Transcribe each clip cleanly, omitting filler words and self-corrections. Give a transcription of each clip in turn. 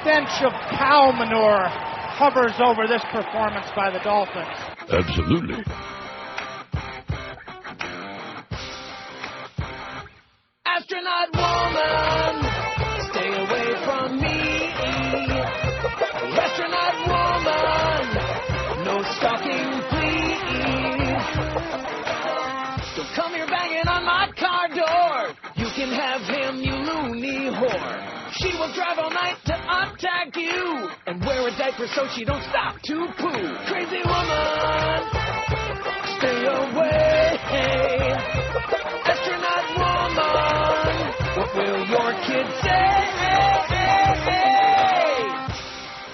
stench of cow manure hovers over this performance by the Dolphins. Absolutely. Astronaut woman, stay away from me. Astronaut woman, no stalking, please. Don't come here banging on my car door. You can have him, you loony whore. She will drive all night to attack you and wear a diaper so she don't stop to poo. Crazy woman, stay away. Astronaut woman, what will your kids say?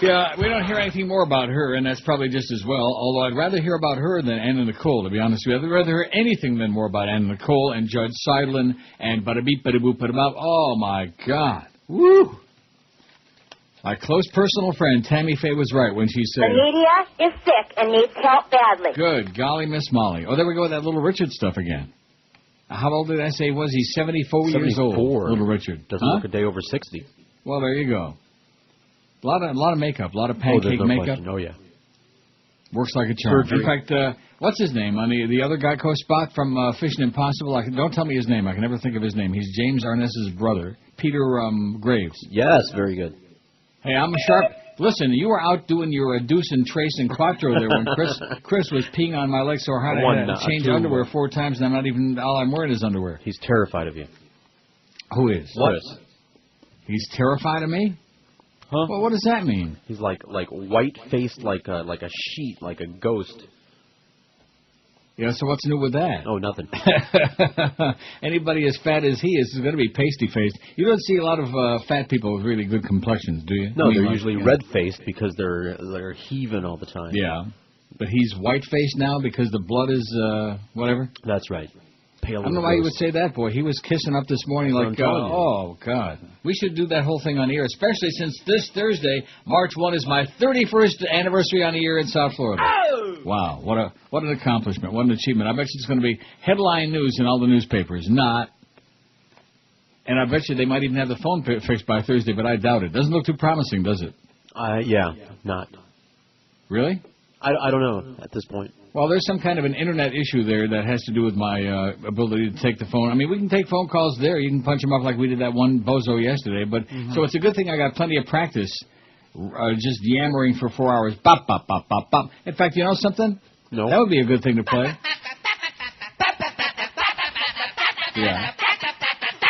Yeah, we don't hear anything more about her, and that's probably just as well, although I'd rather hear about her than Anna Nicole, to be honest with you. I'd rather hear anything than more about Anna Nicole and Judge Seidlin and bada-beep, bada-boop, bada-bop. Oh, my God. Woo! My close personal friend, Tammy Faye, was right when she said... The media is sick and needs help badly. Good golly, Miss Molly. Oh, there we go with that Little Richard stuff again. How old did I say he was? He's 74 years old, Little Richard. Doesn't look a day over 60. Well, there you go. A lot of makeup, a lot of pancake makeup. Question. Oh, yeah. Works like a charm. Surgery. In fact, what's his name on the other guy co-spot from Fishing Impossible? Don't tell me his name. I can never think of his name. He's James Arness's brother, Peter Graves. Yes, very good. Hey, I'm a sharp... Listen, you were out doing your deuce and trace and quattro there when Chris was peeing on my leg so hard I had to change underwear 4 times, and all I'm wearing is underwear. He's terrified of you. Who is? What? He's terrified of me? Huh? Well, what does that mean? He's like white-faced, like a sheet, like a ghost. Yeah, so what's new with that? Oh, nothing. Anybody as fat as he is going to be pasty-faced. You don't see a lot of fat people with really good complexions, do you? No, they're usually red-faced because they're heaving all the time. Yeah, but he's white-faced now because the blood is whatever? That's right. Pale. I don't know why you would say that, boy. He was kissing up this morning like, oh, God. We should do that whole thing on the air, especially since this Thursday, March 1, is my 31st anniversary on the air in South Florida. Oh! Wow, what an accomplishment, what an achievement. I bet you it's going to be headline news in all the newspapers. Not. And I bet you they might even have the phone fixed by Thursday, but I doubt it. Doesn't look too promising, does it? Yeah, not. Really? I don't know at this point. Well, there's some kind of an internet issue there that has to do with my ability to take the phone. I mean, we can take phone calls there. You can punch them up like we did that one bozo yesterday. But so it's a good thing I got plenty of practice just yammering for 4 hours. Bop, bop, bop, bop, bop. In fact, you know something? No. That would be a good thing to play. Yeah.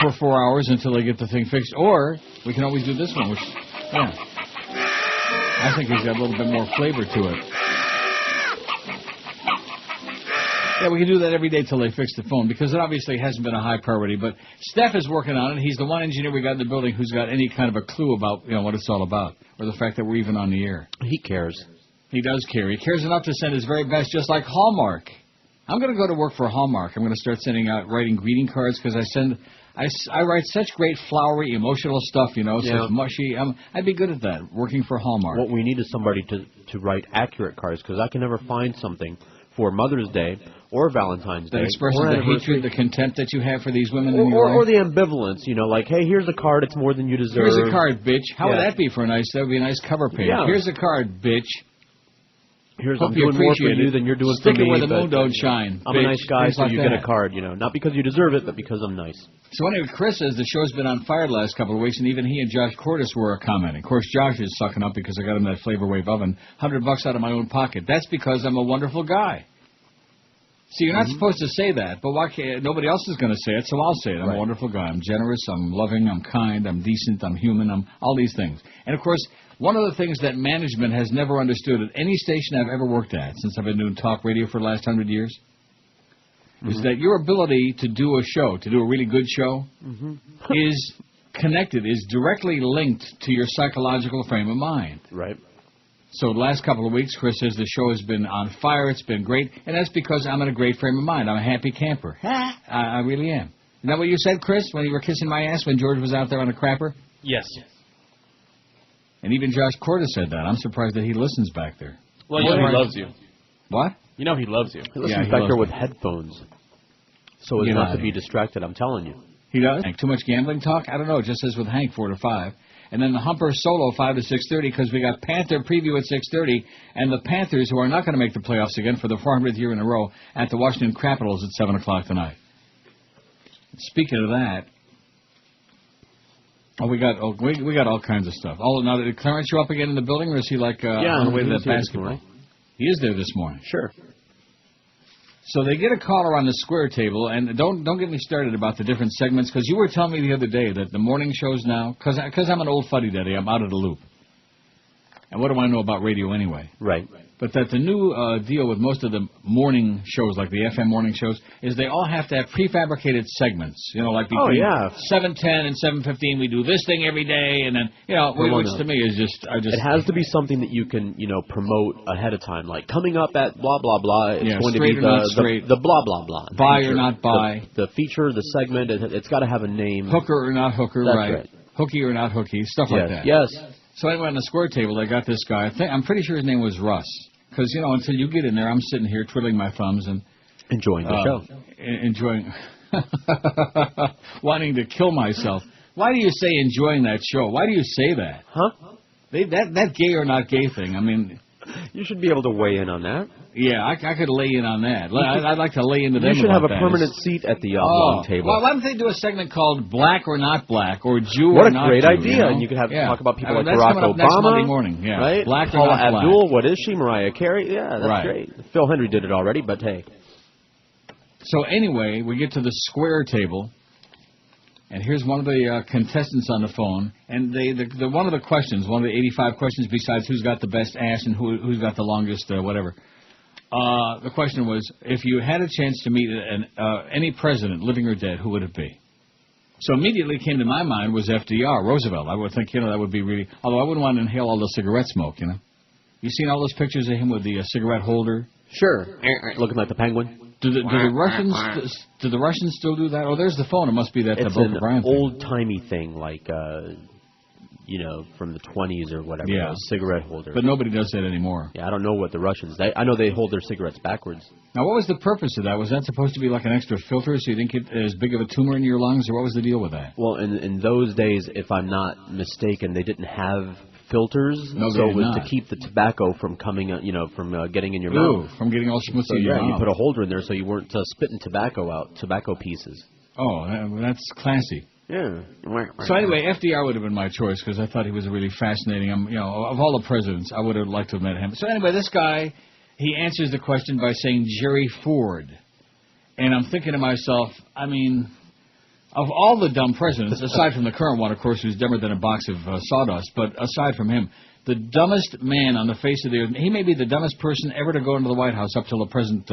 For 4 hours until they get the thing fixed. Or we can always do this one, which, yeah. I think it's got a little bit more flavor to it. Yeah, we can do that every day till they fix the phone, because it obviously hasn't been a high priority. But Steph is working on it. He's the one engineer we got in the building who's got any kind of a clue about, what it's all about, or the fact that we're even on the air. He cares. He does care. He cares enough to send his very best, just like Hallmark. I'm going to go to work for Hallmark. I'm going to start writing greeting cards, because I write such great flowery, emotional stuff, such mushy. I'd be good at that, working for Hallmark. What we need is somebody to write accurate cards, because I can never find something for Mother's Day or Valentine's Day. That expresses the hatred, the contempt that you have for these women in your life? Or the ambivalence, like, hey, here's a card, it's more than you deserve. Here's a card, bitch. How would that be for that would be a nice cover page. Yeah. Here's a card, bitch. I'm doing more for you than you're doing for me. Stick it where the moon don't shine. I'm a nice guy, so you get a card, Not because you deserve it, but because I'm nice. So anyway, Chris says the show's been on fire the last couple of weeks, and even he and Josh Cordes were commenting. Of course, Josh is sucking up because I got him that Flavor Wave oven, $100 out of my own pocket. That's because I'm a wonderful guy. See, you're not supposed to say that, but nobody else is going to say it, so I'll say it. I'm a wonderful guy. I'm generous, I'm loving, I'm kind, I'm decent, I'm human, I'm all these things. And, of course, one of the things that management has never understood at any station I've ever worked at, since I've been doing talk radio for the last 100 years, is that your ability to do a show, to do a really good show, is connected, is directly linked to your psychological frame of mind. Right. So the last couple of weeks, Chris says the show has been on fire. It's been great. And that's because I'm in a great frame of mind. I'm a happy camper. I really am. Isn't that what you said, Chris, when you were kissing my ass when George was out there on a crapper? Yes. And even Josh Cordes said that. I'm surprised that he listens back there. Well, he loves you. What? You know he loves you. He listens back there with headphones. So as not to be distracted, I'm telling you. He does? Too much gambling talk? I don't know. It just says with Hank 4 to 5. And then the Humper Solo 5 to 6:30 because we got Panther preview at 6:30 and the Panthers, who are not going to make the playoffs again for the 400th year in a row, at the Washington Capitals at 7 o'clock tonight. Speaking of that, we got all kinds of stuff. Now, did Clarence show up again in the building, or is he on the way to that basketball? He is there this morning. Sure. So they get a caller on the square table, and don't get me started about the different segments, because you were telling me the other day that the morning shows now, because I'm an old fuddy-duddy, I'm out of the loop. And what do I know about radio anyway? Right. But that the new deal with most of the morning shows, like the FM morning shows, is they all have to have prefabricated segments. Like between 7:10 and 7:15, we do this thing every day, and then which to me is just. It has to be something that you can promote ahead of time, like coming up at blah blah blah. It's going to be the blah blah blah. Buy or not buy. The feature, the segment. It's got to have a name. Hooker or not hooker, That's right? Hooky or not hooky, stuff like that. Yes. So anyway, on the square table, they got this guy. I'm pretty sure his name was Russ. Because, until you get in there, I'm sitting here twiddling my thumbs and... enjoying the show. Enjoying... wanting to kill myself. Why do you say enjoying that show? Why do you say that? Huh? That gay or not gay thing, I mean... You should be able to weigh in on that. Yeah, I could lay in on that. I'd like to lay into them. You should have a permanent seat at the long table. Well, why don't they do a segment called Black or Not Black, or Jew or not Jew? What a great idea. And you could have talk about people like Barack Obama. Next Monday morning, yeah. Right? Black Paula or not Abdul, black. what is she? Mariah Carey? Yeah, that's great. Phil Hendry did it already, but hey. So anyway, we get to the square table. And here's one of the contestants on the phone, and one of the questions, one of the 85 questions, besides who's got the best ass and who's got the longest whatever. The question was, if you had a chance to meet any president, living or dead, who would it be? So immediately came to my mind was FDR, Roosevelt. I would think, that would be really. Although I wouldn't want to inhale all the cigarette smoke, You seen all those pictures of him with the cigarette holder? Sure, looking like the penguin. Do the Russians still do that? Oh, there's the phone. It must be that it's Boca Brian thing. Old-timey thing, like, from the 20s or whatever. Yeah. A cigarette holder. But nobody does that anymore. Yeah, I don't know what the Russians... I know they hold their cigarettes backwards. Now, what was the purpose of that? Was that supposed to be like an extra filter so you didn't get as big of a tumor in your lungs, or what was the deal with that? Well, in those days, if I'm not mistaken, they didn't have filters, no, so it was to keep the tobacco from coming, from getting in your mouth. From getting all schmutzy in your mouth. You put a holder in there so you weren't spitting tobacco pieces. Oh, that's classy. Yeah. So anyway, FDR would have been my choice because I thought he was a really fascinating. Of all the presidents, I would have liked to have met him. So anyway, this guy, he answers the question by saying Jerry Ford, and I'm thinking to myself, of all the dumb presidents, aside from the current one, of course, who's dumber than a box of sawdust, but aside from him, the dumbest man on the face of the earth, he may be the dumbest person ever to go into the White House up till the present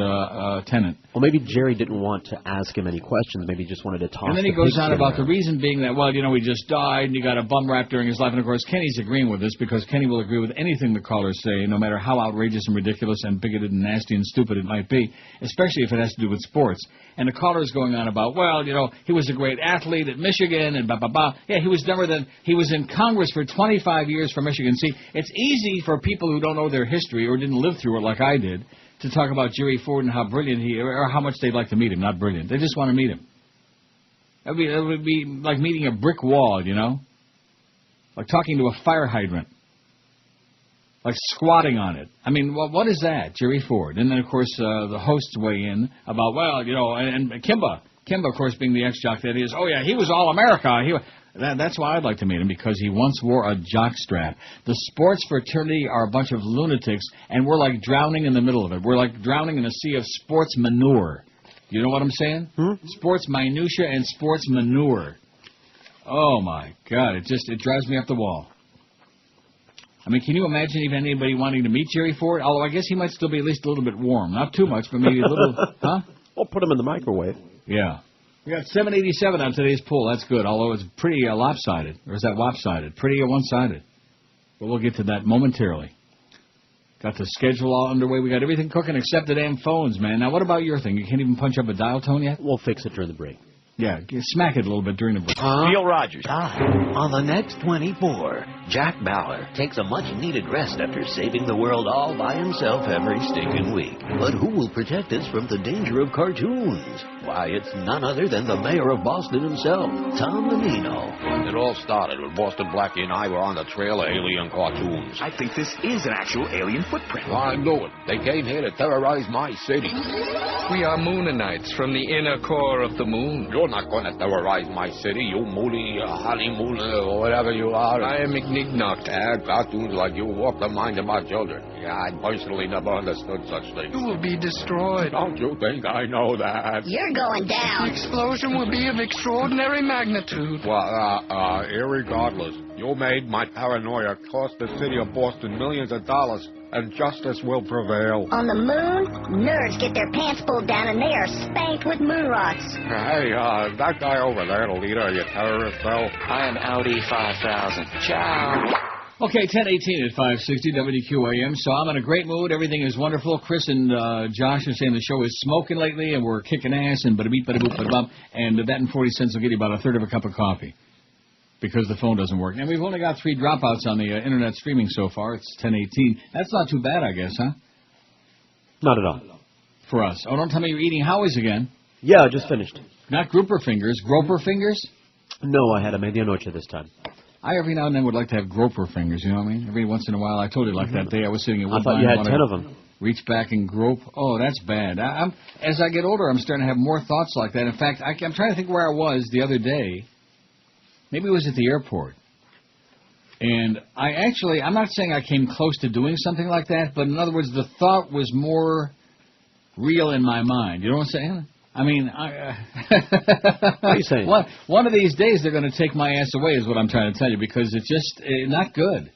tenant. Well, maybe Jerry didn't want to ask him any questions. Maybe he just wanted to talk. And then he goes on about the reason being that, he just died and he got a bum rap during his life. And, of course, Kenny's agreeing with this because Kenny will agree with anything the callers say, no matter how outrageous and ridiculous and bigoted and nasty and stupid it might be, especially if it has to do with sports. And the caller's going on about, he was a great athlete at Michigan and blah, blah, blah. Yeah, he was dumber than he was in Congress for 25 years for Michigan. See, it's easy for people who don't know their history or didn't live through it like I did to talk about Jerry Ford and how brilliant or how much they'd like to meet him. Not brilliant. They just want to meet him. It would be like meeting a brick wall, like talking to a fire hydrant. Like squatting on it. What is that, Jerry Ford? And then, of course, the hosts weigh in about, and Kimba. Kimba, of course, being the ex-jock that he is. Oh, yeah, he was All-America. That's why I'd like to meet him, because he once wore a jockstrap. The sports fraternity are a bunch of lunatics, and we're like drowning in the middle of it. We're like drowning in a sea of sports manure. You know what I'm saying? Sports minutia and sports manure. Oh, my God. It drives me up the wall. Can you imagine even anybody wanting to meet Jerry Ford? Although I guess he might still be at least a little bit warm. Not too much, but maybe a little, huh? We'll put him in the microwave. Yeah. We got 787 on today's poll. That's good, although it's pretty lopsided. Or is that lopsided? Pretty one-sided. But we'll get to that momentarily. Got the schedule all underway. We got everything cooking except the damn phones, man. Now, what about your thing? You can't even punch up a dial tone yet? We'll fix it during the break. Yeah, smack it a little bit during the break. Neil Rogers. On the next 24, Jack Bauer takes a much-needed rest after saving the world all by himself every stinking week. But who will protect us from the danger of cartoons? Why, it's none other than the mayor of Boston himself, Tom Menino. It all started when Boston Blackie and I were on the trail of alien cartoons. I think this is an actual alien footprint. Well, I knew it. They came here to terrorize my city. We are Moonanites from the inner core of the moon. You're not going to terrorize my city, you moody honeymoon or whatever you are. I am McNignock. Cartoons like you warp the minds of my children. Yeah, I personally never understood such things. You will be destroyed. Don't you think I know that? You're going down. The explosion will be of extraordinary magnitude. Well, irregardless, you made my paranoia cost the city of Boston millions of dollars, and justice will prevail. On the moon, nerds get their pants pulled down and they are spanked with moon rocks. Hey, that guy over there, the leader of your terrorist cell. I am Audi 5000. Ciao. Okay, 10:18 at 560 WQAM. So I'm in a great mood. Everything is wonderful. Chris and Josh are saying the show is smoking lately, and we're kicking ass, and bada-beep, bada-boop, bada-bum. And that and 40 cents will get you about a third of a cup of coffee because the phone doesn't work. And we've only got 3 dropouts on the internet streaming so far. It's 10:18. That's not too bad, I guess, huh? Not at all. For us. Oh, don't tell me you're eating Howie's again. Yeah, I just finished. Not grouper fingers. Groper fingers? No, I had a medianoche this time. I every now and then would like to have groper fingers, you know what I mean? Every once in a while. I told you like that day I was sitting at one I thought you had 10 of them. Reach back and grope. Oh, that's bad. As I get older, I'm starting to have more thoughts like that. In fact, I'm trying to think where I was the other day. Maybe it was at the airport. And I'm not saying I came close to doing something like that, but in other words, the thought was more real in my mind. You know what I'm saying? I mean, what are you saying? One of these days they're going to take my ass away is what I'm trying to tell you, because it's just not good.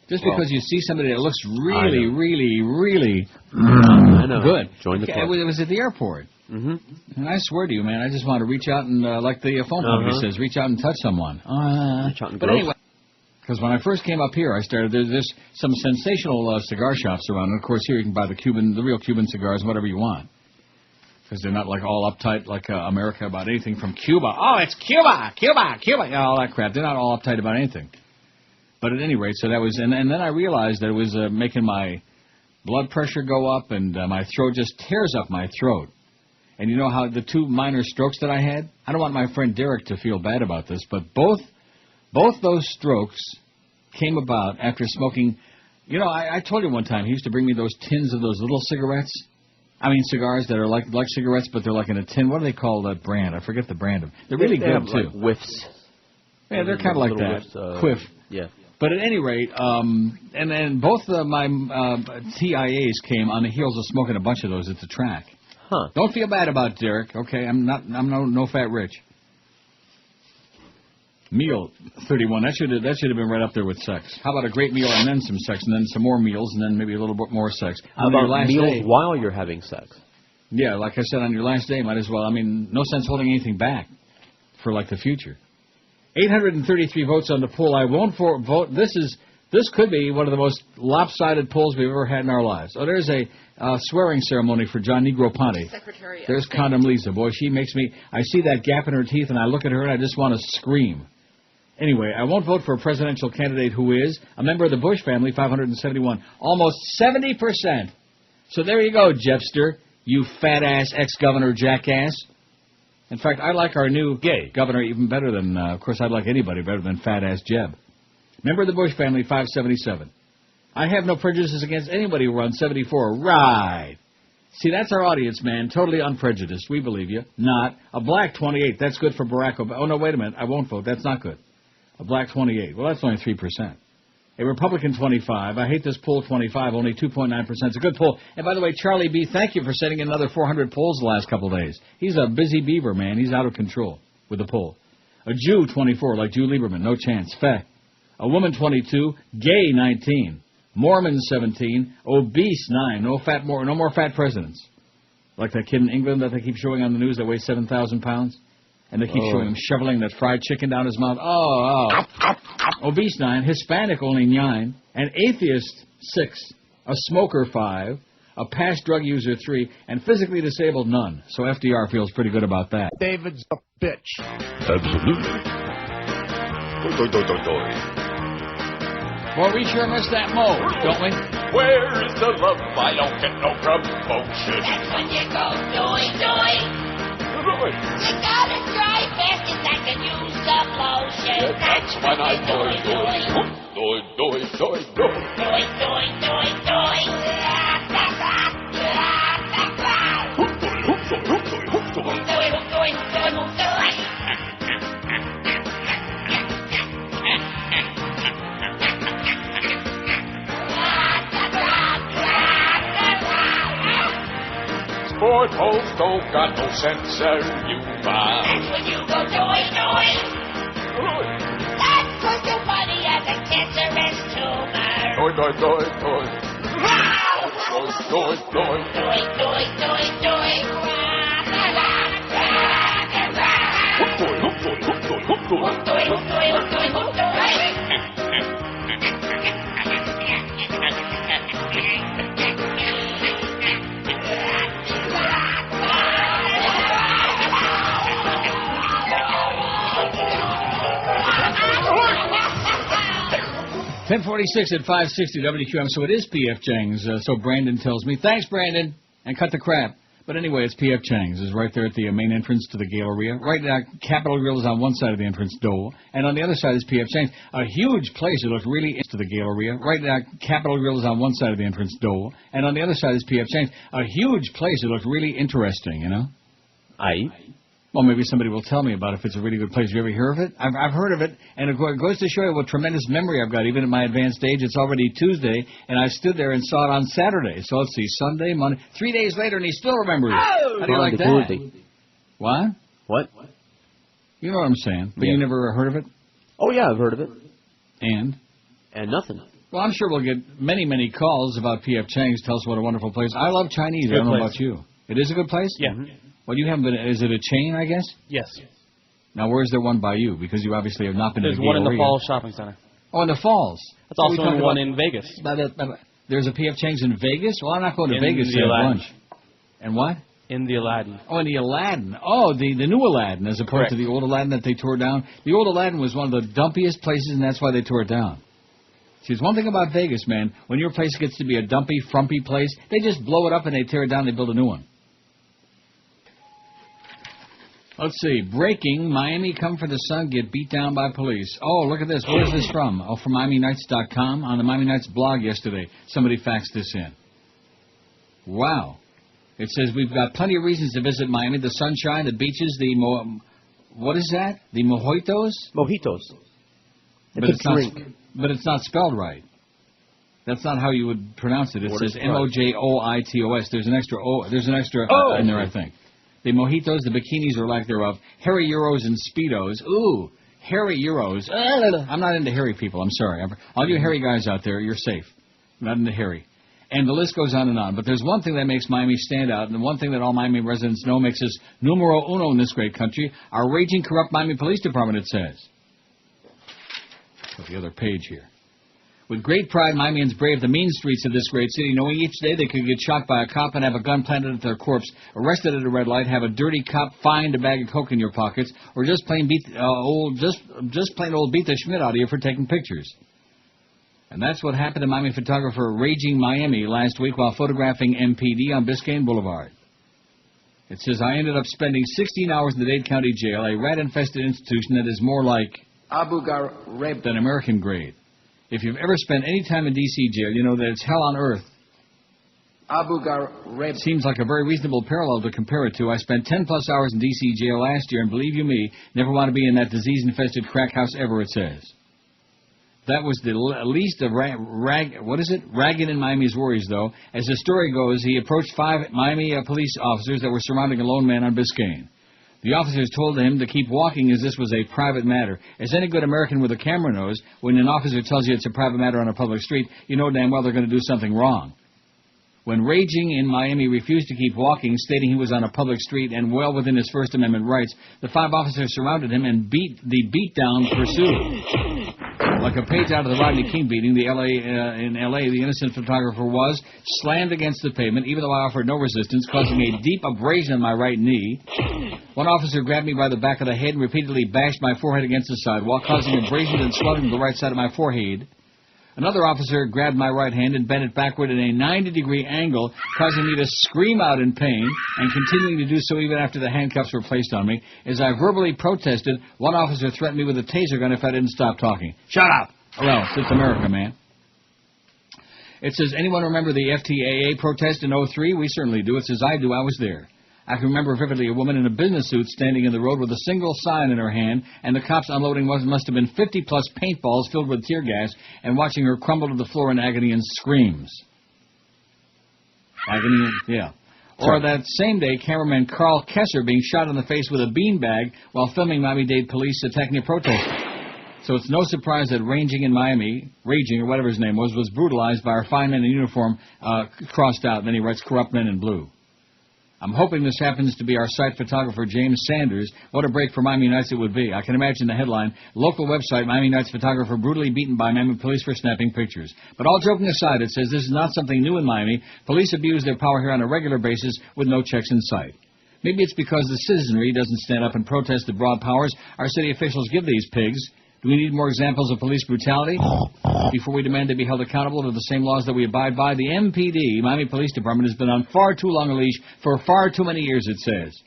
Just because you see somebody that looks really, really, really good. Join the club. It was at the airport. Mm-hmm. And I swear to you, man, I just want to reach out and, like the phone company says, reach out and touch someone. Reach out and but anyway, because when I first came up here, there's some sensational cigar shops around. And, of course, here you can buy the real Cuban cigars, whatever you want. Because they're not like all uptight like America about anything from Cuba. Oh, it's Cuba, Cuba, Cuba. Yeah, all that crap. They're not all uptight about anything. But at any rate, so that was, and then I realized that it was making my blood pressure go up, and my throat just tears up my throat. And you know how the 2 minor strokes that I had? I don't want my friend Derek to feel bad about this, but both those strokes came about after smoking. You know, I told you one time he used to bring me those tins of those little cigarettes. I mean, cigars that are like cigarettes, but they're like in a tin. What do they call that brand? I forget the brand of. They're really good, too. Like whiffs. Yeah, they're kind of like that. Whiffs, Quiff. Yeah. But at any rate, and then both my TIAs came on the heels of smoking a bunch of those at the track. Huh. Don't feel bad about it, Derek. Okay, I'm no fat rich. Meal 31. That should have been right up there with sex. How about a great meal and then some sex, and then some more meals, and then maybe a little bit more sex. How about meals while you're having sex? Yeah, like I said, on your last day, might as well. I mean, no sense holding anything back for like the future. 833 votes on the poll. I won't vote. This could be one of the most lopsided polls we've ever had in our lives. Oh, there's a swearing ceremony for John Negroponte. There's Condom Lisa. Boy, she makes me. I see that gap in her teeth, and I look at her, and I just want to scream. Anyway, I won't vote for a presidential candidate who is a member of the Bush family, 571. Almost 70%. So there you go, Jeffster, you fat-ass ex-governor jackass. In fact, I like our new gay governor even better than, of course, I'd like anybody better than fat-ass Jeb. Member of the Bush family, 577. I have no prejudices against anybody who runs 74. Right. See, that's our audience, man. Totally unprejudiced. We believe you. Not. A black 28. That's good for Barack Obama. Oh, no, wait a minute. I won't vote. That's not good. A black 28. Well, that's only 3%. A Republican 25. I hate this poll 25. Only 2.9%. It's a good poll. And by the way, Charlie B., thank you for sending in another 400 polls the last couple of days. He's a busy beaver, man. He's out of control with the poll. A Jew 24, like Jew Lieberman. No chance. Fact. A woman 22. Gay 19. Mormon 17. Obese 9. No more fat presidents. Like that kid in England that they keep showing on the news that weighs 7,000 pounds. And they keep showing him shoveling that fried chicken down his mouth. Obese 9, Hispanic only 9, an atheist 6, a smoker 5, a past drug user 3, and physically disabled none. So FDR feels pretty good about that. David's a bitch. Absolutely. Well, we sure miss that mo, don't we? Where is the love? I don't get no promotion. That's when you go doy-doy. You gotta dry fast that can use some lotion. Yeah, that's when I doi. Sport hoes don't got no sense of humor. That's when you go doi. That's 'cause your body has a cancerous tumor. Doi. .46 at 560 WQM, so it is P.F. Chang's, so Brandon tells me. Thanks, Brandon, and cut the crap. But anyway, it's P.F. Chang's. It's right there at the main entrance to the Galleria. Right now, Capitol Grill is on one side of the entrance door, and on the other side is P.F. Chang's. A huge place. It looks really into the Galleria. Right now, Capitol Grill is on one side of the entrance door, and on the other side is P.F. Chang's. A huge place. It looks really interesting, you know? Well, maybe somebody will tell me about if it's a really good place. You ever hear of it? I've heard of it, and it goes to show you what tremendous memory I've got, even at my advanced age. It's already Tuesday, and I stood there and saw it on Saturday. So let's see, Sunday, Monday, 3 days later, and he still remembers. Oh! How do you like that? What? You know what I'm saying, but you never heard of it? Oh, yeah, I've heard of it. And nothing. Well, I'm sure we'll get many, many calls about P.F. Chang's. Tell us what a wonderful place. I love Chinese. I don't know about you. It is a good place? Yeah. Well, you haven't been. Is it a chain, I guess? Yes. Now, where is there one by you? Because you obviously have not been There's in the one in the Falls Shopping Center. Oh, in the Falls. That's also one in Vegas. There's a P.F. Chang's in Vegas? Well, I'm not going to Vegas to have lunch. And what? In the Aladdin. Oh, in the Aladdin. Oh, the new Aladdin as opposed to the old Aladdin that they tore down. The old Aladdin was one of the dumpiest places, and that's why they tore it down. See, there's one thing about Vegas, man. When your place gets to be a dumpy, frumpy place, they just blow it up and they tear it down and they build a new one. Let's see. Breaking. Miami come for the sun, get beat down by police. Oh, look at this. Where is this from? Oh, from MiamiNights.com. On the Miami Nights blog yesterday, somebody faxed this in. Wow. It says, we've got plenty of reasons to visit Miami. The sunshine, the beaches, what is that? The mojitos? Mojitos. But it's not spelled right. That's not how you would pronounce it. It says M-O-J-O-I-T-O-S. There's an extra O. There's an extra in there, I think. The mojitos, the bikinis, or lack thereof, hairy Euros and Speedos. Ooh, hairy Euros. I'm not into hairy people, I'm sorry. All you hairy guys out there, you're safe. I'm not into hairy. And the list goes on and on. But there's one thing that makes Miami stand out, and the one thing that all Miami residents know makes us numero uno in this great country, our raging, corrupt Miami Police Department, it says. Go to the other page here. With great pride, Miamians brave the mean streets of this great city, knowing each day they could get shot by a cop and have a gun planted at their corpse, arrested at a red light, have a dirty cop find a bag of coke in your pockets, or just plain beat the Schmidt out of you for taking pictures. And that's what happened to Miami photographer Raging Miami last week while photographing MPD on Biscayne Boulevard. It says, I ended up spending 16 hours in the Dade County Jail, a rat-infested institution that is more like Abu Ghraib than American grade. If you've ever spent any time in D.C. jail, you know that it's hell on earth. Abu Ghraib seems like a very reasonable parallel to compare it to. I spent 10-plus hours in D.C. jail last year, and believe you me, never want to be in that disease-infested crack house ever, it says. That was the least of ragged in Miami's worries, though. As the story goes, he approached 5 Miami police officers that were surrounding a lone man on Biscayne. The officers told him to keep walking as this was a private matter. As any good American with a camera knows, when an officer tells you it's a private matter on a public street, you know damn well they're going to do something wrong. When Raging in Miami refused to keep walking, stating he was on a public street and well within his First Amendment rights, the 5 officers surrounded him and beat-down pursued. Like a page out of the Rodney King beating, in L.A., the innocent photographer was slammed against the pavement, even though I offered no resistance, causing a deep abrasion on my right knee. One officer grabbed me by the back of the head and repeatedly bashed my forehead against the sidewalk, causing abrasions and swelling to the right side of my forehead. Another officer grabbed my right hand and bent it backward at a 90-degree angle, causing me to scream out in pain and continuing to do so even after the handcuffs were placed on me. As I verbally protested, one officer threatened me with a taser gun if I didn't stop talking. Shut up! Or else. It's America, man. It says, anyone remember the FTAA protest in 03? We certainly do. It says, I do. I was there. I can remember vividly a woman in a business suit standing in the road with a single sign in her hand, and the cops unloading what must have been 50-plus paintballs filled with tear gas, and watching her crumble to the floor in agony and screams. Agony, yeah. Or that same day, cameraman Carl Kesser being shot in the face with a beanbag while filming Miami-Dade police attacking a protester. So it's no surprise that Raging, or whatever his name was brutalized by our fine men in uniform, crossed out. And then he writes, corrupt men in blue. I'm hoping this happens to be our site photographer, James Sanders. What a break for Miami Nights it would be. I can imagine the headline, local website, Miami Nights photographer brutally beaten by Miami police for snapping pictures. But all joking aside, it says this is not something new in Miami. Police abuse their power here on a regular basis with no checks in sight. Maybe it's because the citizenry doesn't stand up and protest the broad powers our city officials give these pigs. Do we need more examples of police brutality before we demand they be held accountable to the same laws that we abide by? The MPD, Miami Police Department, has been on far too long a leash for far too many years, it says.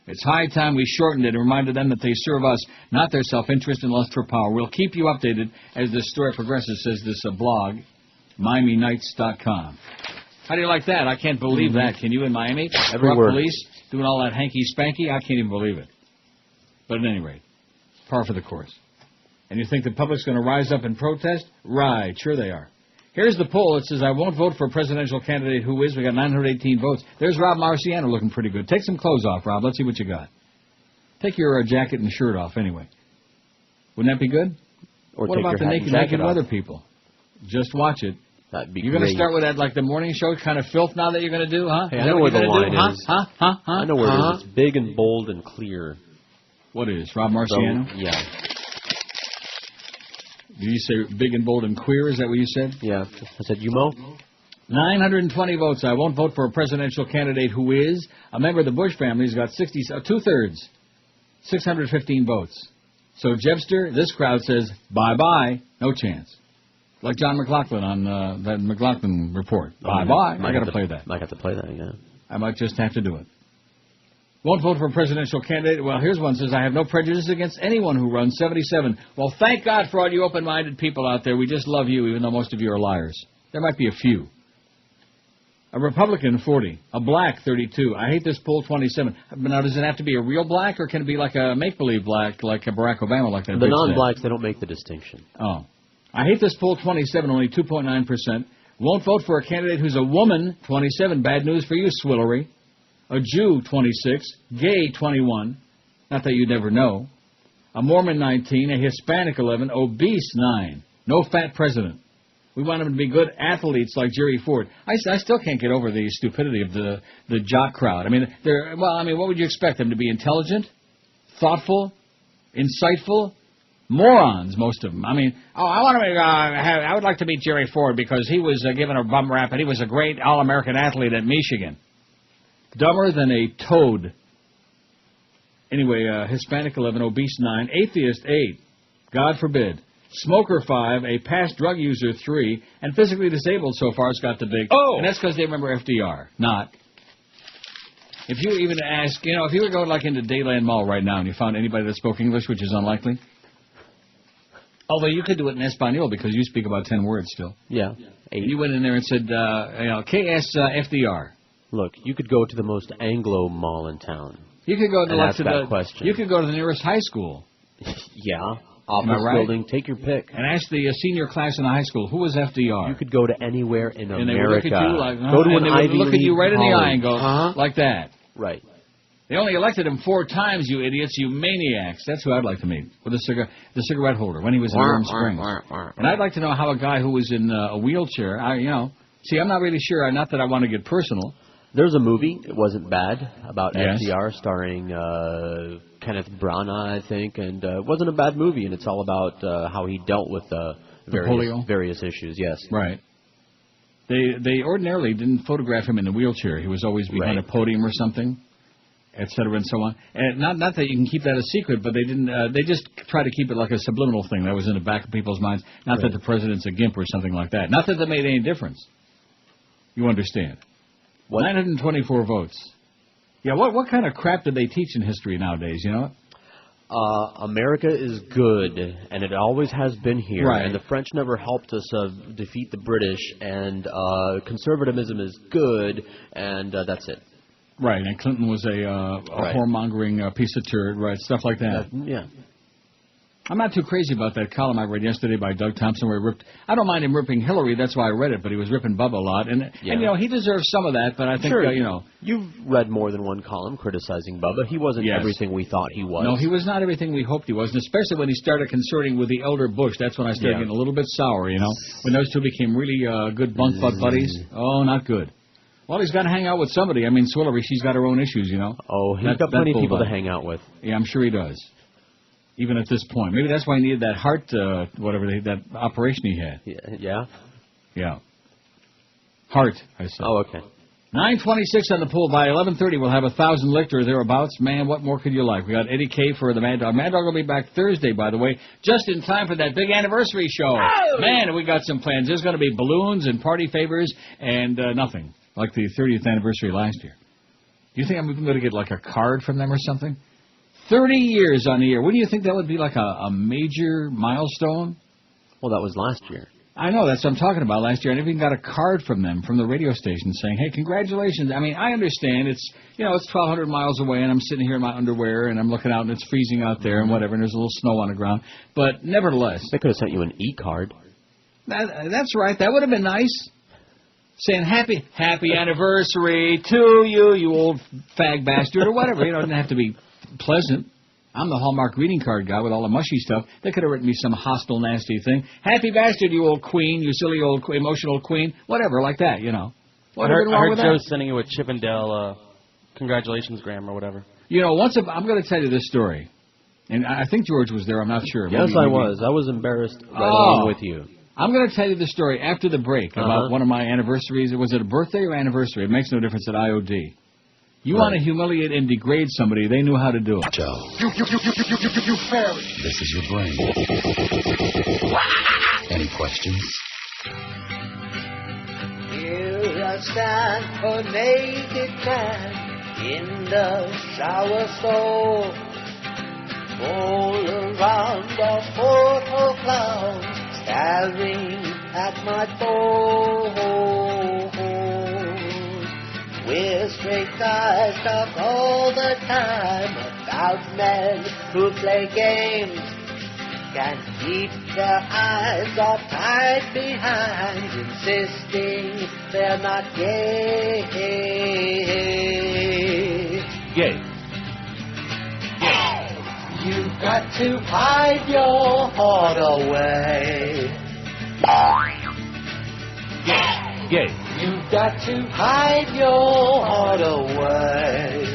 It's high time we shortened it and reminded them that they serve us, not their self-interest and lust for power. We'll keep you updated as this story progresses, says this blog, MiamiNights.com. How do you like that? I can't believe that. Can you in Miami? Everywhere. Police doing all that hanky-spanky? I can't even believe it. But at any rate, par for the course. And you think the public's going to rise up and protest? Right, sure they are. Here's the poll. It says, I won't vote for a presidential candidate who is. We got 918 votes. There's Rob Marciano looking pretty good. Take some clothes off, Rob. Let's see what you got. Take your jacket and shirt off, anyway. Wouldn't that be good? Or what about the naked weather people? Just watch it. That'd be You're going to start with that, like the morning show kind of filth now that you're going to do, huh? Hey, I know where the line is. Huh? I know where it is. It's big and bold and clear. What is? Rob Marciano? So, yeah. Did you say big and bold and queer? Is that what you said? Yeah. I said, you mo? 920 votes. I won't vote for a presidential candidate who is a member of the Bush family. He's got two-thirds, 615 votes. So, Jebster, this crowd says, bye-bye, no chance. Like John McLaughlin on that McLaughlin report. Bye-bye. I got to play that. I got to play that, yeah. I might just have to do it. Won't vote for a presidential candidate. Well, here's one that says, I have no prejudice against anyone who runs. 77. Well, thank God for all you open-minded people out there. We just love you, even though most of you are liars. There might be a few. A Republican, 40. A black, 32. I hate this poll, 27. Now, does it have to be a real black, or can it be like a make-believe black, like a Barack Obama, like that? The non-blacks, they don't make the distinction. Oh. I hate this poll, 27, only 2.9%. Won't vote for a candidate who's a woman, 27. Bad news for you, Swillery. A Jew, 26. Gay, 21. Not that you'd never know. A Mormon, 19. A Hispanic, 11. Obese, 9. No fat president. We want them to be good athletes like Jerry Ford. I still can't get over the stupidity of the jock crowd. I mean, what would you expect them to be? Intelligent? Thoughtful? Insightful? Morons, most of them. I mean, I would like to meet Jerry Ford because he was given a bum rap and he was a great All-American athlete at Michigan. Dumber than a toad. Anyway, Hispanic 11, obese 9, atheist 8, God forbid. Smoker 5, a past drug user 3, and physically disabled so far has got the big. Oh! And that's because they remember FDR. Not. If you even ask, if you were going like into Dayland Mall right now and you found anybody that spoke English, which is unlikely. Although you could do it in Espanol because you speak about 10 words still. Yeah. 8. You went in there and said, KS FDR. Look, you could go to the most Anglo mall in town. You could go to that question. You could go to the nearest high school. Yeah. Office building, take your pick. And ask the senior class in the high school, who was FDR? You could go to anywhere in America. And they would look at you like, go to an Ivy League look at you right in the eye and go, like that. Right. They only elected him 4 times, you idiots, you maniacs. That's who I'd like to meet, with the cigarette holder, when he was in Warm Springs. And I'd like to know how a guy who was in a wheelchair, see, I'm not really sure, not that I want to get personal. There's a movie, it wasn't bad, about FDR, starring Kenneth Branagh, I think, and it wasn't a bad movie, and it's all about how he dealt with various issues, yes. Right. They ordinarily didn't photograph him in the wheelchair. He was always behind a podium or something. et cetera, and so on. And not that you can keep that a secret, but they didn't. They just try to keep it like a subliminal thing that was in the back of people's minds. Not that the president's a gimp or something like that. Not that that made any difference. You understand? What? 924 votes. Yeah, what kind of crap do they teach in history nowadays, you know? America is good, and it always has been here. Right. And the French never helped us defeat the British, and conservatism is good, and that's it. Right, and Clinton was a whoremongering piece of turd, right, stuff like that. Yeah. I'm not too crazy about that column I read yesterday by Doug Thompson where he ripped... I don't mind him ripping Hillary, that's why I read it, but he was ripping Bubba a lot. And you know, he deserves some of that, but I think, you know... You've read more than one column criticizing Bubba. He wasn't everything we thought he was. No, he was not everything we hoped he was, and especially when he started consorting with the elder Bush. That's when I started getting a little bit sour, you know? When those two became really good bunk butt buddies. Oh, not good. Well, he's got to hang out with somebody. I mean, Swillery, she's got her own issues, you know? Oh, he's got plenty of people to hang out with. Yeah, I'm sure he does. Even at this point. Maybe that's why he needed that heart, that operation he had. Yeah? Yeah. Heart, I said. Oh, okay. 9:26 on the pool. By 11:30, we'll have 1,000 licked or thereabouts. Man, what more could you like? We got Eddie K for the Mad Dog. Mad Dog will be back Thursday, by the way, just in time for that big anniversary show. Oh! Man, we got some plans. There's going to be balloons and party favors and nothing, like the 30th anniversary last year. Do you think I'm even going to get like a card from them or something? 30 years on the air. Wouldn't you think that would be like a major milestone? Well, that was last year. I know, that's what I'm talking about last year. I never even got a card from them, from the radio station, saying, hey, congratulations. I mean, I understand it's, you know, it's 1,200 miles away, and I'm sitting here in my underwear, and I'm looking out, and it's freezing out there, and whatever, and there's a little snow on the ground. But nevertheless. They could have sent you an e-card. That's right. That would have been nice. Saying happy anniversary to you, you old fag bastard, or whatever. You know, it doesn't have to be pleasant. I'm the Hallmark greeting card guy with all the mushy stuff. They could have written me some hostile, nasty thing. Happy bastard, you old queen, you silly old emotional queen. Whatever, like that, you know. I heard Joe's sending you a Chippendale congratulations gram or whatever. You know, I'm going to tell you this story. And I think George was there, I'm not sure. Yes, I was. I was embarrassed along with you. I'm going to tell you the story after the break about one of my anniversaries. Was it a birthday or anniversary? It makes no difference at IOD. You want to humiliate and degrade somebody, they knew how to do it. Joe. You fairy. This is your brain. Any questions? Here I stand, a naked man, in the shower stall. All around are photo clowns, staring at my balls. With straight guys talk all the time about men who play games, can't keep their eyes off tied behind, insisting they're not gay. Gay. You've got to hide your heart away. Gay. You've got to hide your heart away.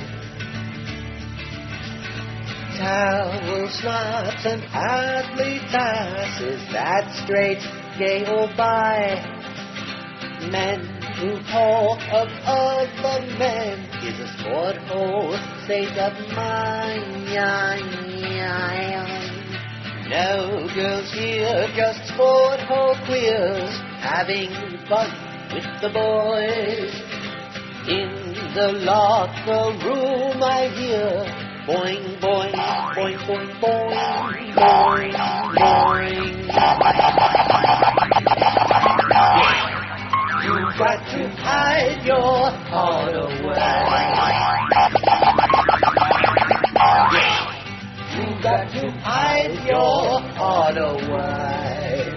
Towel slots and athlete tasses, that straight, gay or bi. Men who talk of other men is a sport hole state of mind. No girls here, just sport hole queers, having fun with the boys. In the locker room I hear boing, boing, boing, boing, boing, boing, boing. You've got to hide your heart away. You've got to hide your heart away.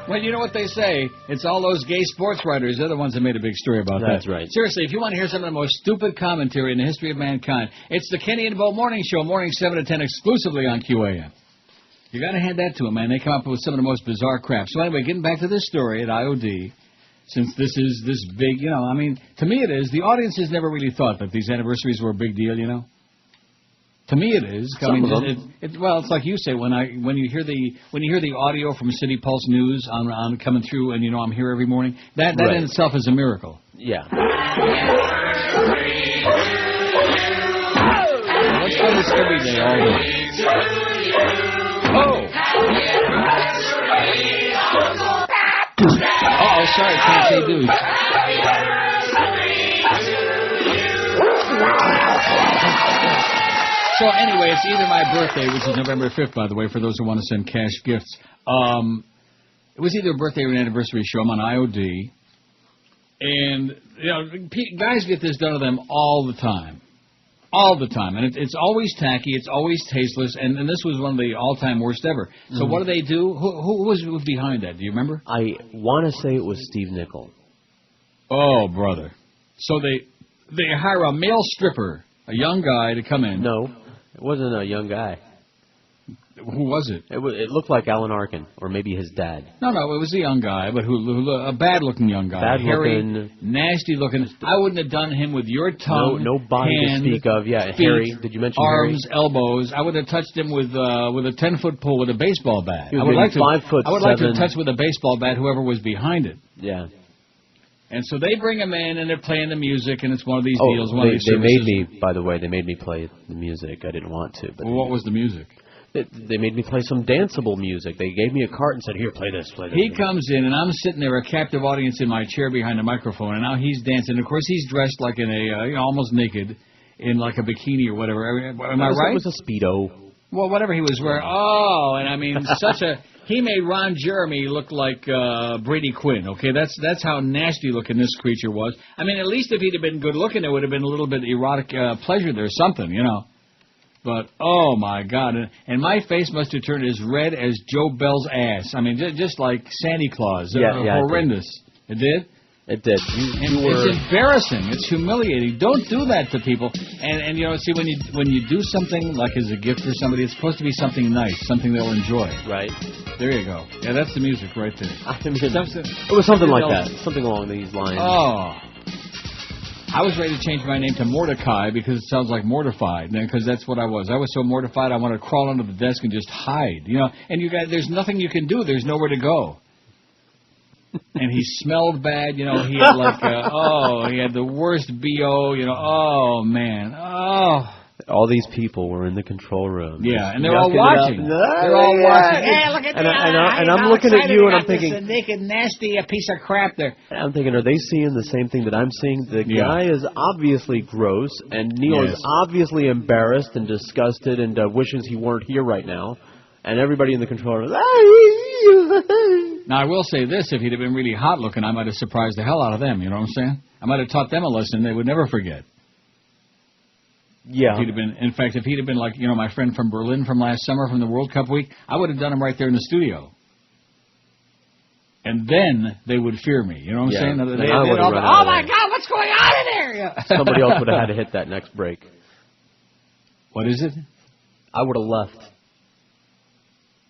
Well, you know what they say. It's all those gay sports writers. They're the ones that made a big story about that. That's right. Seriously, if you want to hear some of the most stupid commentary in the history of mankind, it's the Kenny and Bo Morning Show, morning 7 to 10, exclusively on QAM. You got to hand that to them, man. They come up with some of the most bizarre crap. So anyway, getting back to this story at IOD, since this is this big, you know, I mean, to me it is. The audience has never really thought that these anniversaries were a big deal, you know. To me, it is. I mean, well, it's like you say when you hear the audio from City Pulse News on coming through, and you know I'm here every morning. That in itself is a miracle. Yeah. Let's do this every day, all day. Oh! Oh, sorry, can't say dude. So anyway, it's either my birthday, which is November 5th, by the way, for those who want to send cash gifts. It was either a birthday or an anniversary show. I'm on IOD. And, you know, guys get this done to them all the time. All the time. And it's always tacky. It's always tasteless. And this was one of the all-time worst ever. So what do they do? Who was behind that? Do you remember? I want to say it was Steve Nicol. Oh, brother. So they hire a male stripper, a young guy, to come in. No, it wasn't a young guy. Who was it? It looked like Alan Arkin, or maybe his dad. No, it was a young guy, but a bad-looking young guy. Hairy, nasty-looking. I wouldn't have done him with your tongue, no body hand, to speak of. Yeah, feet, hairy. Did you mention arms, hairy? elbows. I would have touched him with a 10-foot pole with a baseball bat. I would like to 5'7". I would like to touch with a baseball bat whoever was behind it. Yeah. And so they bring him in, and they're playing the music, and it's one of these deals. They made me, by the way, play the music. I didn't want to. But well, what was the music? They made me play some danceable music. They gave me a cart and said, here, play this, play this. He comes in, and I'm sitting there, a captive audience in my chair behind the microphone, and now he's dancing. Of course, he's dressed like in a, almost naked, in like a bikini or whatever. Am I right? It was a Speedo. Well, whatever he was wearing. Oh, and I mean, he made Ron Jeremy look like Brady Quinn, okay? That's how nasty looking this creature was. I mean, at least if he'd have been good looking, there would have been a little bit of erotic pleasure there, something, you know. But, oh, my God. And my face must have turned as red as Joe Bell's ass. I mean, just like Santa Claus. Horrendous. It did? It did. It's embarrassing. It's humiliating. Don't do that to people. And you know, see, when you do something like as a gift for somebody, it's supposed to be something nice, something they'll enjoy. Right. There you go. Yeah, that's the music right there. I mean, it was something like that. Something along these lines. Oh. I was ready to change my name to Mordecai because it sounds like mortified, because that's what I was. I was so mortified I wanted to crawl under the desk and just hide, you know. And you guys, there's nothing you can do. There's nowhere to go. And he smelled bad, you know. He had he had the worst BO, you know. Oh man, All these people were in the control room. Yeah, and they're all watching. They're all watching. Hey, look at that! And I'm looking at you, and I'm thinking, this naked, nasty piece of crap there. I'm thinking, are they seeing the same thing that I'm seeing? The guy is obviously gross, and Neil is obviously embarrassed and disgusted, and wishes he weren't here right now. And everybody in the control room. Now I will say this: if he'd have been really hot looking, I might have surprised the hell out of them. You know what I'm saying? I might have taught them a lesson they would never forget. Yeah. If he'd have been, in fact, if he'd have been like, you know, my friend from Berlin from last summer from the World Cup week, I would have done him right there in the studio. And then they would fear me. You know what I'm saying? Oh my God, what's going on in there? Yeah. Somebody else would have had to hit that next break. What is it? I would have left.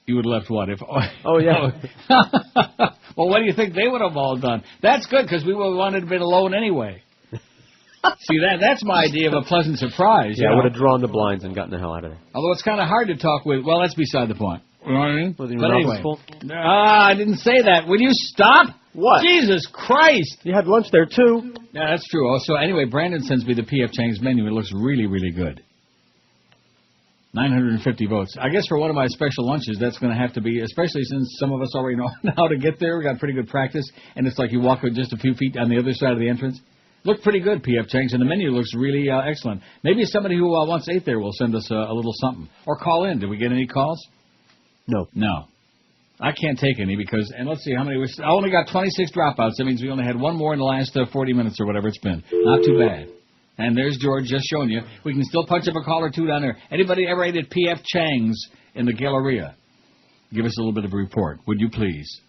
You would have left what? Oh, yeah. Well, what do you think they would have all done? That's good, because we would have wanted to be alone anyway. See, that's my idea of a pleasant surprise. Yeah, I would have drawn the blinds and gotten the hell out of there. Although it's kind of hard to talk with. Well, that's beside the point. You know what I mean? But anyway. I didn't say that. Will you stop? What? Jesus Christ. You had lunch there, too. Yeah, that's true. Oh, so anyway, Brandon sends me the P.F. Chang's menu. It looks really, really good. 950 votes. I guess for one of my special lunches, that's going to have to be, especially since some of us already know how to get there. We got pretty good practice, and it's like you walk just a few feet on the other side of the entrance. Looked pretty good, P.F. Chang's, and the menu looks really excellent. Maybe somebody who once ate there will send us a little something. Or call in. Did we get any calls? No. I can't take any because, and let's see how many. I only got 26 dropouts. That means we only had one more in the last 40 minutes or whatever it's been. Not too bad. And there's George just showing you. We can still punch up a call or two down there. Anybody ever ate at P.F. Chang's in the Galleria? Give us a little bit of a report, would you please?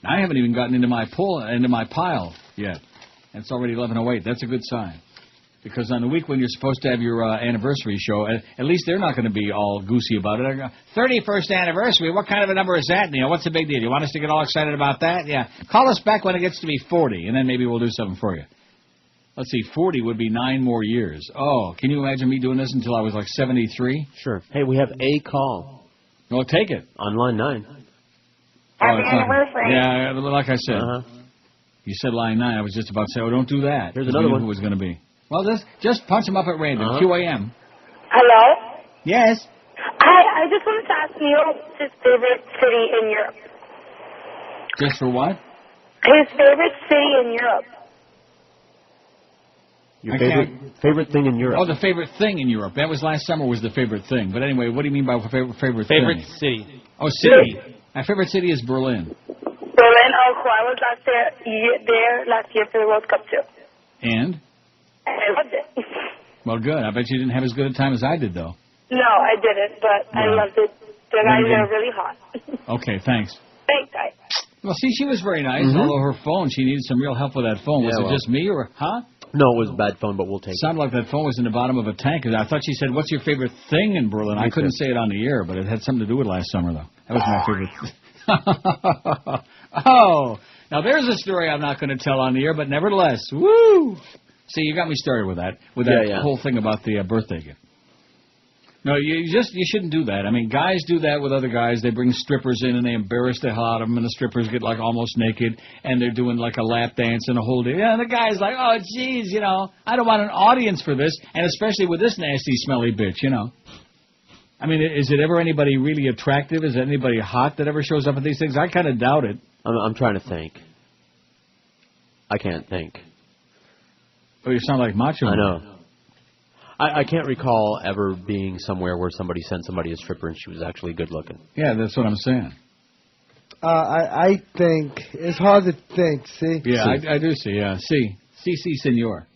I haven't even gotten into my pile yet. And it's already 11:08. That's a good sign. Because on the week when you're supposed to have your anniversary show, at least they're not going to be all goosey about it. 31st anniversary? What kind of a number is that, Neil? What's the big deal? You want us to get all excited about that? Yeah. Call us back when it gets to be 40, and then maybe we'll do something for you. Let's see, 40 would be 9 more years. Oh, can you imagine me doing this until I was like 73? Sure. Hey, we have a call. Well, take it. On line 9. Happy anniversary. Yeah, like I said. You said line 9. I was just about to say, oh, don't do that. Here's another one. Who was going to be. Well, just punch him up at random. QAM. Hello? Yes? I just wanted to ask Neil what's his favorite city in Europe. Just for what? His favorite city in Europe. Your favorite thing in Europe? Oh, the favorite thing in Europe. That was last summer was the favorite thing. But anyway, what do you mean by favorite Favorite thing? city. Oh, city. My favorite city is Berlin. Berlin? Oh, cool. I was there last year for the World Cup, too. And? I loved it. Well, good. I bet you didn't have as good a time as I did, though. No, I didn't, but I loved it. The guys are really hot. Okay, thanks. Thanks, guys. Well, see, she was very nice, although her phone, she needed some real help with that phone. Was it just me or, No, it was a bad phone, but we'll take it. Sounded like that phone was in the bottom of a tank. I thought she said, what's your favorite thing in Berlin? I couldn't say it on the air, but it had something to do with last summer, though. That was my favorite. Oh, now there's a story I'm not going to tell on the air, but nevertheless, woo! See, you got me started with that whole thing about the birthday gift. No, you shouldn't do that. I mean, guys do that with other guys. They bring strippers in and they embarrass the hell out of them, and the strippers get like almost naked, and they're doing like a lap dance and a whole day. Yeah, and the guy's like, oh, geez, I don't want an audience for this, and especially with this nasty, smelly bitch, I mean, is it ever anybody really attractive? Is it anybody hot that ever shows up at these things? I kind of doubt it. I'm trying to think. I can't think. Oh, you sound like Macho. I know. I can't recall ever being somewhere where somebody sent somebody a stripper and she was actually good looking. Yeah, that's what I'm saying. I think it's hard to think. See? Yeah, I do see. Yeah, see, senor.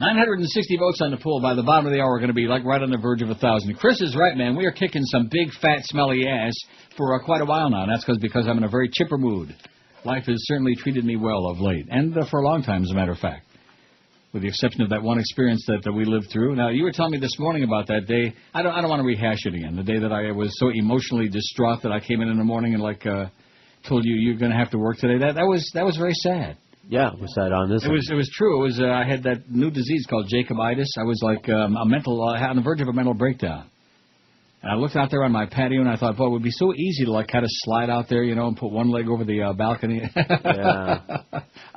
960 votes on the poll. By the bottom of the hour, we're going to be like right on the verge of 1,000. Chris is right, man. We are kicking some big, fat, smelly ass for quite a while now. And that's because I'm in a very chipper mood. Life has certainly treated me well of late, and for a long time, as a matter of fact. With the exception of that one experience that we lived through. Now, you were telling me this morning about that day. I don't want to rehash it again. The day that I was so emotionally distraught that I came in the morning and told you you're going to have to work today. That was very sad. Yeah, we said on this. It was true. It was I had that new disease called Jacobitis. I was like on the verge of a mental breakdown. And I looked out there on my patio and I thought, boy, it would be so easy to kind of slide out there, and put one leg over the balcony. Yeah.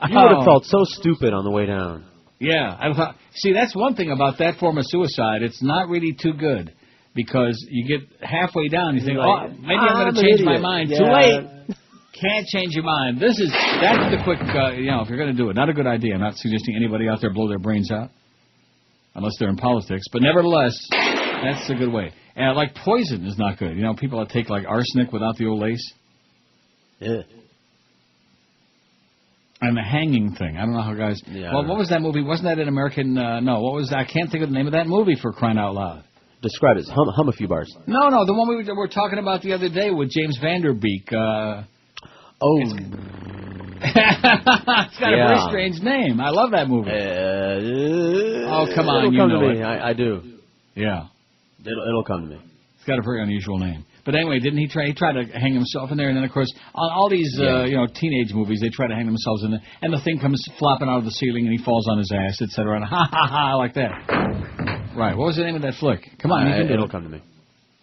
You would have felt so stupid on the way down. Yeah, I thought. See, that's one thing about that form of suicide. It's not really too good because you get halfway down, you think, maybe I'm going to change my mind. Yeah. Too late. Can't change your mind. That's the quick. If you're going to do it, not a good idea. I'm not suggesting anybody out there blow their brains out, unless they're in politics. But nevertheless, that's a good way. And like poison is not good. People that take like arsenic without the old lace. Yeah. And the hanging thing. I don't know how guys... Yeah, well, what was that movie? Wasn't that an American... no, what was... I can't think of the name of that movie for crying out loud. Describe it. Hum a few bars. No, the one we were talking about the other day with James Van Der Beek. It's got a very strange name. I love that movie. Oh, come on, you know it. I do. Yeah. It'll come to me. It's got a very unusual name. But anyway, didn't he try? He tried to hang himself in there, and then of course, on all these teenage movies, they try to hang themselves in there, and the thing comes flopping out of the ceiling, and he falls on his ass, etc. And ha ha ha, like that. Right. What was the name of that flick? Come on, it'll come to me.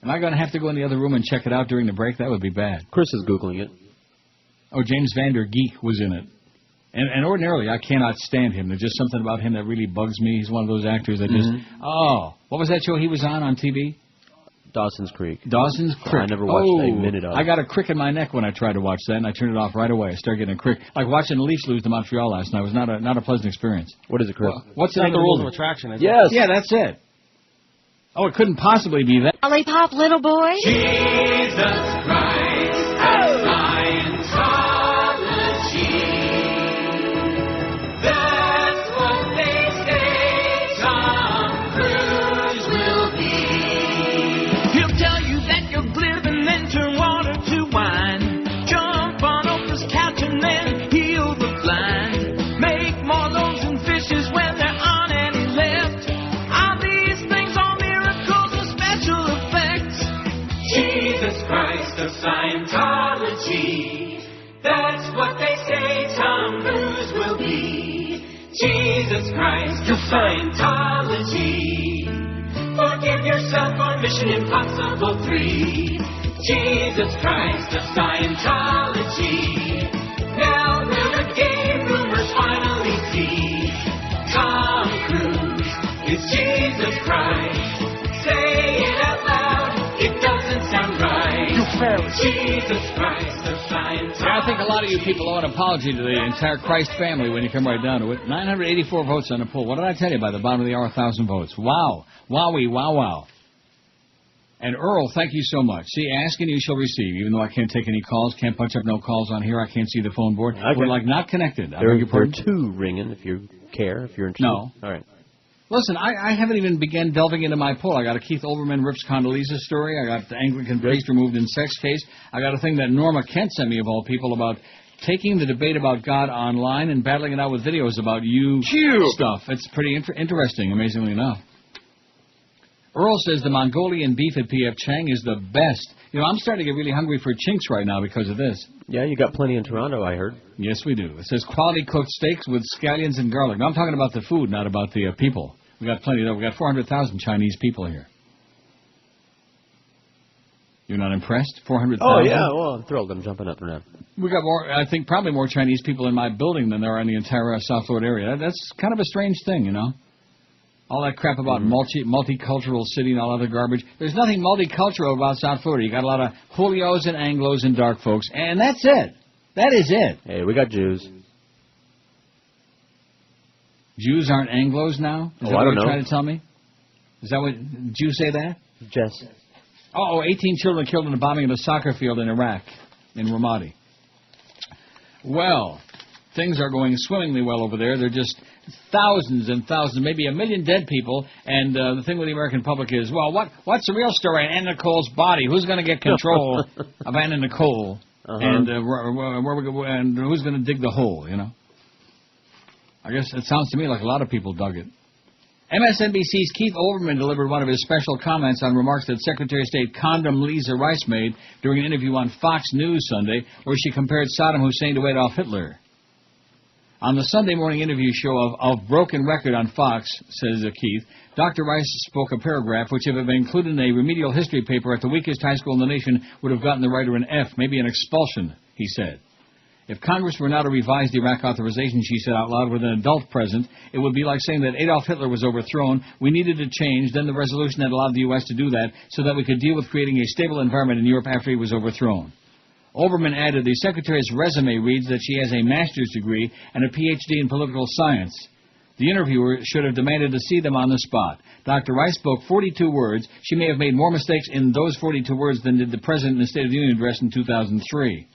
Am I going to have to go in the other room and check it out during the break? That would be bad. Chris is Googling it. Oh, James Van Der Geek was in it. And ordinarily, I cannot stand him. There's just something about him that really bugs me. He's one of those actors that just... Oh, what was that show he was on TV? Dawson's Creek. Dawson's Creek. I never watched a minute of it. I got a crick in my neck when I tried to watch that, and I turned it off right away. I started getting a crick. Like watching the Leafs lose to Montreal last night. It was not a pleasant experience. What is it, Chris? What's the rules of attraction? Yes. Yeah, that's it. Oh, it couldn't possibly be that. Lollipop, little boy. Jesus Christ, Scientology. That's what they say Tom Cruise will be. He'll tell you that you're glib and then turn water to wine. Jump on Oprah's couch and then heal the blind. Make more loaves and fishes when there aren't any left. Are these things all miracles or special effects? Jesus Christ of Scientology. That's what they say Tom Cruise will be. Jesus Christ of Scientology. Forgive yourself for Mission Impossible 3. Jesus Christ of Scientology. Now we're the game sound right. You fairy. Jesus Christ, the flying top. Yeah, I think a lot of you people owe an apology to the entire Christ family when you come right down to it. 984 votes on the poll. What did I tell you by the bottom of the hour? 1,000 votes. Wow. Wowie, wow, wow. And Earl, thank you so much. See, ask and you shall receive. Even though I can't take any calls, can't punch up no calls on here, I can't see the phone board. Okay. We're like not connected. There are two ringing if you care, if you're interested. No. All right. Listen, I haven't even begun delving into my poll. I got a Keith Olbermann rips Condoleezza story. I got the Anglican priest removed in sex case. I got a thing that Norma Kent sent me, of all people, about taking the debate about God online and battling it out with videos about you stuff. It's pretty interesting, amazingly enough. Earl says the Mongolian beef at P.F. Chang is the best. You know, I'm starting to get really hungry for chinks right now because of this. Yeah, you got plenty in Toronto, I heard. Yes, we do. It says quality cooked steaks with scallions and garlic. Now, I'm talking about the food, not about the people. We got plenty of. We got 400,000 Chinese people here. You're not impressed? 400,000? Oh, yeah. Well, I'm thrilled. I'm jumping up and down. We got more, I think, probably more Chinese people in my building than there are in the entire South Florida area. That's kind of a strange thing, you know? All that crap about multicultural city and all other garbage. There's nothing multicultural about South Florida. You got a lot of Julios and Anglos and dark folks, and that's it. That is it. Hey, we got Jews. Jews aren't Anglos now? Is that what you're trying to tell me? Is that what... Did you say that? Jess. Oh, 18 children killed in a bombing of a soccer field in Iraq, in Ramadi. Well, things are going swimmingly well over there. They're just thousands and thousands, maybe 1 million dead people. And the thing with the American public is, well, what's the real story on Anna Nicole's body? Who's going to get control of Anna Nicole? And and who's going to dig the hole, you know? I guess it sounds to me like a lot of people dug it. MSNBC's Keith Olbermann delivered one of his special comments on remarks that Secretary of State Condom Lisa Rice made during an interview on Fox News Sunday, where she compared Saddam Hussein to Adolf Hitler. On the Sunday morning interview show of Broken Record on Fox, says Keith, Dr. Rice spoke a paragraph which, if it had been included in a remedial history paper at the weakest high school in the nation, would have gotten the writer an F, maybe an expulsion, he said. If Congress were now to revise the Iraq authorization, she said out loud, with an adult present, it would be like saying that Adolf Hitler was overthrown, we needed to change, then the resolution had allowed the U.S. to do that so that we could deal with creating a stable environment in Europe after he was overthrown. Olbermann added, the Secretary's resume reads that she has a master's degree and a Ph.D. in political science. The interviewer should have demanded to see them on the spot. Dr. Rice spoke 42 words. She may have made more mistakes in those 42 words than did the President in the State of the Union address in 2003.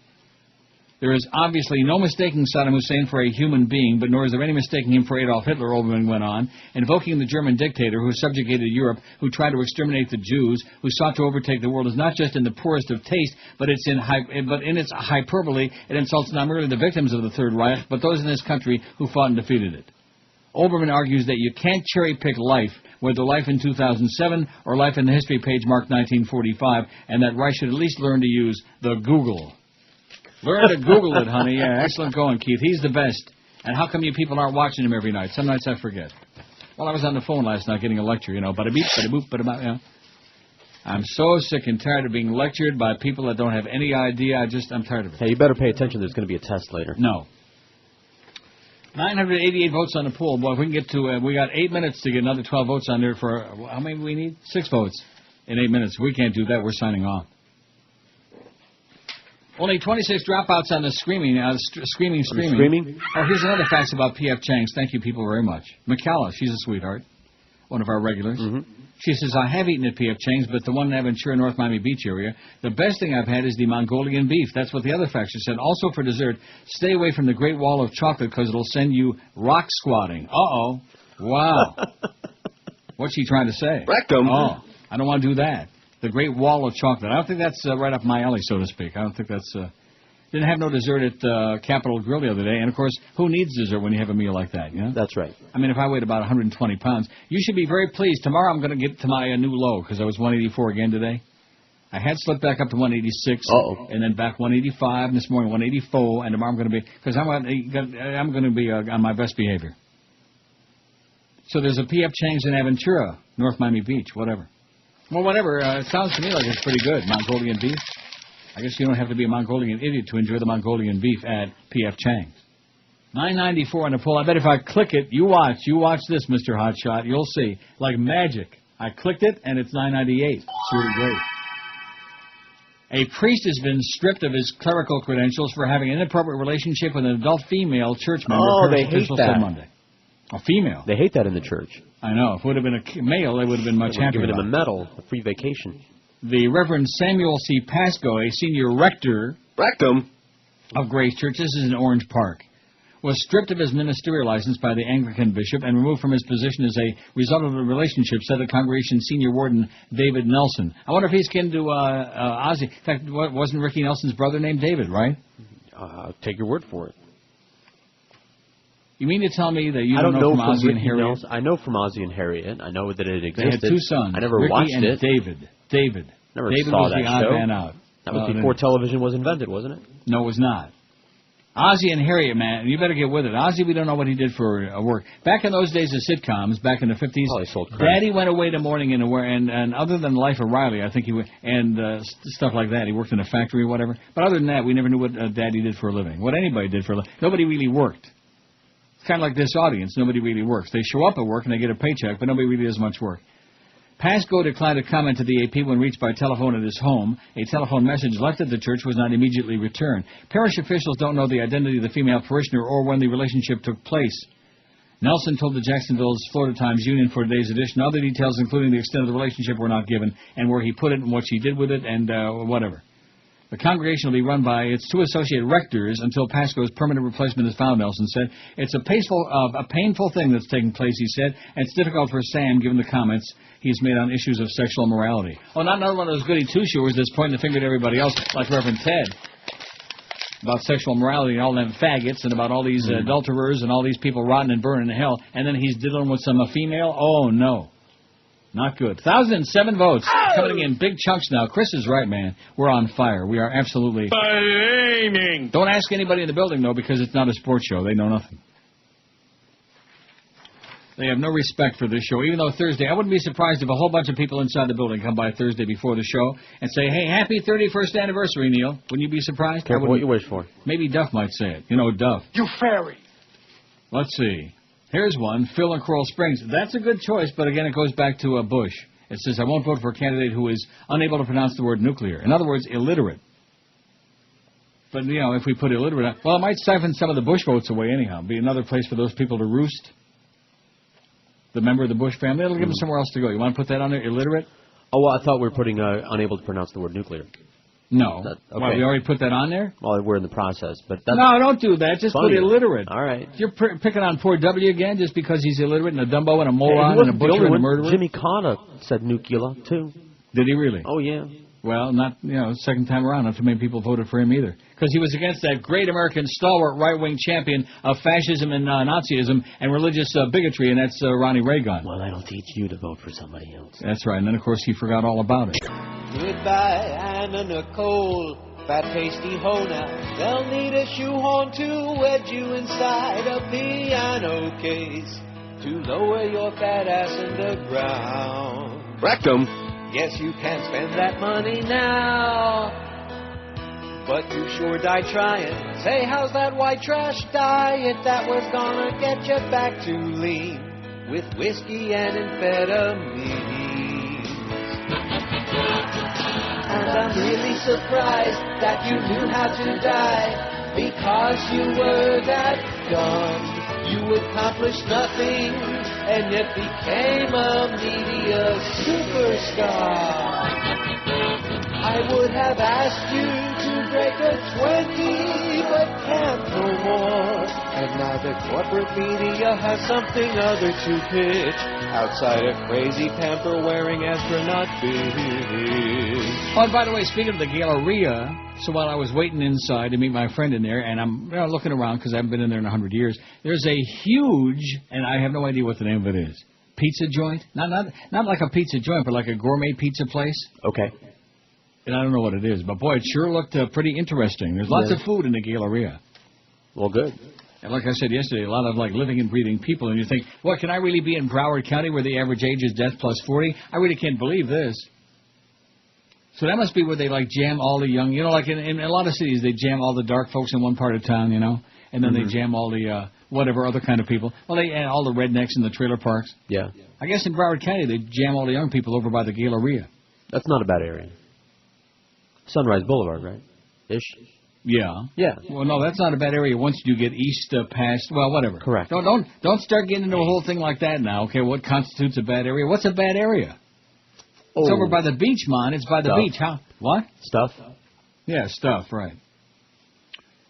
There is obviously no mistaking Saddam Hussein for a human being, but nor is there any mistaking him for Adolf Hitler, Olbermann went on, invoking the German dictator who subjugated Europe, who tried to exterminate the Jews, who sought to overtake the world, is not just in the poorest of taste, but in its hyperbole, it insults not merely the victims of the Third Reich, but those in this country who fought and defeated it. Olbermann argues that you can't cherry-pick life, whether life in 2007 or life in the history page marked 1945, and that Rice should at least learn to use the Google. Learn to Google it, honey. Yeah, excellent going, Keith. He's the best. And how come you people aren't watching him every night? Some nights I forget. Well, I was on the phone last night getting a lecture, you know. Bada-beep, bada-boop, bada-boop, you know. I'm so sick and tired of being lectured by people that don't have any idea. I'm tired of it. Hey, you better pay attention. There's going to be a test later. No. 988 votes on the poll. Boy, if we can get to... we got 8 minutes to get another 12 votes on there for... how many we need? 6 votes in 8 minutes. If we can't do that, we're signing off. Only 26 dropouts on the screaming. Screaming? Oh, here's another fact about P.F. Chang's. Thank you people very much. McCalla, she's a sweetheart. One of our regulars. Mm-hmm. She says, I have eaten at P.F. Chang's, but the one in Aventura, North Miami Beach area. The best thing I've had is the Mongolian beef. That's what the other faction said. Also for dessert, stay away from the Great Wall of Chocolate because it'll send you rock squatting. Uh-oh. Wow. What's she trying to say? Rectum. Oh, I don't want to do that. The Great Wall of Chocolate. I don't think that's right up my alley, so to speak. I don't think that's... Didn't have no dessert at Capitol Grill the other day. And, of course, who needs dessert when you have a meal like that, you know? That's right. I mean, if I weighed about 120 pounds, you should be very pleased. Tomorrow I'm going to get to my new low because I was 184 again today. I had slipped back up to 186. And then back 185, and this morning 184, and tomorrow I'm going to be... Because I'm going to be on my best behavior. So there's a P.F. Chang's in Aventura, North Miami Beach, whatever. Well, whatever. It sounds to me like it's pretty good. Mongolian beef. I guess you don't have to be a Mongolian idiot to enjoy the Mongolian beef at P.F. Chang's. 994 on the poll. I bet if I click it, you watch this, Mr. Hotshot. You'll see. Like magic. I clicked it, and it's 998. It's really great. A priest has been stripped of his clerical credentials for having an inappropriate relationship with an adult female church member. Oh, they hate that. Monday. A female. They hate that in the church. I know. If it would have been a male, they would have been much happier. Given him a medal, a free vacation. The Reverend Samuel C. Pasco, a senior rector of Grace Church, this is in Orange Park, was stripped of his ministerial license by the Anglican bishop and removed from his position as a result of a relationship, said the congregation's senior warden, David Nelson. I wonder if he's kin to Ozzy. In fact, wasn't Ricky Nelson's brother named David, right? Take your word for it. You mean to tell me that you don't know from Ozzy and Harriet? I know from Ozzy and Harriet. I know that it existed. They had two sons. I never Ricky watched and it. David. Never David saw was that the odd show. man out. That was before television was invented, wasn't it? No, it was not. Ozzy and Harriet, man, you better get with it. Ozzy, we don't know what he did for work. Back in those days of sitcoms, back in the 50s, Daddy went away to morning and other than Life of Riley, I think he went, and stuff like that. He worked in a factory or whatever. But other than that, we never knew what Daddy did for a living. What anybody did for a living. Nobody really worked. It's kind of like this audience. Nobody really works. They show up at work and they get a paycheck, but nobody really does much work. Pasco declined to comment to the AP when reached by telephone at his home. A telephone message left at the church was not immediately returned. Parish officials don't know the identity of the female parishioner or when the relationship took place. Nelson told the Jacksonville's Florida Times Union for today's edition other details, including the extent of the relationship, were not given, and where he put it and what she did with it and whatever. The congregation will be run by its two associate rectors until Pasco's permanent replacement is found, Nelson said. It's a painful thing that's taking place, he said, and it's difficult for Sam, given the comments he's made on issues of sexual immorality. Oh, not another one of those goody two-shoers that's pointing the finger at everybody else, like Reverend Ted, about sexual immorality and all them faggots and about all these adulterers and all these people rotting and burning in hell, and then he's dealing with some female? Oh, no. Not good. 1,007 votes coming in big chunks now. Chris is right, man. We're on fire. We are absolutely flaming. Don't ask anybody in the building, though, because it's not a sports show. They know nothing. They have no respect for this show, even though Thursday. I wouldn't be surprised if a whole bunch of people inside the building come by Thursday before the show and say, hey, happy 31st anniversary, Neil. Wouldn't you be surprised? Careful what you wish for. Maybe Duff might say it. You know, Duff. You fairy. Let's see. Here's one, Phil in Coral Springs. That's a good choice, but again, it goes back to Bush. It says, I won't vote for a candidate who is unable to pronounce the word nuclear. In other words, illiterate. But, you know, if we put illiterate, well, it might siphon some of the Bush votes away anyhow. Be another place for those people to roost. The member of the Bush family. It'll give them somewhere else to go. You want to put that on there, illiterate? Oh, well, I thought we were putting unable to pronounce the word nuclear. No. Okay. Well, we already put that on there? Well, we're in the process. But that's no, don't do that. Just put illiterate. All right. You're picking on poor W again just because he's illiterate and a dumbo and a moron and a butcher and a murderer? Jimmy Carter said nuclear, too. Did he really? Oh, yeah. Well, not, second time around. Not too many people voted for him either. Because he was against that great American stalwart right-wing champion of fascism and Nazism and religious bigotry, and that's Ronnie Reagan. Well, that'll teach you to vote for somebody else. That's right. And then, of course, he forgot all about it. Goodbye, Anna Nicole. Fat, pasty hoe now. They'll need a shoehorn to wedge you inside a piano case to lower your fat ass in the ground. Rectum. Yes, you can spend that money now, but you sure die trying. Say, how's that white trash diet that was gonna get you back to lean with whiskey and amphetamines? And I'm really surprised that you knew how to die, because you were that dumb. You accomplished nothing and yet became a media superstar. I would have asked you to break a 20, but can't no more. And now the corporate media has something other to pitch outside a crazy pamper-wearing astronaut bitch. Oh, and by the way, speaking of the Galleria, so while I was waiting inside to meet my friend in there, and I'm looking around because I haven't been in there in 100 years, there's a huge, and I have no idea what the name of it is, pizza joint. Not like a pizza joint, but like a gourmet pizza place. Okay. And I don't know what it is, but boy, it sure looked pretty interesting. There's lots of food in the Galleria. Well, good. And like I said yesterday, a lot of like living and breathing people, and you think, what, can I really be in Broward County where the average age is death plus 40? I really can't believe this. So that must be where they like jam all the young, like in a lot of cities, they jam all the dark folks in one part of town, and then they jam all the whatever other kind of people. Well, they all the rednecks in the trailer parks. Yeah. I guess in Broward County, they jam all the young people over by the Galleria. That's not a bad area. Sunrise Boulevard, right? Ish. Yeah. Yeah. Well, no, that's not a bad area once you get east past. Well, whatever. Correct. Don't start getting into a whole thing like that now. Okay, what constitutes a bad area? What's a bad area? It's over by the beach, man. It's by the beach. How? What? Stuff. Yeah, stuff. Right.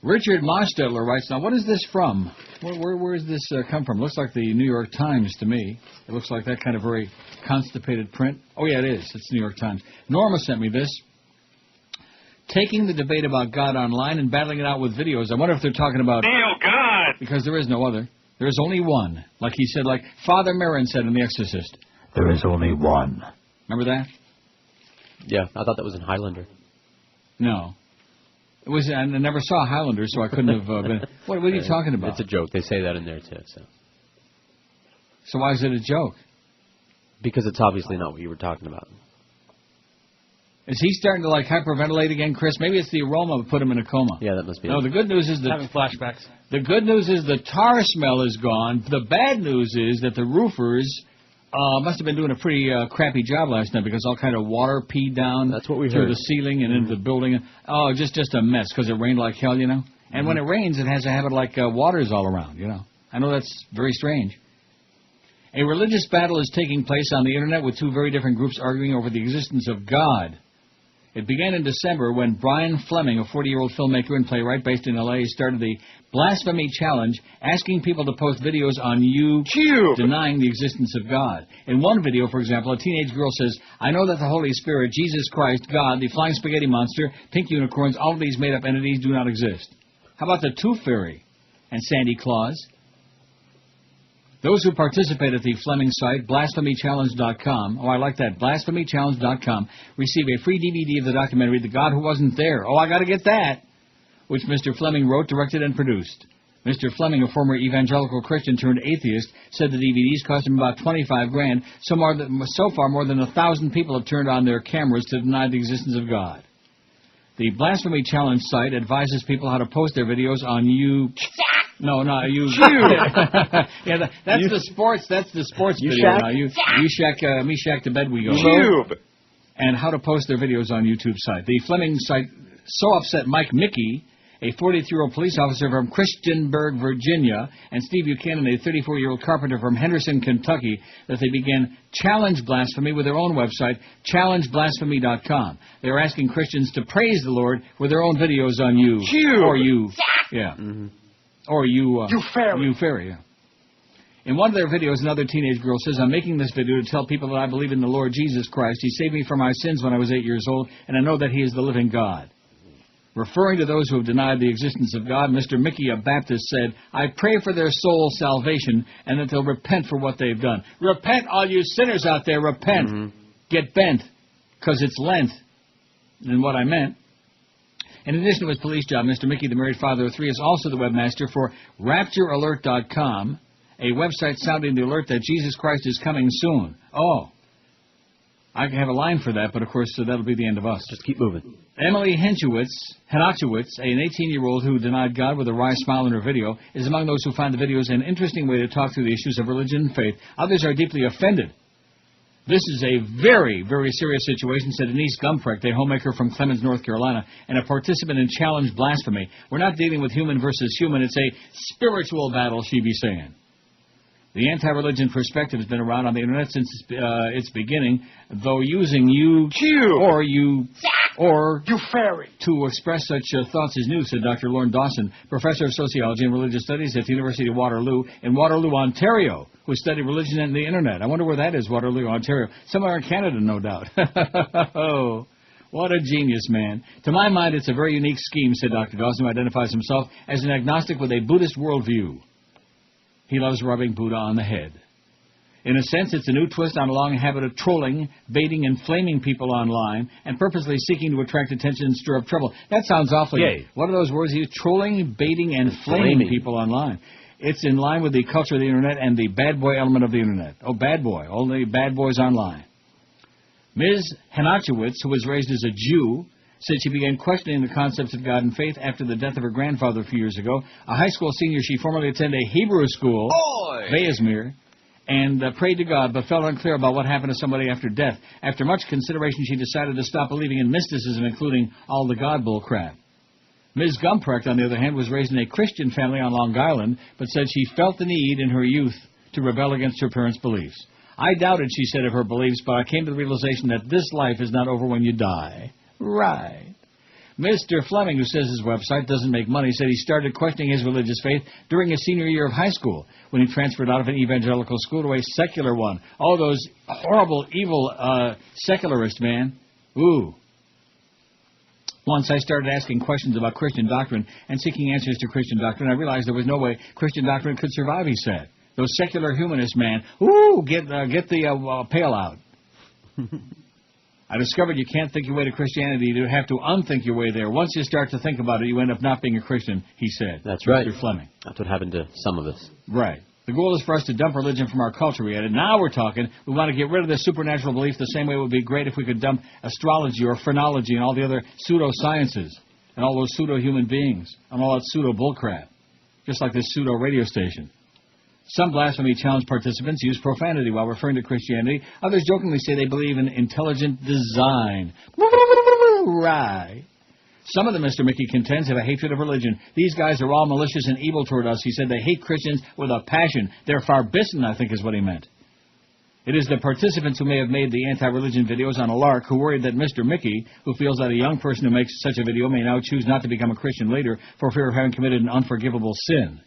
Richard Mostetler writes, now, what is this from? Where does this come from? Looks like the New York Times to me. It looks like that kind of very constipated print. Oh, yeah, it is. It's New York Times. Norma sent me this. Taking the debate about God online and battling it out with videos. I wonder if they're talking about... Nail God! Because there is no other. There is only one. Like he said, like Father Merrin said in The Exorcist. There is only one. Remember that? Yeah, I thought that was in Highlander. No. It was. I never saw Highlander, so I couldn't have been... What are you talking about? It's a joke. They say that in there, too. So why is it a joke? Because it's obviously not what you were talking about. Is he starting to, like, hyperventilate again, Chris? Maybe it's the aroma that put him in a coma. Yeah, that must be No, the good news is that... Having flashbacks. The good news is the tar smell is gone. The bad news is that the roofers must have been doing a pretty crappy job last night because all kind of water peed down through the ceiling and into the building. Oh, just a mess because it rained like hell, you know. And when it rains, it has a habit like water's all around, you know. I know that's very strange. A religious battle is taking place on the Internet with two very different groups arguing over the existence of God. It began in December when Brian Fleming, a 40-year-old filmmaker and playwright based in L.A., started the Blasphemy Challenge, asking people to post videos on YouTube denying the existence of God. In one video, for example, a teenage girl says, I know that the Holy Spirit, Jesus Christ, God, the flying spaghetti monster, pink unicorns, all of these made-up entities do not exist. How about the Tooth Fairy and Sandy Claus? Those who participate at the Fleming site, blasphemychallenge.com, I like that, blasphemychallenge.com, receive a free DVD of the documentary, The God Who Wasn't There. Oh, I got to get that, which Mr. Fleming wrote, directed, and produced. Mr. Fleming, a former evangelical Christian turned atheist, said the DVDs cost him about $25,000. So far, more than 1,000 people have turned on their cameras to deny the existence of God. The Blasphemy Challenge site advises people how to post their videos on YouTube. No, you. Yeah, that's the sports. That's the sports video. Now you shack, me shack to bed we go. YouTube. And how to post their videos on YouTube site. The Fleming site so upset Mike Mickey, a 43-year-old police officer from Christiansburg, Virginia, and Steve Buchanan, a 34-year-old carpenter from Henderson, Kentucky, that they began Challenge Blasphemy with their own website, challengeblasphemy.com. They were asking Christians to praise the Lord with their own videos on YouTube. Or you. Yeah. Mm-hmm. Or you fairy, yeah. In one of their videos, another teenage girl says, I'm making this video to tell people that I believe in the Lord Jesus Christ. He saved me from my sins when I was 8 years old, and I know that He is the living God. Referring to those who have denied the existence of God, Mr. Mickey, a Baptist, said, I pray for their soul salvation and that they'll repent for what they've done. Repent, all you sinners out there, repent. Mm-hmm. Get bent, because it's Lent, and what I meant. In addition to his police job, Mr. Mickey, the married father of three, is also the webmaster for RaptureAlert.com, a website sounding the alert that Jesus Christ is coming soon. Oh, I can have a line for that, but of course that'll be the end of us. Just keep moving. Emily Henchowitz, an 18-year-old who denied God with a wry smile in her video, is among those who find the videos an interesting way to talk through the issues of religion and faith. Others are deeply offended. This is a very, very serious situation, said Denise Gumprecht, a homemaker from Clemens, North Carolina, and a participant in Challenge Blasphemy. We're not dealing with human versus human. It's a spiritual battle, she be saying. The anti-religion perspective has been around on the Internet since its beginning, though using you fairy to express such thoughts is new, said Dr. Lorne Dawson, professor of sociology and religious studies at the University of Waterloo in Waterloo, Ontario, who studied religion and the Internet. I wonder where that is, Waterloo, Ontario. Somewhere in Canada, no doubt. Oh, what a genius, man. To my mind, it's a very unique scheme, said Dr. Dawson, who identifies himself as an agnostic with a Buddhist worldview. He loves rubbing Buddha on the head. In a sense, it's a new twist on a long habit of trolling, baiting, and flaming people online, and purposely seeking to attract attention and stir up trouble. That sounds awfully... Yay. What are those words? Trolling, baiting, and flaming people online. It's in line with the culture of the Internet and the bad boy element of the Internet. Oh, bad boy. Only bad boys online. Ms. Henachowitz, who was raised as a Jew, said she began questioning the concepts of God and faith after the death of her grandfather a few years ago. A high school senior, she formerly attended a Hebrew school, Beasmere, and prayed to God, but felt unclear about what happened to somebody after death. After much consideration, she decided to stop believing in mysticism, including all the God bull crap. Ms. Gumprecht, on the other hand, was raised in a Christian family on Long Island, but said she felt the need in her youth to rebel against her parents' beliefs. I doubted, she said, of her beliefs, but I came to the realization that this life is not over when you die. Right. Mr. Fleming, who says his website doesn't make money, said he started questioning his religious faith during his senior year of high school, when he transferred out of an evangelical school to a secular one. Oh, those horrible, evil secularists, man. Ooh. Once I started asking questions about Christian doctrine and seeking answers to Christian doctrine, I realized there was no way Christian doctrine could survive, he said. Those secular humanists, man. Ooh, get the pail out. I discovered you can't think your way to Christianity. You have to unthink your way there. Once you start to think about it, you end up not being a Christian, he said. That's right. Mr. Fleming. That's what happened to some of us. Right. The goal is for us to dump religion from our culture, we added. Now we're talking. We want to get rid of the supernatural belief the same way it would be great if we could dump astrology or phrenology and all the other pseudosciences and all those pseudo-human beings and all that pseudo-bullcrap, just like this pseudo-radio station. Some Blasphemy Challenge participants use profanity while referring to Christianity. Others jokingly say they believe in intelligent design. Right. Some of them, Mr. Mickey contends, have a hatred of religion. These guys are all malicious and evil toward us. He said they hate Christians with a passion. They're farbissant, I think is what he meant. It is the participants who may have made the anti-religion videos on a lark who worried that Mr. Mickey, who feels that a young person who makes such a video may now choose not to become a Christian later for fear of having committed an unforgivable sin.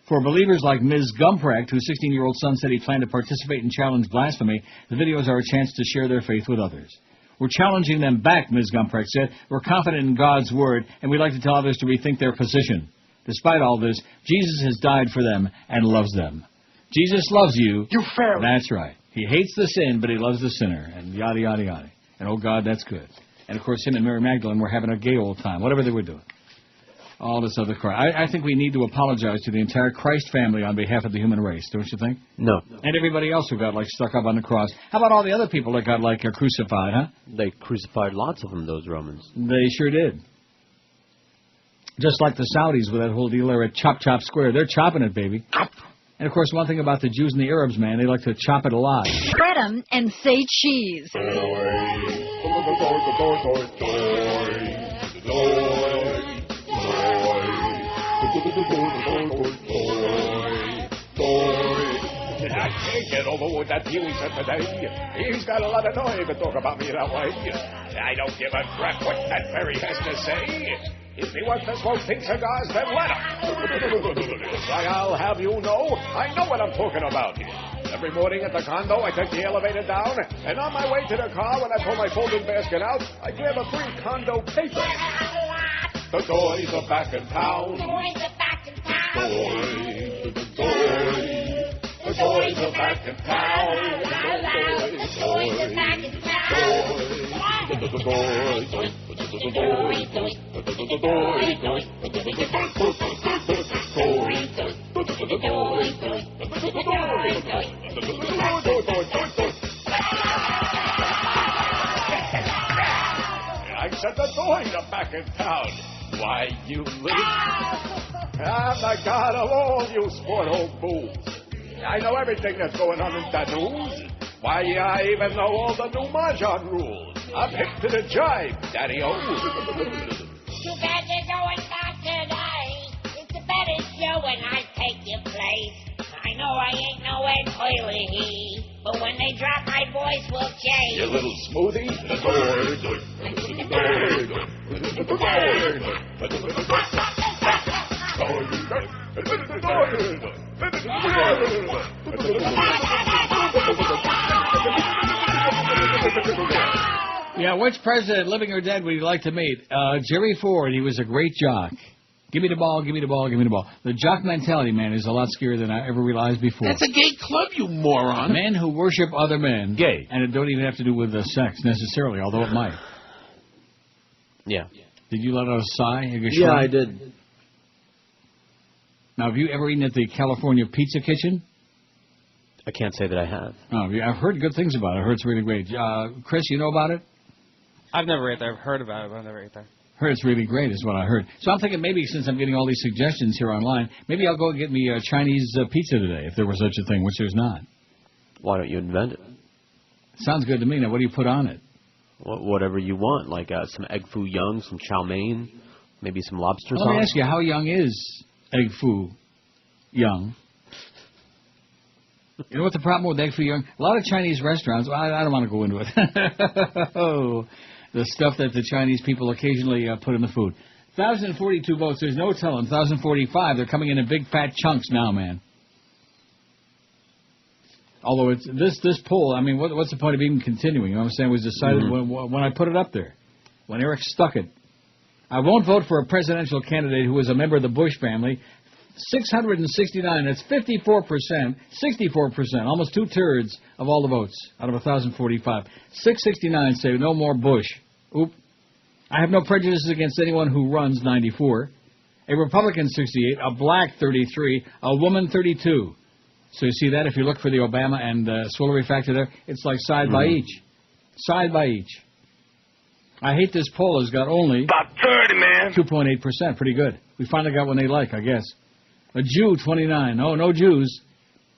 For believers like Ms. Gumprecht, whose 16-year-old son said he planned to participate in Challenge Blasphemy, the videos are a chance to share their faith with others. We're challenging them back, Ms. Gumprecht said. We're confident in God's word, and we'd like to tell others to rethink their position. Despite all this, Jesus has died for them and loves them. Jesus loves you. You fairy. That's right. He hates the sin, but he loves the sinner, and yada, yada, yada. And, oh, God, that's good. And, of course, him and Mary Magdalene were having a gay old time, whatever they were doing. All this other crap. I think we need to apologize to the entire Christ family on behalf of the human race, don't you think? No. And everybody else who got, stuck up on the cross. How about all the other people that got, crucified, huh? They crucified lots of them, those Romans. They sure did. Just like the Saudis with that whole deal there at Chop Chop Square. They're chopping it, baby. And, of course, one thing about the Jews and the Arabs, man, they like to chop it a lot. Spread them and say cheese. I can't get over with that Huey said today. He's got a lot of noise to talk about me that way. I don't give a crap what that fairy has to say. If he wants to smoke pink cigars, then let him. Why, I'll have you know, I know what I'm talking about here. Every morning at the condo, I take the elevator down, and on my way to the car, when I pull my folding basket out, I grab a free condo paper. The toys are back in town. The toys are back in town. The toys are back in town. The toys are back in town. I said the toys are back in town. Why, you little... I'm the god of all you sport old fools. I know everything that's going on in the news. Why, I even know all the new Mahjong rules. I'm hip to the jive, Daddy-O. Too bad you're going back today. It's a better show when I take your place. I know I ain't no Ed Hoyle, but when they drop, my voice will change. You little smoothie. Yeah, which president, living or dead, would you like to meet? Jerry Ford. He was a great jock. Give me the ball, give me the ball, give me the ball. The jock mentality, man, is a lot scarier than I ever realized before. That's a gay club, you moron. Men who worship other men. Gay. And it don't even have to do with sex, necessarily, although it might. Yeah. Did you let out a sigh? Yeah, I did. Now, have you ever eaten at the California Pizza Kitchen? I can't say that I have. Oh, I've heard good things about it. I heard it's really great. Chris, you know about it? I've never ate there. I've heard about it, but I've never ate there. Heard it's really great is what I heard. So I'm thinking maybe since I'm getting all these suggestions here online, maybe I'll go get me a Chinese pizza today, if there was such a thing, which there's not. Why don't you invent it? Sounds good to me. Now, what do you put on it? Whatever you want, like some egg foo young, some chow mein, maybe some lobster sauce. Let me ask you, how young is egg foo young? You know what the problem with egg foo young? A lot of Chinese restaurants, well, I don't want to go into it. Oh, the stuff that the Chinese people occasionally put in the food. 1,042 votes. There's no telling. 1,045. They're coming in big fat chunks now, man. Although it's this poll, I mean, what's the point of even continuing? You know what I'm saying? It was decided when I put it up there, when Eric stuck it. I won't vote for a presidential candidate who is a member of the Bush family. 669, that's 54%, 64%, almost two-thirds of all the votes out of 1,045. 669 say no more Bush. Oop. I have no prejudices against anyone who runs, 94. A Republican, 68. A black, 33. A woman, 32. So you see that? If you look for the Obama and Swillery factor there, it's like side by each. Side by each. I hate this poll has got only... About 30, man. 2.8%. Pretty good. We finally got one they like, I guess. A Jew, 29. No Jews.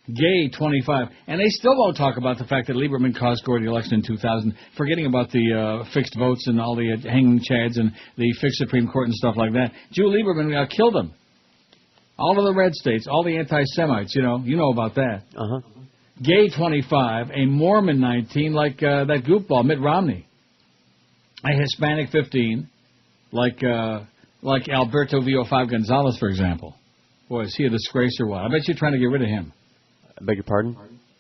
Gay, 25. And they still won't talk about the fact that Lieberman caused Gore the election in 2000, forgetting about the fixed votes and all the hanging chads and the fixed Supreme Court and stuff like that. Jew Lieberman killed him. All of the red states, all the anti-Semites, you know about that. Gay, 25. A Mormon, 19, like that goofball, Mitt Romney. A Hispanic, 15, like Alberto VO5 Gonzalez, for example. Boy, is he a disgrace or what? I bet you're trying to get rid of him. I beg your pardon?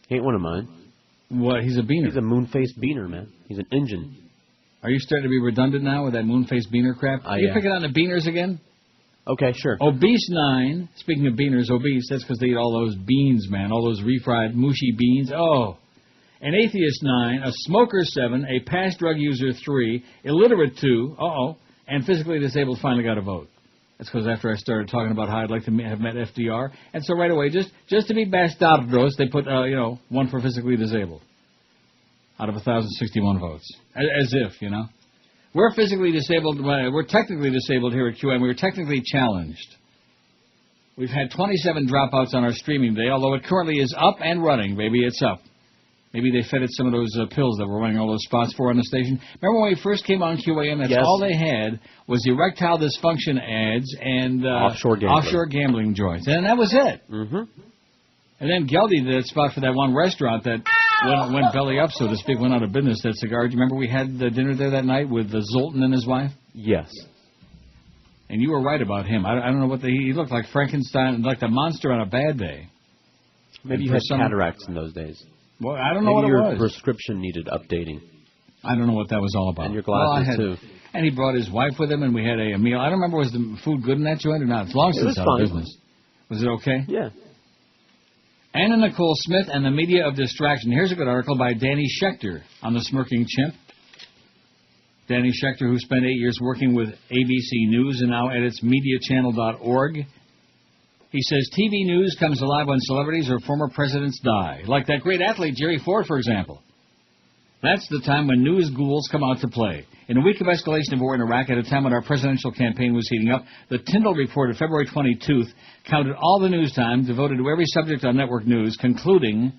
He ain't one of mine. What? He's a beaner. He's a moon-faced beaner, man. He's an engine. Are you starting to be redundant now with that moon-faced beaner crap? Are you picking on the beaners again? Okay, sure. Obese 9. Speaking of beaners, obese. That's because they eat all those beans, man. All those refried, mushy beans. Oh. An atheist 9. A smoker 7. A past drug user 3. Illiterate 2. And physically disabled finally got a vote. That's because after I started talking about how I'd like to have met FDR. And so right away, just to be bastardos, they put, one for physically disabled. Out of 1,061 votes. As if, We're physically disabled. We're technically disabled here at QM. We were technically challenged. We've had 27 dropouts on our streaming day, although it currently is up and running, baby. It's up. Maybe they fed it some of those pills that we're running all those spots for on the station. Remember when we first came on QAM, that's all they had was erectile dysfunction ads and offshore gambling joints. And that was it. And then Geldy did that spot for that one restaurant that went belly up, so to speak, went out of business, that cigar. Do you remember we had the dinner there that night with Zoltan and his wife? Yes. And you were right about him. I don't know what he looked like Frankenstein, like the monster on a bad day. Maybe you had cataracts in those days. Well, I don't know what it was. Your prescription needed updating. I don't know what that was all about. And your glasses, too. And he brought his wife with him, and we had a meal. I don't remember, was the food good in that joint or not? It's long since out of business. Was it okay? Yeah. Anna Nicole Smith and the Media of Distraction. Here's a good article by Danny Schechter on the Smirking Chimp. Danny Schechter, who spent 8 years working with ABC News and now edits MediaChannel.org. He says TV news comes alive when celebrities or former presidents die. Like that great athlete Jerry Ford, for example. That's the time when news ghouls come out to play. In a week of escalation of war in Iraq, at a time when our presidential campaign was heating up, the Tyndall report of February 22nd counted all the news time devoted to every subject on network news, concluding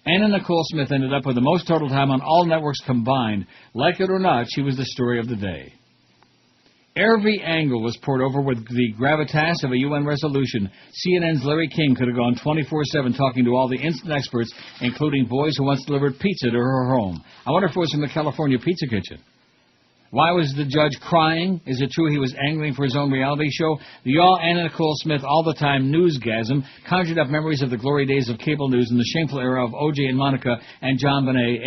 Anna Nicole Smith ended up with the most total time on all networks combined. Like it or not, she was the story of the day. Every angle was poured over with the gravitas of a UN resolution. CNN's Larry King could have gone 24/7 talking to all the instant experts, including boys who once delivered pizza to her home. I wonder if it was from the California Pizza Kitchen. Why was the judge crying? Is it true he was angling for his own reality show? The Anna Nicole Smith all-the-time newsgasm conjured up memories of the glory days of cable news and the shameful era of O.J. and Monica and John Bonet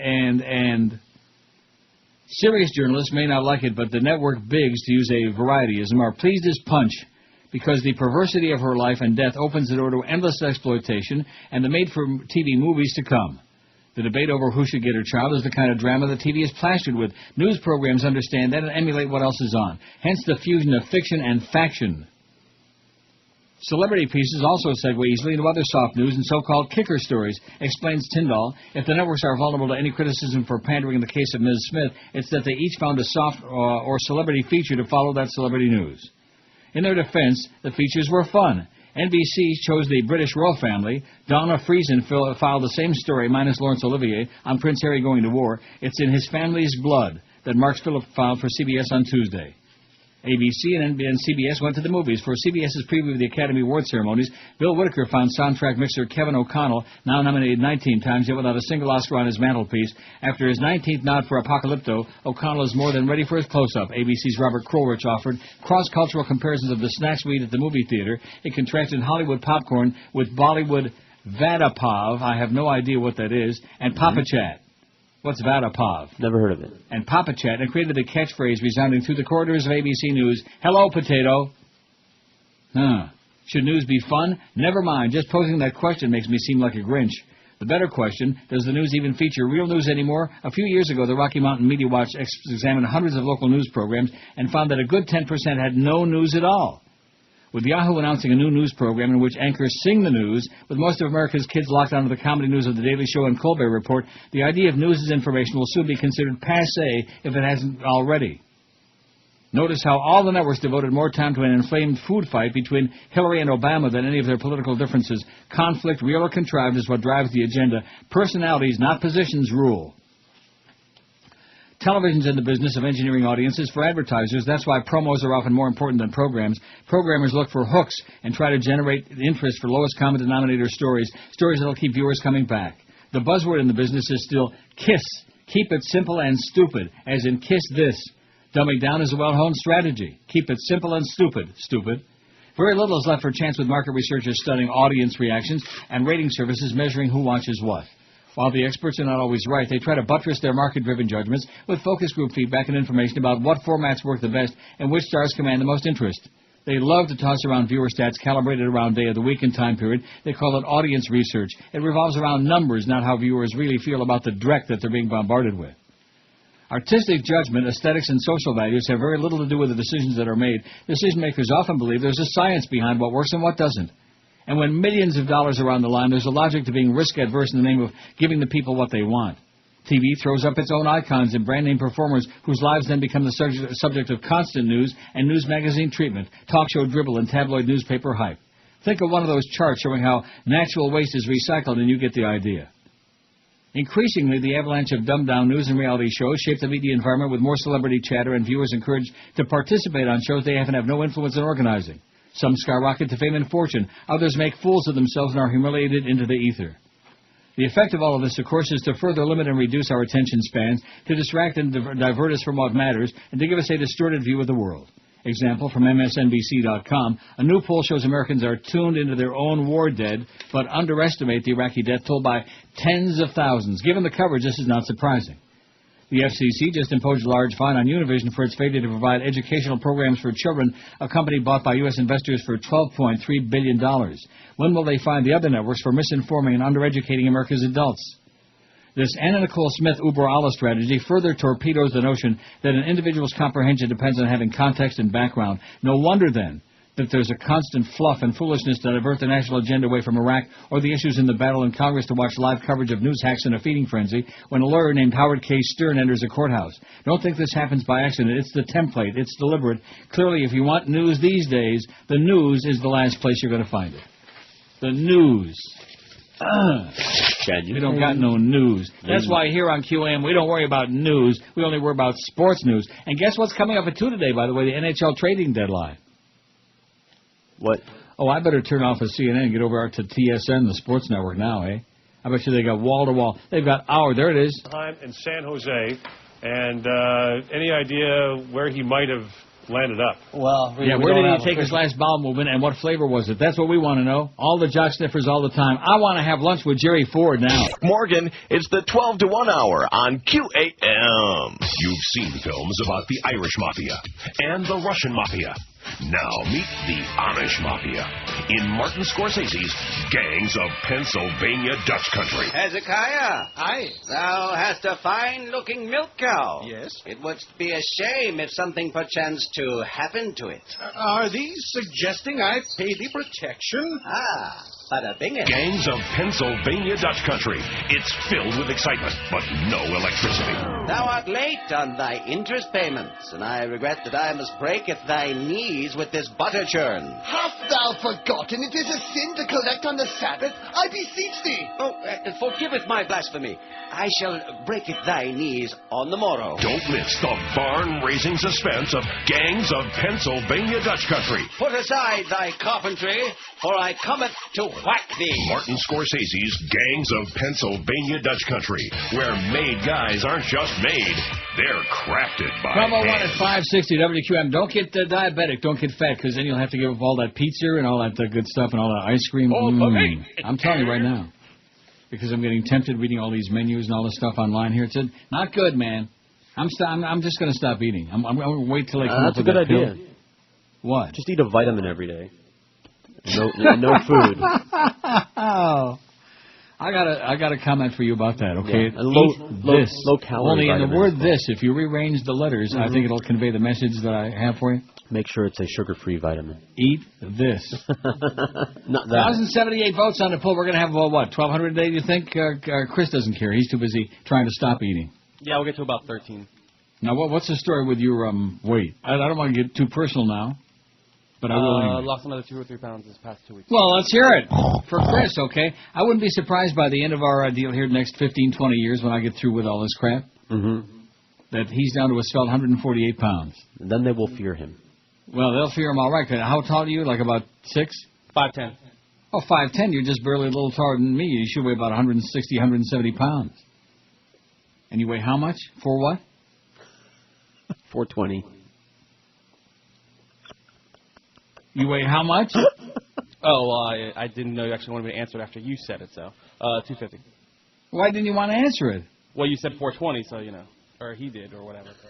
and... Serious journalists may not like it, but the network bigs, to use a varietyism, are pleased as punch because the perversity of her life and death opens the door to endless exploitation and the made-for-TV movies to come. The debate over who should get her child is the kind of drama that TV is plastered with. News programs understand that and emulate what else is on. Hence the fusion of fiction and faction. Celebrity pieces also segue easily into other soft news and so-called kicker stories, explains Tyndall. If the networks are vulnerable to any criticism for pandering in the case of Ms. Smith, it's that they each found a soft or celebrity feature to follow that celebrity news. In their defense, the features were fun. NBC chose the British royal family. Donna Friesen filed the same story, minus Laurence Olivier, on Prince Harry going to war. It's in his family's blood, that Mark Phillip filed for CBS on Tuesday. ABC and CBS went to the movies. For CBS's preview of the Academy Award ceremonies, Bill Whitaker found soundtrack mixer Kevin O'Connell, now nominated 19 times, yet without a single Oscar on his mantelpiece. After his 19th nod for Apocalypto, O'Connell is more than ready for his close-up. ABC's Robert Krulwich offered cross-cultural comparisons of the snacks we eat at the movie theater. It contrasted Hollywood popcorn with Bollywood Vadapav, I have no idea what that is, and Papa Chat. What's Vadapav? Never heard of it. And Papa Chat, and created the catchphrase resounding through the corridors of ABC News, "Hello, potato." Should news be fun? Never mind. Just posing that question makes me seem like a Grinch. The better question, does the news even feature real news anymore? A few years ago, the Rocky Mountain Media Watch examined hundreds of local news programs and found that a good 10% had no news at all. With Yahoo announcing a new news program in which anchors sing the news, with most of America's kids locked onto the comedy news of The Daily Show and Colbert Report, the idea of news as information will soon be considered passé if it hasn't already. Notice how all the networks devoted more time to an inflamed food fight between Hillary and Obama than any of their political differences. Conflict, real or contrived, is what drives the agenda. Personalities, not positions, rule. Television's in the business of engineering audiences for advertisers. That's why promos are often more important than programs. Programmers look for hooks and try to generate interest for lowest common denominator stories that'll keep viewers coming back. The buzzword in the business is still KISS. Keep it simple and stupid, as in kiss this. Dumbing down is a well-honed strategy. Keep it simple and stupid. Very little is left for chance with market researchers studying audience reactions and rating services measuring who watches what. While the experts are not always right, they try to buttress their market-driven judgments with focus group feedback and information about what formats work the best and which stars command the most interest. They love to toss around viewer stats calibrated around day of the week and time period. They call it audience research. It revolves around numbers, not how viewers really feel about the dreck that they're being bombarded with. Artistic judgment, aesthetics, and social values have very little to do with the decisions that are made. Decision-makers often believe there's a science behind what works and what doesn't. And when millions of dollars are on the line, there's a logic to being risk-adverse in the name of giving the people what they want. TV throws up its own icons and brand-name performers whose lives then become the subject of constant news and news magazine treatment, talk show dribble, and tabloid newspaper hype. Think of one of those charts showing how natural waste is recycled, and you get the idea. Increasingly, the avalanche of dumbed-down news and reality shows shape the media environment with more celebrity chatter and viewers encouraged to participate on shows they often have no influence in organizing. Some skyrocket to fame and fortune. Others make fools of themselves and are humiliated into the ether. The effect of all of this, of course, is to further limit and reduce our attention spans, to distract and divert us from what matters, and to give us a distorted view of the world. Example from MSNBC.com. A new poll shows Americans are tuned into their own war dead, but underestimate the Iraqi death toll by tens of thousands. Given the coverage, this is not surprising. The FCC just imposed a large fine on Univision for its failure to provide educational programs for children, a company bought by U.S. investors for $12.3 billion. When will they find the other networks for misinforming and undereducating America's adults? This Anna Nicole Smith Uber Allah strategy further torpedoes the notion that an individual's comprehension depends on having context and background. No wonder, then, that there's a constant fluff and foolishness to divert the national agenda away from Iraq or the issues in the battle in Congress to watch live coverage of news hacks in a feeding frenzy when a lawyer named Howard K. Stern enters a courthouse. Don't think this happens by accident. It's the template. It's deliberate. Clearly, if you want news these days, the news is the last place you're going to find it. The news. We don't got no news. That's why here on QAM we don't worry about news. We only worry about sports news. And guess what's coming up at 2 today, by the way, the NHL trading deadline. What? Oh, I better turn off the CNN and get over to TSN, the sports network now, eh? I bet you they got wall-to-wall. They've got there it is. Time in San Jose, and any idea where he might have landed up? Well, where did he take his last bowel movement, and what flavor was it? That's what we want to know. All the jock sniffers all the time. I want to have lunch with Jerry Ford now. Morgan, it's the 12 to 1 hour on QAM. You've seen films about the Irish Mafia and the Russian Mafia. Now meet the Amish Mafia in Martin Scorsese's Gangs of Pennsylvania Dutch Country. Hezekiah. Aye. Thou hast a fine-looking milk cow. Yes. It would be a shame if something perchance to happen to it. Are these suggesting I pay thee protection? Ah, Bada bing it. Gangs of Pennsylvania Dutch Country. It's filled with excitement, but no electricity. Thou art late on thy interest payments, and I regret that I must break at thy knees with this butter churn. Hast thou forgotten it is a sin to collect on the Sabbath? I beseech thee. Oh, forgiveth my blasphemy. I shall break at thy knees on the morrow. Don't miss the barn-raising suspense of Gangs of Pennsylvania Dutch Country. Put aside thy carpentry, for I cometh to whack thee. Martin Scorsese's Gangs of Pennsylvania Dutch Country, where made guys aren't just made, they're crafted by 1201 hand. at 560 WQM. Don't get diabetic. Don't get fat, because then you'll have to give up all that pizza and all that good stuff and all that ice cream. I'm telling you right now. Because I'm getting tempted reading all these menus and all this stuff online here. It said, not good, man. I'm just going to stop eating. I'm going to wait till I come up with that pill. That's a good idea. What? Just eat a vitamin every day. No food. Oh. I got a comment for you about that, okay? Yeah. Low calorie Only in the word vitamins. this, if you rearrange the letters, I think it'll convey the message that I have for you. Make sure it's a sugar-free vitamin. Eat this. Not that. 1,078 votes on the poll. We're going to have, what, 1,200 a day, do you think? Chris doesn't care. He's too busy trying to stop eating. Yeah, we'll get to about 13. Now, what's the story with your weight? I don't want to get too personal now, but I will anyway. Lost another 2 or 3 pounds this past 2 weeks. Well, let's hear it for Chris, okay? I wouldn't be surprised by the end of our deal here the next 15, 20 years when I get through with all this crap, that he's down to a svelte 148 pounds. And then they will fear him. Well, they'll fear him all right. How tall are you? Like about 6? 5'10". Oh, 5'10". You're just barely a little taller than me. You should weigh about 160, 170 pounds. And you weigh how much? For what? 420. You weigh how much? I didn't know you actually wanted me to answer it after you said it, so 250. Why didn't you want to answer it? Well, you said 420, so, or he did, or whatever. So.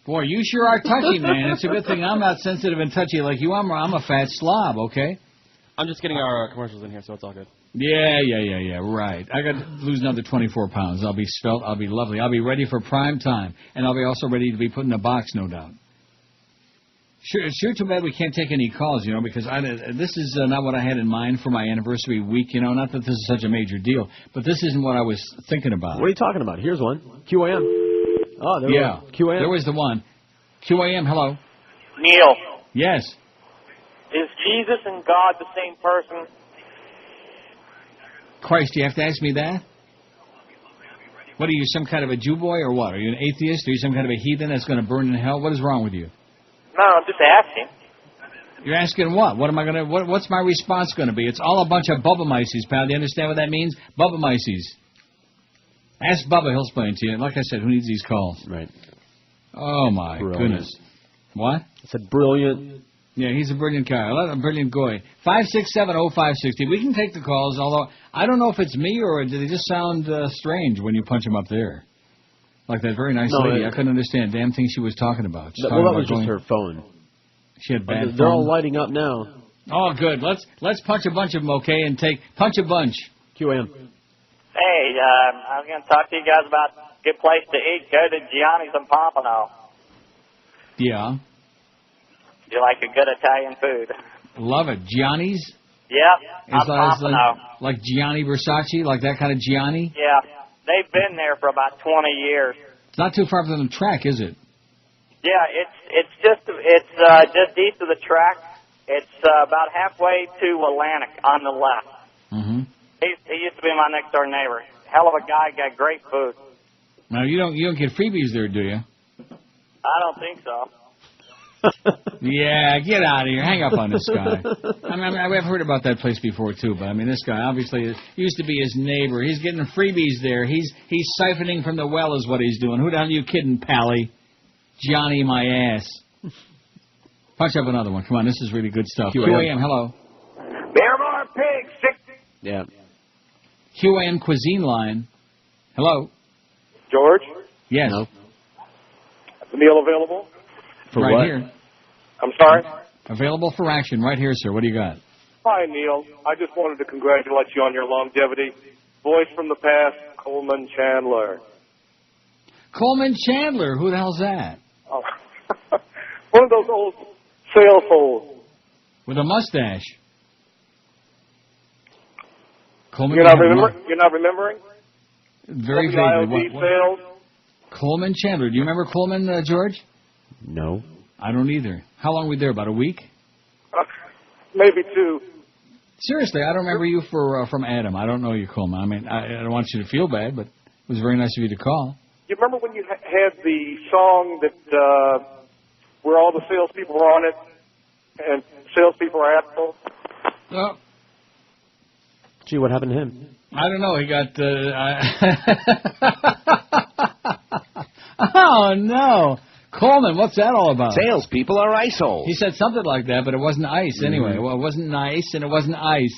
Boy, you sure are touchy, man. It's a good thing I'm not sensitive and touchy like you. I'm a fat slob, okay? I'm just getting our commercials in here, so it's all good. Yeah, right. I got to lose another 24 pounds. I'll be svelte. I'll be lovely. I'll be ready for prime time. And I'll be also ready to be put in a box, no doubt. Sure too bad we can't take any calls, because this is not what I had in mind for my anniversary week, Not that this is such a major deal, but this isn't what I was thinking about. What are you talking about? Here's one. QAM. Oh, there QAM. There was the one. QAM, hello. Neil. Yes. Is Jesus and God the same person? Christ, do you have to ask me that? What, are you some kind of a Jew boy or what? Are you an atheist? Are you some kind of a heathen that's going to burn in hell? What is wrong with you? No, I'm just asking. You're asking what? What's my response going to be? It's all a bunch of Bubba Mices, pal. Do you understand what that means? Bubba Mices. Ask Bubba, he'll explain to you. Like I said, who needs these calls? Right. Oh, my goodness. What? I said brilliant. Yeah, he's a brilliant guy. A brilliant guy. 5670560. We can take the calls, although I don't know if it's me or do they just sound strange when you punch them up there. Like that very nice lady. I couldn't understand a damn thing she was talking about. That was just her phone. She had bad They're phone. all lighting up now. Oh, good. Let's punch a bunch of them, okay, and punch a bunch. QAM. Hey, I was going to talk to you guys about a good place to eat. Go to Gianni's in Pompano. Yeah. You like a good Italian food. Love it. Gianni's? Yep. Pompano. Like Gianni Versace? Like that kind of Gianni? Yeah. They've been there for about 20 years. It's not too far from the track, is it? Yeah, it's just east of the track. It's about halfway to Atlantic on the left. Mm-hmm. He used to be my next door neighbor. Hell of a guy, got great food. Now you don't get freebies there, do you? I don't think so. Yeah, get out of here. Hang up on this guy. I've heard about that place before, too, but, this guy obviously used to be his neighbor. He's getting freebies there. He's siphoning from the well is what he's doing. Who the hell are you kidding, Pally? Johnny, my ass. Punch up another one. Come on, this is really good stuff. QAM, hello. Miramar Pig, 6. Yeah. QAM Cuisine Line. Hello. George? Yes. No. Is the meal available? For right what? Here. I'm sorry? Available for action right here, sir. What do you got? Hi, Neil. I just wanted to congratulate you on your longevity. Voice from the past, Coleman Chandler. Coleman Chandler? Who the hell's that? Oh. One of those old sales holes. With a mustache. Coleman, You're not remembering? Very vaguely. What? Sales? Coleman Chandler. Do you remember Coleman, George? No. I don't either. How long were we there? About a week? Maybe 2. Seriously, I don't remember you from Adam. I don't know you, Coleman. I mean, I don't want you to feel bad, but it was very nice of you to call. You remember when you had the song that where all the salespeople were on it, and salespeople are assholes? Oh. Gee, what happened to him? I don't know. He got... Oh, no. Coleman, what's that all about? Salespeople are ice holes. He said something like that, but it wasn't ice anyway. Well, it wasn't nice, and it wasn't ice.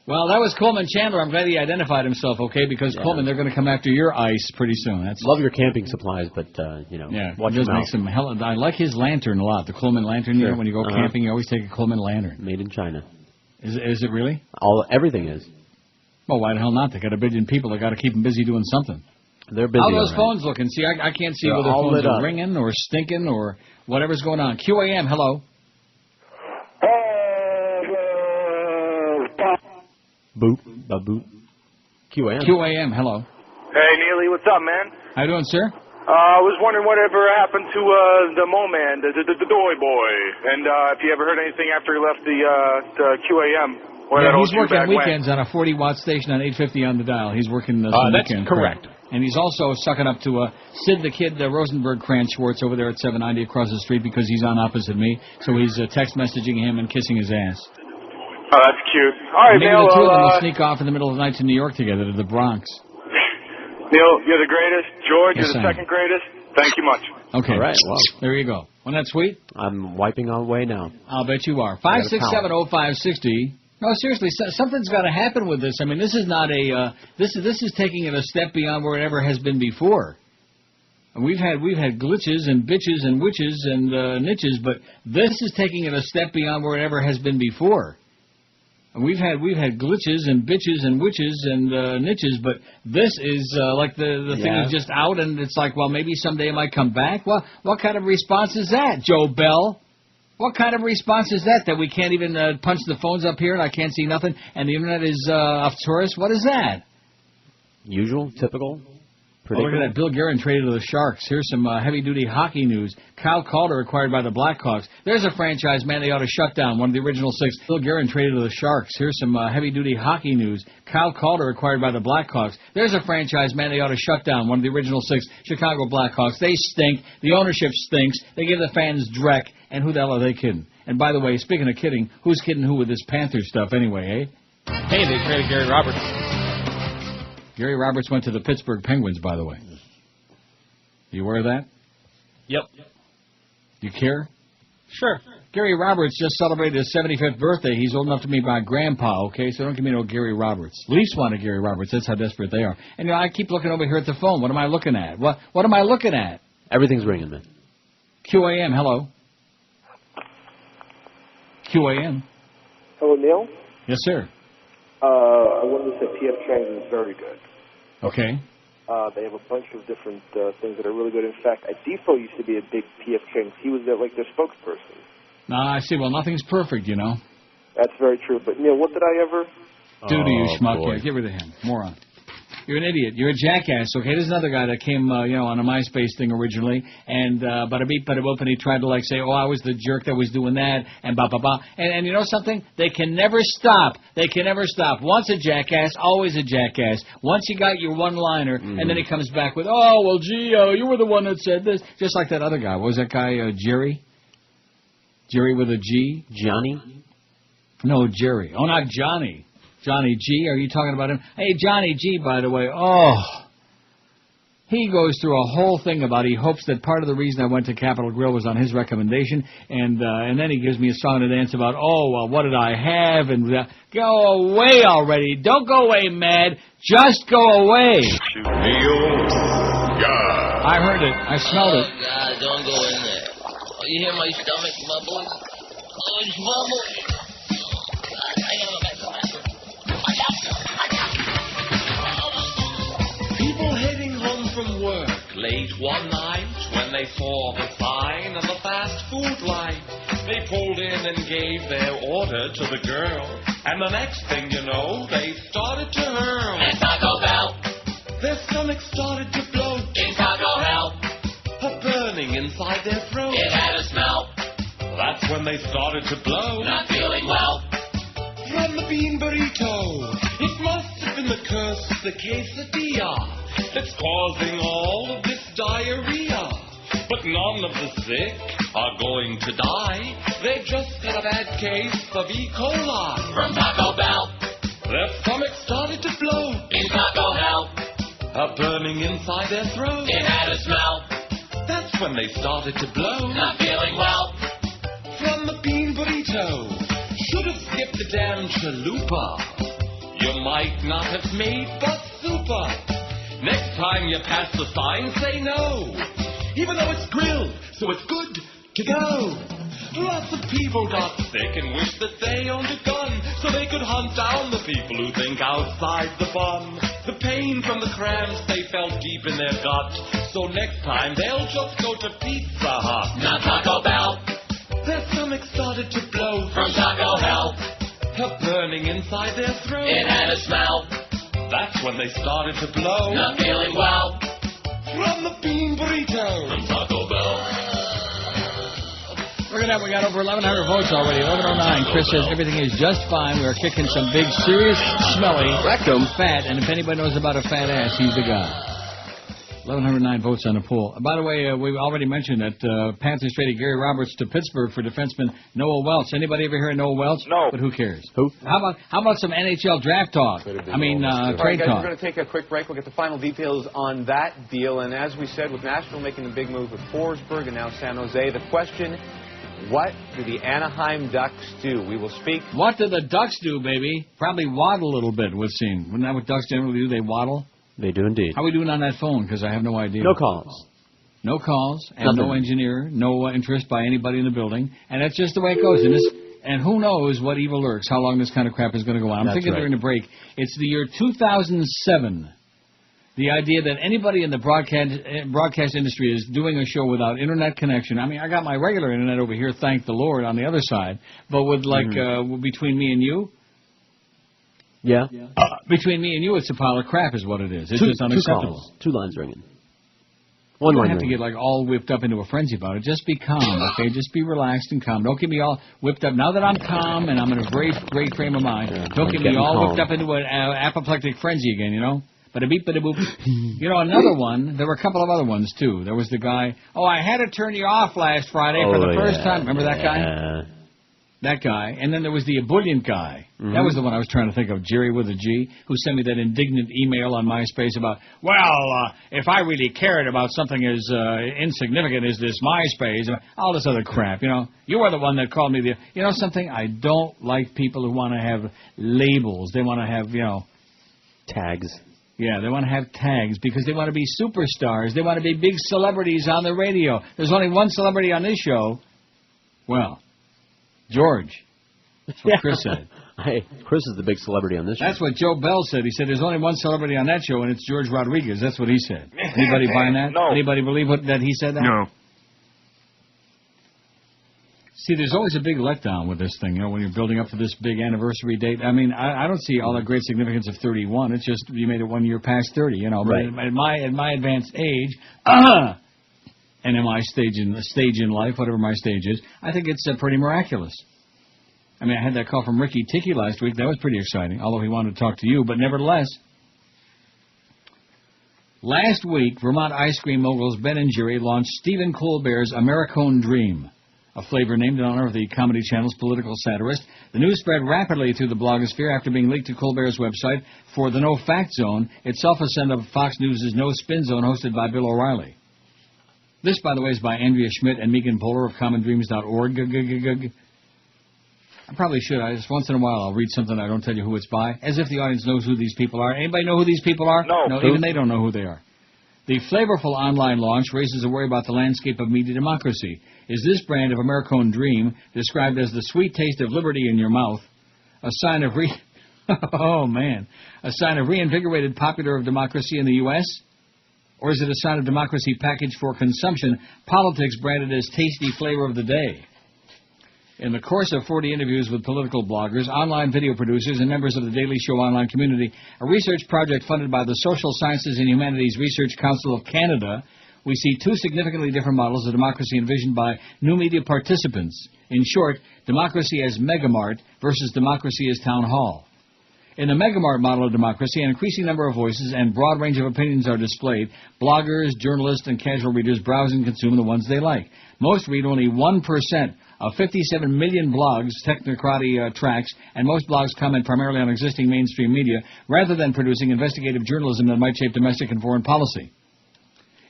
Well, that was Coleman Chandler. I'm glad he identified himself, okay? Because, Coleman, they're going to come after your ice pretty soon. Love your camping supplies, but, watch just your makes them I like his lantern a lot, the Coleman lantern. Sure. You know, when you go camping, you always take a Coleman lantern. Made in China. Is it really? Everything is. Well, why the hell not? They got a billion people. They got to keep them busy doing something. They're busy. How are those phones looking? See, I can't see whether phones are ringing or stinking or whatever's going on. QAM, hello. Boop. Boop. QAM. QAM, hello. Hey, Neely, what's up, man? How you doing, sir? I was wondering whatever happened to the Mo Man, the Doy Boy, and if you ever heard anything after he left the QAM. He's working weekends on a 40-watt station on 850 on the dial. He's working some that's weekends. correct. And he's also sucking up to Sid the Kid Rosenberg Kranz Schwartz over there at 790 across the street because he's on opposite me. So he's text messaging him and kissing his ass. Oh, that's cute. All right, maybe Neil. The two of them will sneak off in the middle of the night to New York together to the Bronx. Neil, you're the greatest. George, yes, you're the second greatest. Thank you much. Okay. All right. Well, there you go. Wasn't that sweet? I'm wiping away now. I'll bet you are. 5670560. No, seriously, something's got to happen with this. I mean, this is not a. This is taking it a step beyond where it ever has been before. And we've had glitches and bitches and witches and niches, but this is taking it a step beyond where it ever has been before. And we've had glitches and bitches and witches and niches, but this is like the thing is just out, and it's like, well, maybe someday it might come back. Well, what kind of response is that, Joe Bell? What kind of response is that we can't even punch the phones up here and I can't see nothing, and the internet is off tourist? What is that? Usual, typical. Oh, look at that. Bill Guerin traded to the Sharks. Here's some heavy-duty hockey news. Kyle Calder acquired by the Blackhawks. There's a franchise man they ought to shut down, one of the original 6. Bill Guerin traded to the Sharks. Here's some heavy-duty hockey news. Kyle Calder acquired by the Blackhawks. There's a franchise man they ought to shut down, one of the original 6. Chicago Blackhawks. They stink. The ownership stinks. They give the fans dreck. And who the hell are they kidding? And by the way, speaking of kidding, who's kidding who with this Panther stuff anyway, eh? Hey, they traded Gary Roberts. Gary Roberts went to the Pittsburgh Penguins, by the way. You aware of that? Yep. You care? Sure. Gary Roberts just celebrated his 75th birthday. He's old enough to be my grandpa, okay? So don't give me no Gary Roberts. Leafs wanted Gary Roberts. That's how desperate they are. And, I keep looking over here at the phone. What am I looking at? What am I looking at? Everything's ringing, man. QAM, hello. QAM. Hello, Neil? Yes, sir. I wanted to say PF Chang's is very good. Okay. They have a bunch of different things that are really good. In fact, Adifo used to be a big PF Chang's. He was their spokesperson. I see. Well, nothing's perfect, you know. That's very true. But, Neil, what did I ever do to you, schmuck? Yeah, get rid of him. Moron. You're an idiot. You're a jackass, okay? There's another guy that came, on a MySpace thing originally, and bada beep, bada boop, and he tried to, say, I was the jerk that was doing that, and ba-ba-ba. And you know something? They can never stop. They can never stop. Once a jackass, always a jackass. Once you got your one-liner, and then he comes back with, you were the one that said this. Just like that other guy. What was that guy, Jerry? Jerry with a G? Johnny? No, Jerry. Oh, not Johnny. Johnny G, are you talking about him? Hey, Johnny G, by the way, he goes through a whole thing about he hopes that part of the reason I went to Capitol Grill was on his recommendation, and then he gives me a song to dance about, what did I have, and go away already. Don't go away, mad. Just go away. I heard it. I smelled it. God, don't go in there. You hear my stomach bubble? It's bubbling. I gotta go back to the bathroom. People heading home from work late one night when they saw the sign on the fast food line. They pulled in and gave their order to the girl, And the next thing you know, they started to hurl. And Taco Bell. Their stomachs started to blow. In Taco Hell. A burning inside their throat. It had a smell. That's when they started to blow. Not feeling well. From the bean burrito. It must have been the curse of the quesadilla that's causing all of this diarrhea. But none of the sick are going to die. They've just got a bad case of E. coli. From Taco Bell. Their stomachs started to blow. In Taco Hell. A burning inside their throat. It had a smell. That's when they started to blow. Not feeling well. From the bean burrito. Should have skipped the damn chalupa. You might not have made but super. Next time you pass the sign, say no. Even though it's grilled, so it's good to go. Lots of people got sick and wished that they owned a gun so they could hunt down the people who think outside the bun. The pain from the cramps they felt deep in their gut. So next time they'll just go to Pizza Hut. Not Taco Bell. Their stomachs started to blow. From Taco Hell. A burning inside their throat. It had a smell. That's when they started to blow. Not feeling well. From the bean burrito. From Taco Bell. Look at that, we got over 1,100 votes already. 1109. Chris says everything is just fine. We are kicking some big, serious, smelly, rectum, fat, and if anybody knows about a fat ass, he's the guy. 1,109 votes on the poll. By the way, we already mentioned that Panthers traded Gary Roberts to Pittsburgh for defenseman Noah Welch. Anybody ever hear of Noah Welch? No. But who cares? Who? How about some NHL draft talk? Trade All right, guys, talk. we're going to take a quick break. We'll get the final details on that deal. And as we said, with Nashville making the big move with Forsberg and now San Jose, the question, what do the Anaheim Ducks do? We will speak. What do the Ducks do, baby? Probably waddle a little bit, would seem. Isn't that what Ducks generally do? They waddle? They do indeed. How are we doing on that phone? Because I have no idea. No calls. No calls, and Nothing. no engineer, no interest by anybody in the building. And that's just the way it goes. And who knows what evil lurks, how long this kind of crap is going to go on. I'm thinking during the break, it's the year 2007. The idea that anybody in the broadcast industry is doing a show without internet connection. I mean, I got my regular internet over here, thank the Lord, on the other side. But with, between me and you... Yeah. Between me and you, it's a pile of crap is what it is. It's just unacceptable. Two lines ringing. You don't have to get all whipped up into a frenzy about it. Just be calm, okay? Just be relaxed and calm. Don't get me all whipped up. Now that I'm calm and I'm in a very great frame of mind, don't get me all whipped up into an apoplectic frenzy again, you know? Bada-beep, bada-boop. You know, another one, there were a couple of other ones, too. There was the guy, I had to turn you off last Friday for the first time. Remember that guy? That guy. And then there was the ebullient guy. Mm-hmm. That was the one I was trying to think of, Jerry with a G, who sent me that indignant email on MySpace about, if I really cared about something as insignificant as this MySpace, all this other crap, you know. You were the one that called me you know something? I don't like people who want to have labels. They want to have, tags. Yeah, they want to have tags because they want to be superstars. They want to be big celebrities on the radio. There's only one celebrity on this show. Well, George. That's what Chris said. Hey, Chris is the big celebrity on this show. That's what Joe Bell said. He said there's only one celebrity on that show, and it's George Rodriguez. That's what he said. Anybody buying that? No. Anybody believe that he said that? No. See, there's always a big letdown with this thing, when you're building up to this big anniversary date. I mean, I don't see all that great significance of 31. It's just you made it 1 year past 30, Right. But at my advanced age, and in my stage in life, whatever my stage is, I think it's pretty miraculous. I mean, I had that call from Ricky Tiki last week. That was pretty exciting, although he wanted to talk to you. But nevertheless, last week, Vermont ice cream moguls Ben and Jerry launched Stephen Colbert's Americone Dream, a flavor named in honor of the Comedy Channel's political satirist. The news spread rapidly through the blogosphere after being leaked to Colbert's website for the No Fact Zone, itself a send of Fox News' No Spin Zone hosted by Bill O'Reilly. This, by the way, is by Andrea Schmidt and Megan Poehler of commondreams.org. I probably should. Just once in a while I'll read something I don't tell you who it's by, as if the audience knows who these people are. Anybody know who these people are? No, even they don't know who they are. The flavorful online launch raises a worry about the landscape of media democracy. Is this brand of Americone Dream, described as the sweet taste of liberty in your mouth, a sign of a sign of reinvigorated popular of democracy in the U.S.? Or is it a sign of democracy packaged for consumption, politics branded as tasty flavor of the day? In the course of 40 interviews with political bloggers, online video producers, and members of the Daily Show online community, a research project funded by the Social Sciences and Humanities Research Council of Canada, we see two significantly different models of democracy envisioned by new media participants. In short, democracy as megamart versus democracy as town hall. In the megamart model of democracy, an increasing number of voices and broad range of opinions are displayed. Bloggers, journalists, and casual readers browse and consume the ones they like. Most read only 1% of 57 million blogs, technocracy tracks, and most blogs comment primarily on existing mainstream media, rather than producing investigative journalism that might shape domestic and foreign policy.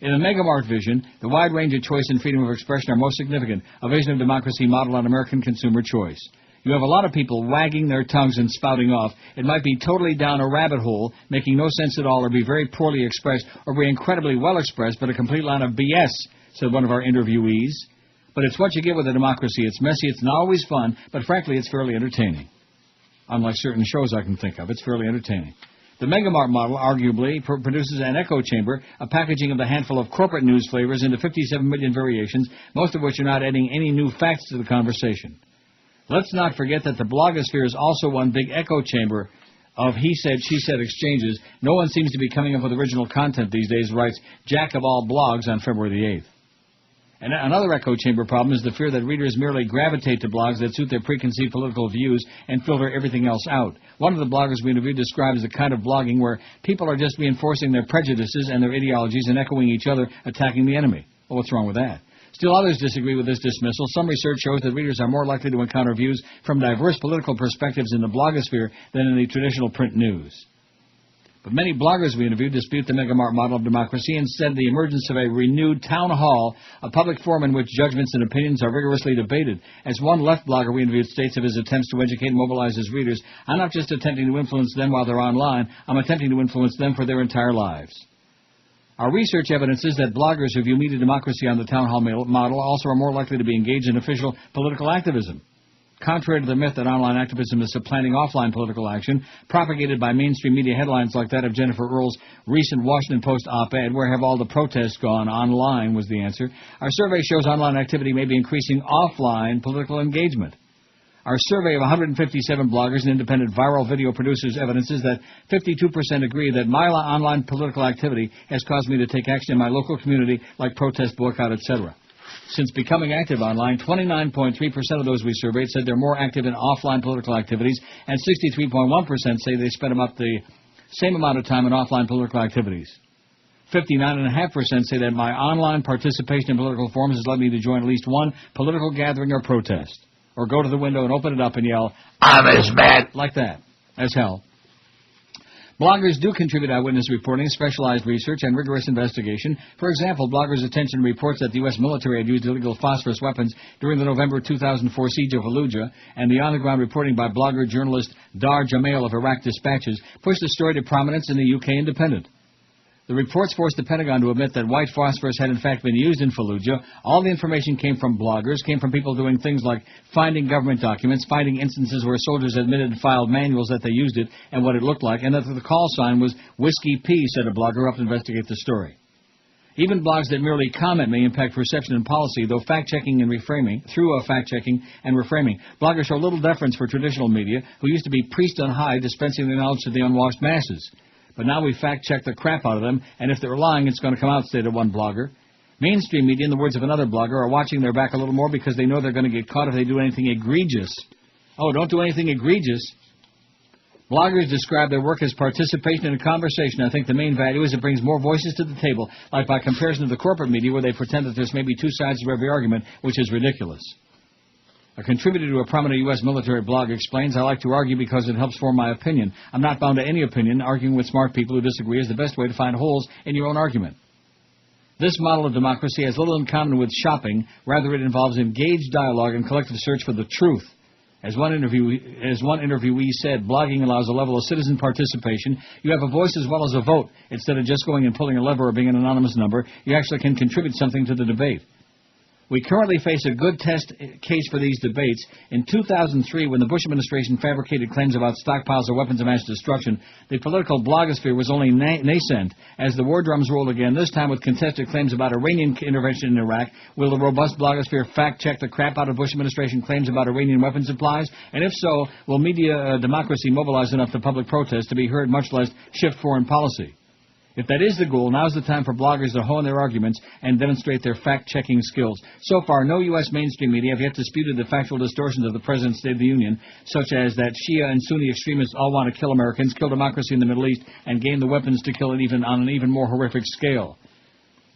In the megamart vision, the wide range of choice and freedom of expression are most significant, a vision of democracy modeled on American consumer choice. You have a lot of people wagging their tongues and spouting off. It might be totally down a rabbit hole, making no sense at all, or be very poorly expressed, or be incredibly well expressed, but a complete line of BS, said one of our interviewees. But it's what you get with a democracy. It's messy, it's not always fun, but frankly, it's fairly entertaining. Unlike certain shows I can think of, it's fairly entertaining. The megamart model arguably produces an echo chamber, a packaging of the handful of corporate news flavors into 57 million variations, most of which are not adding any new facts to the conversation. Let's not forget that the blogosphere is also one big echo chamber of he said, she said exchanges. No one seems to be coming up with original content these days, writes Jack of all blogs on February the 8th. And another echo chamber problem is the fear that readers merely gravitate to blogs that suit their preconceived political views and filter everything else out. One of the bloggers we interviewed describes the kind of blogging where people are just reinforcing their prejudices and their ideologies and echoing each other, attacking the enemy. Well, what's wrong with that? Still others disagree with this dismissal. Some research shows that readers are more likely to encounter views from diverse political perspectives in the blogosphere than in the traditional print news. But many bloggers we interviewed dispute the megamart model of democracy and said the emergence of a renewed town hall, a public forum in which judgments and opinions are rigorously debated. As one left blogger we interviewed states of his attempts to educate and mobilize his readers, I'm not just attempting to influence them while they're online, I'm attempting to influence them for their entire lives. Our research evidences that bloggers who view media democracy on the town hall model also are more likely to be engaged in official political activism. Contrary to the myth that online activism is supplanting offline political action, propagated by mainstream media headlines like that of Jennifer Earle's recent Washington Post op-ed, "Where have all the protests gone?" Online was the answer. Our survey shows online activity may be increasing offline political engagement. Our survey of 157 bloggers and independent viral video producers evidences that 52% agree that my online political activity has caused me to take action in my local community, like protest, boycott, etc. Since becoming active online, 29.3% of those we surveyed said they're more active in offline political activities, and 63.1% say they spend about the same amount of time in offline political activities. 59.5% say that my online participation in political forums has led me to join at least one political gathering or protest, or go to the window and open it up and yell, "I'm as bad," like that, as hell. Bloggers do contribute eyewitness reporting, specialized research, and rigorous investigation. For example, bloggers' attention reports that the U.S. military had used illegal phosphorus weapons during the November 2004 siege of Fallujah, and the on-the-ground reporting by blogger-journalist Dar Jamail of Iraq Dispatches pushed the story to prominence in the UK Independent. The reports forced the Pentagon to admit that white phosphorus had in fact been used in Fallujah. All the information came from bloggers, came from people doing things like finding government documents, finding instances where soldiers admitted and filed manuals that they used it and what it looked like, and that the call sign was Whiskey P, said a blogger who helped investigate the story. Even blogs that merely comment may impact perception and policy, though fact-checking and reframing, bloggers show little deference for traditional media, who used to be priest on high, dispensing their knowledge to the unwashed masses. But now we fact-check the crap out of them, and if they're lying, it's going to come out, stated one blogger. Mainstream media, in the words of another blogger, are watching their back a little more because they know they're going to get caught if they do anything egregious. Oh, don't do anything egregious. Bloggers describe their work as participation in a conversation. I think the main value is it brings more voices to the table, like by comparison to the corporate media where they pretend that there's maybe two sides to every argument, which is ridiculous. A contributor to a prominent U.S. military blog explains, "I like to argue because it helps form my opinion. I'm not bound to any opinion. Arguing with smart people who disagree is the best way to find holes in your own argument." This model of democracy has little in common with shopping. Rather, it involves engaged dialogue and collective search for the truth. As one interviewee said, blogging allows a level of citizen participation. You have a voice as well as a vote. Instead of just going and pulling a lever or being an anonymous number, you actually can contribute something to the debate. We currently face a good test case for these debates. In 2003, when the Bush administration fabricated claims about stockpiles of weapons of mass destruction, the political blogosphere was only nascent. As the war drums rolled again, this time with contested claims about Iranian intervention in Iraq, will the robust blogosphere fact-check the crap out of Bush administration claims about Iranian weapons supplies? And if so, will media democracy mobilize enough to public protest to be heard, much less shift foreign policy? If that is the goal, now's the time for bloggers to hone their arguments and demonstrate their fact-checking skills. So far, no U.S. mainstream media have yet disputed the factual distortions of the President's State of the Union, such as that Shia and Sunni extremists all want to kill Americans, kill democracy in the Middle East, and gain the weapons to kill it on an even more horrific scale.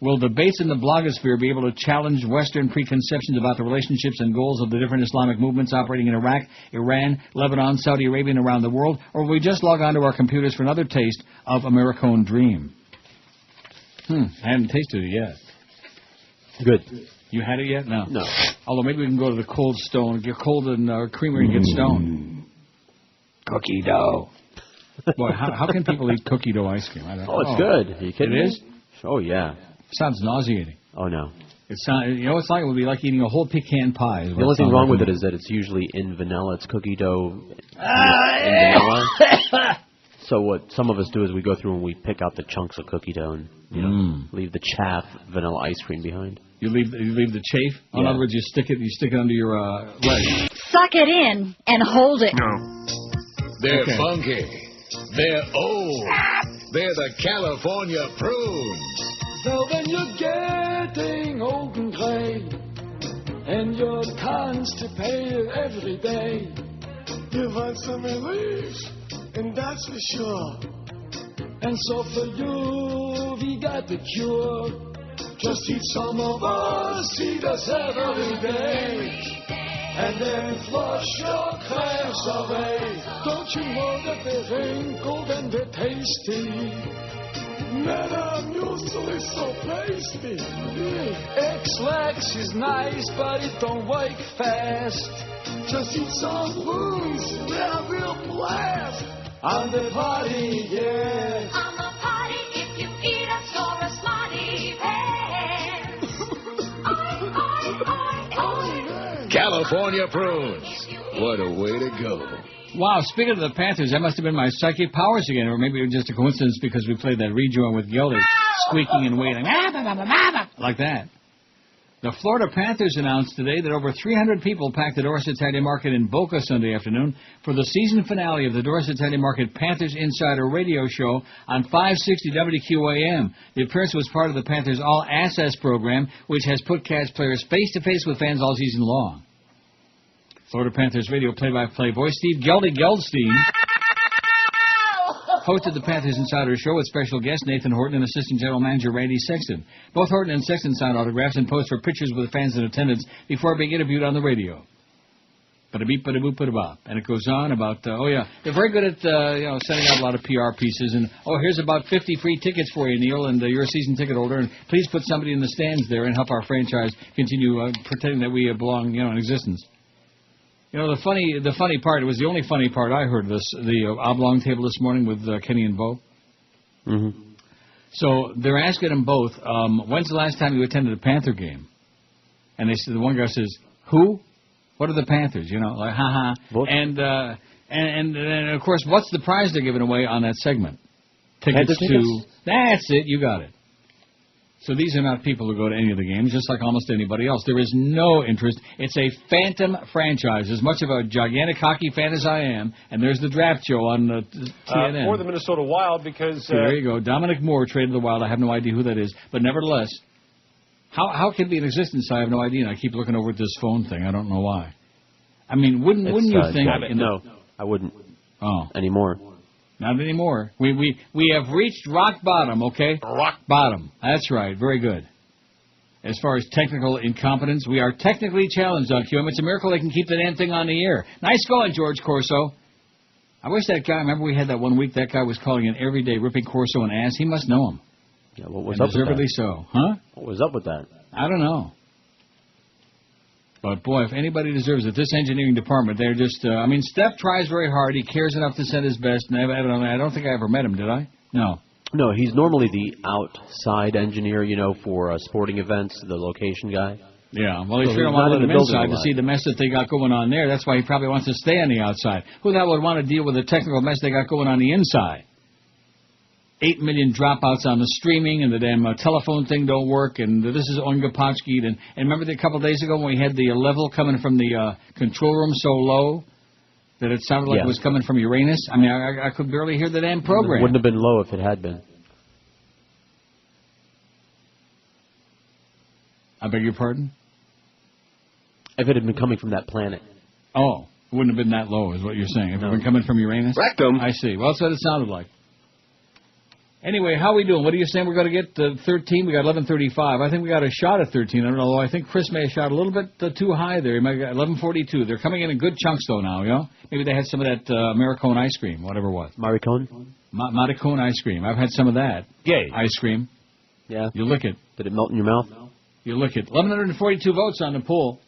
Will debates in the blogosphere be able to challenge Western preconceptions about the relationships and goals of the different Islamic movements operating in Iraq, Iran, Lebanon, Saudi Arabia, and around the world? Or will we just log on to our computers for another taste of Americone Dream? I haven't tasted it yet. Good. You had it yet? No. No. Although maybe we can go to the Cold Stone, get Cold and Creamery and get stoned. Cookie dough. Boy, how can people eat cookie dough ice cream? I don't know. It's good. Are you kidding me? It is? Oh, yeah. Sounds nauseating. Oh, no. It's like it would be like eating a whole pecan pie. The only thing wrong with it is that it's usually in vanilla. It's cookie dough in vanilla. So what some of us do is we go through and we pick out the chunks of cookie dough and leave the chaff vanilla ice cream behind. You leave the chafe? Yeah. In other words, you stick it under your leg. Suck it in and hold it. No. They're funky. They're old. They're the California prunes. So when you're getting old and gray, and you're constipated every day, you want some relief, and that's for sure. And so for you, we got the cure. Just eat some of us, eat us every day, and then flush your cramps away. Don't you know that they're wrinkled and they're tasty? Man, I'm usually so pasty. X-Lax is nice, but it don't work fast. Just eat some prunes, they're a real blast. On the party, yeah. On the party, if you eat us, you're a smarty pants. California prunes. What a way to go. Wow, speaking of the Panthers, that must have been my psychic powers again, or maybe it was just a coincidence because we played that rejoin with Geldy, squeaking and wailing, like that. The Florida Panthers announced today that over 300 people packed the Dorset Italian Market in Boca Sunday afternoon for the season finale of the Dorset Italian Market Panthers Insider radio show on 560 WQAM. The appearance was part of the Panthers All Access program, which has put Cats players face-to-face with fans all season long. Florida Panthers radio play-by-play voice Steve Geldstein hosted the Panthers Insider Show with special guest Nathan Horton and Assistant General Manager Randy Sexton. Both Horton and Sexton signed autographs and posed for pictures with fans in attendance before being interviewed on the radio. Ba-da-beep, ba-da-boop, ba-da-bop. And it goes on about, they're very good at, sending out a lot of PR pieces. And, here's about 50 free tickets for you, Neil, and you're a season ticket holder. And please put somebody in the stands there and help our franchise continue pretending that we belong, in existence. The funny part, it was the only funny part I heard of this, the oblong table this morning with Kenny and Bo. Mm-hmm. So they're asking them both, when's the last time you attended a Panther game? And they said, the one guy says, who? What are the Panthers? Like, ha-ha. And of course, what's the prize they're giving away on that segment? Tickets to... That's it, you got it. So these are not people who go to any of the games, just like almost anybody else. There is no interest. It's a phantom franchise. As much of a gigantic hockey fan as I am, and there's the draft show on TNN. Or the Minnesota Wild, because... there you go. Dominic Moore traded the Wild. I have no idea who that is. But nevertheless, how can it be in existence? I have no idea. And I keep looking over at this phone thing. I don't know why. I mean, wouldn't you think... No, I wouldn't. Oh. Anymore. Not anymore. We have reached rock bottom, okay? Rock bottom. That's right. Very good. As far as technical incompetence, we are technically challenged on QM. It's a miracle they can keep the damn thing on the air. Nice going, George Corso. I wish that guy, remember we had that one week, that guy was calling in every day, ripping Corso an ass. He must know him. Yeah, what was up with that? Deservedly so. Huh? What was up with that? I don't know. But, boy, if anybody deserves it, this engineering department, they're just, Steph tries very hard. He cares enough to send his best. And I don't think I ever met him, did I? No. No, he's normally the outside engineer, for sporting events, the location guy. Yeah, well, he sure don't want to let them inside to see the mess that they got going on there. That's why he probably wants to stay on the outside. Who the hell would want to deal with the technical mess they got going on the inside? 8 million dropouts on the streaming, and the damn telephone thing don't work, and this is Ongapachki. And remember a couple of days ago when we had the level coming from the control room so low that it sounded like it was coming from Uranus? I mean, I could barely hear the damn program. It wouldn't have been low if it had been. I beg your pardon? If it had been coming from that planet. Oh, it wouldn't have been that low, is what you're saying. If it had been coming from Uranus? Rectum. I see. Well, that's what it sounded like. Anyway, how are we doing? What are you saying? We're going to get 13? We got 11:35. I think we got a shot at 13. I don't know. I think Chris may have shot a little bit too high there. He might have got 11:42. They're coming in good chunks, though, now, you know? Maybe they had some of that Maricone ice cream, whatever it was. Maricone? Maricone ice cream. I've had some of that. Yay. Ice cream. Yeah. You lick it. Did it melt in your mouth? You lick it. 1,142 votes on the poll.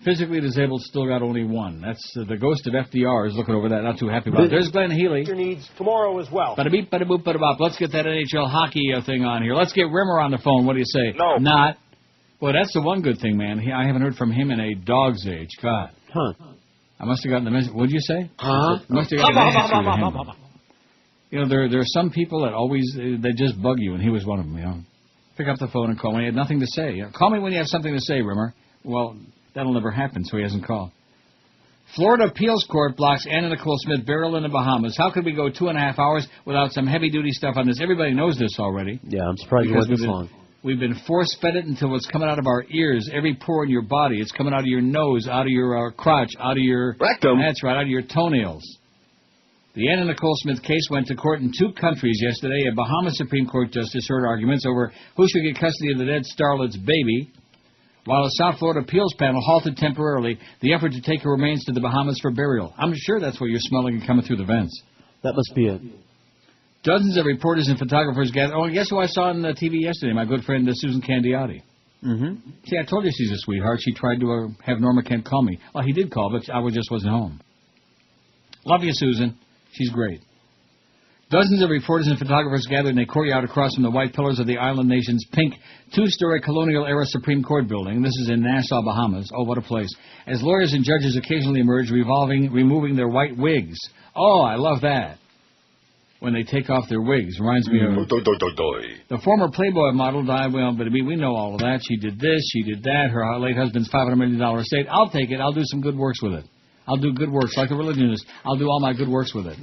Physically disabled still got only one. That's the ghost of FDR is looking over that. Not too happy about it. There's Glenn Healy. Your needs tomorrow as well. Bada beep, bada boop, bada bop. Let's get that NHL hockey thing on here. Let's get Rimmer on the phone. What do you say? No. Not. Well, that's the one good thing, man. I haven't heard from him in a dog's age. God. Huh. I must have gotten the message. What'd you say? Huh? Must have gotten the message through to him. You know, there are some people that always they just bug you, and he was one of them. You know, pick up the phone and call when you had nothing to say. You know, call me when you have something to say, Rimmer. Well, that'll never happen, so he hasn't called. Florida Appeals Court blocks Anna Nicole Smith burial in the Bahamas. How could we go 2.5 hours without some heavy-duty stuff on this? Everybody knows this already. Yeah, I'm surprised it wasn't this long. We've been force-fed it until it's coming out of our ears, every pore in your body. It's coming out of your nose, out of your crotch, out of your... rectum. That's right, out of your toenails. The Anna Nicole Smith case went to court in 2 countries yesterday. A Bahamas Supreme Court justice heard arguments over who should get custody of the dead starlet's baby, while a South Florida appeals panel halted temporarily the effort to take her remains to the Bahamas for burial. I'm sure that's what you're smelling coming through the vents. That must be it. Dozens of reporters and photographers gathered. Oh, guess who I saw on the TV yesterday? My good friend Susan Candiotti. Mm-hmm. See, I told you she's a sweetheart. She tried to have Norma Kent call me. Well, he did call, but I just wasn't home. Love you, Susan. She's great. Dozens of reporters and photographers gathered in a courtyard across from the white pillars of the island nation's pink 2-story colonial-era Supreme Court building. This is in Nassau, Bahamas. Oh, what a place. As lawyers and judges occasionally emerge, removing their white wigs. Oh, I love that. When they take off their wigs. Reminds me of... The former Playboy model died, well, but we know all of that. She did this, she did that. Her late husband's $500 million estate. I'll take it. I'll do some good works with it. I'll do good works. Like a religionist, I'll do all my good works with it.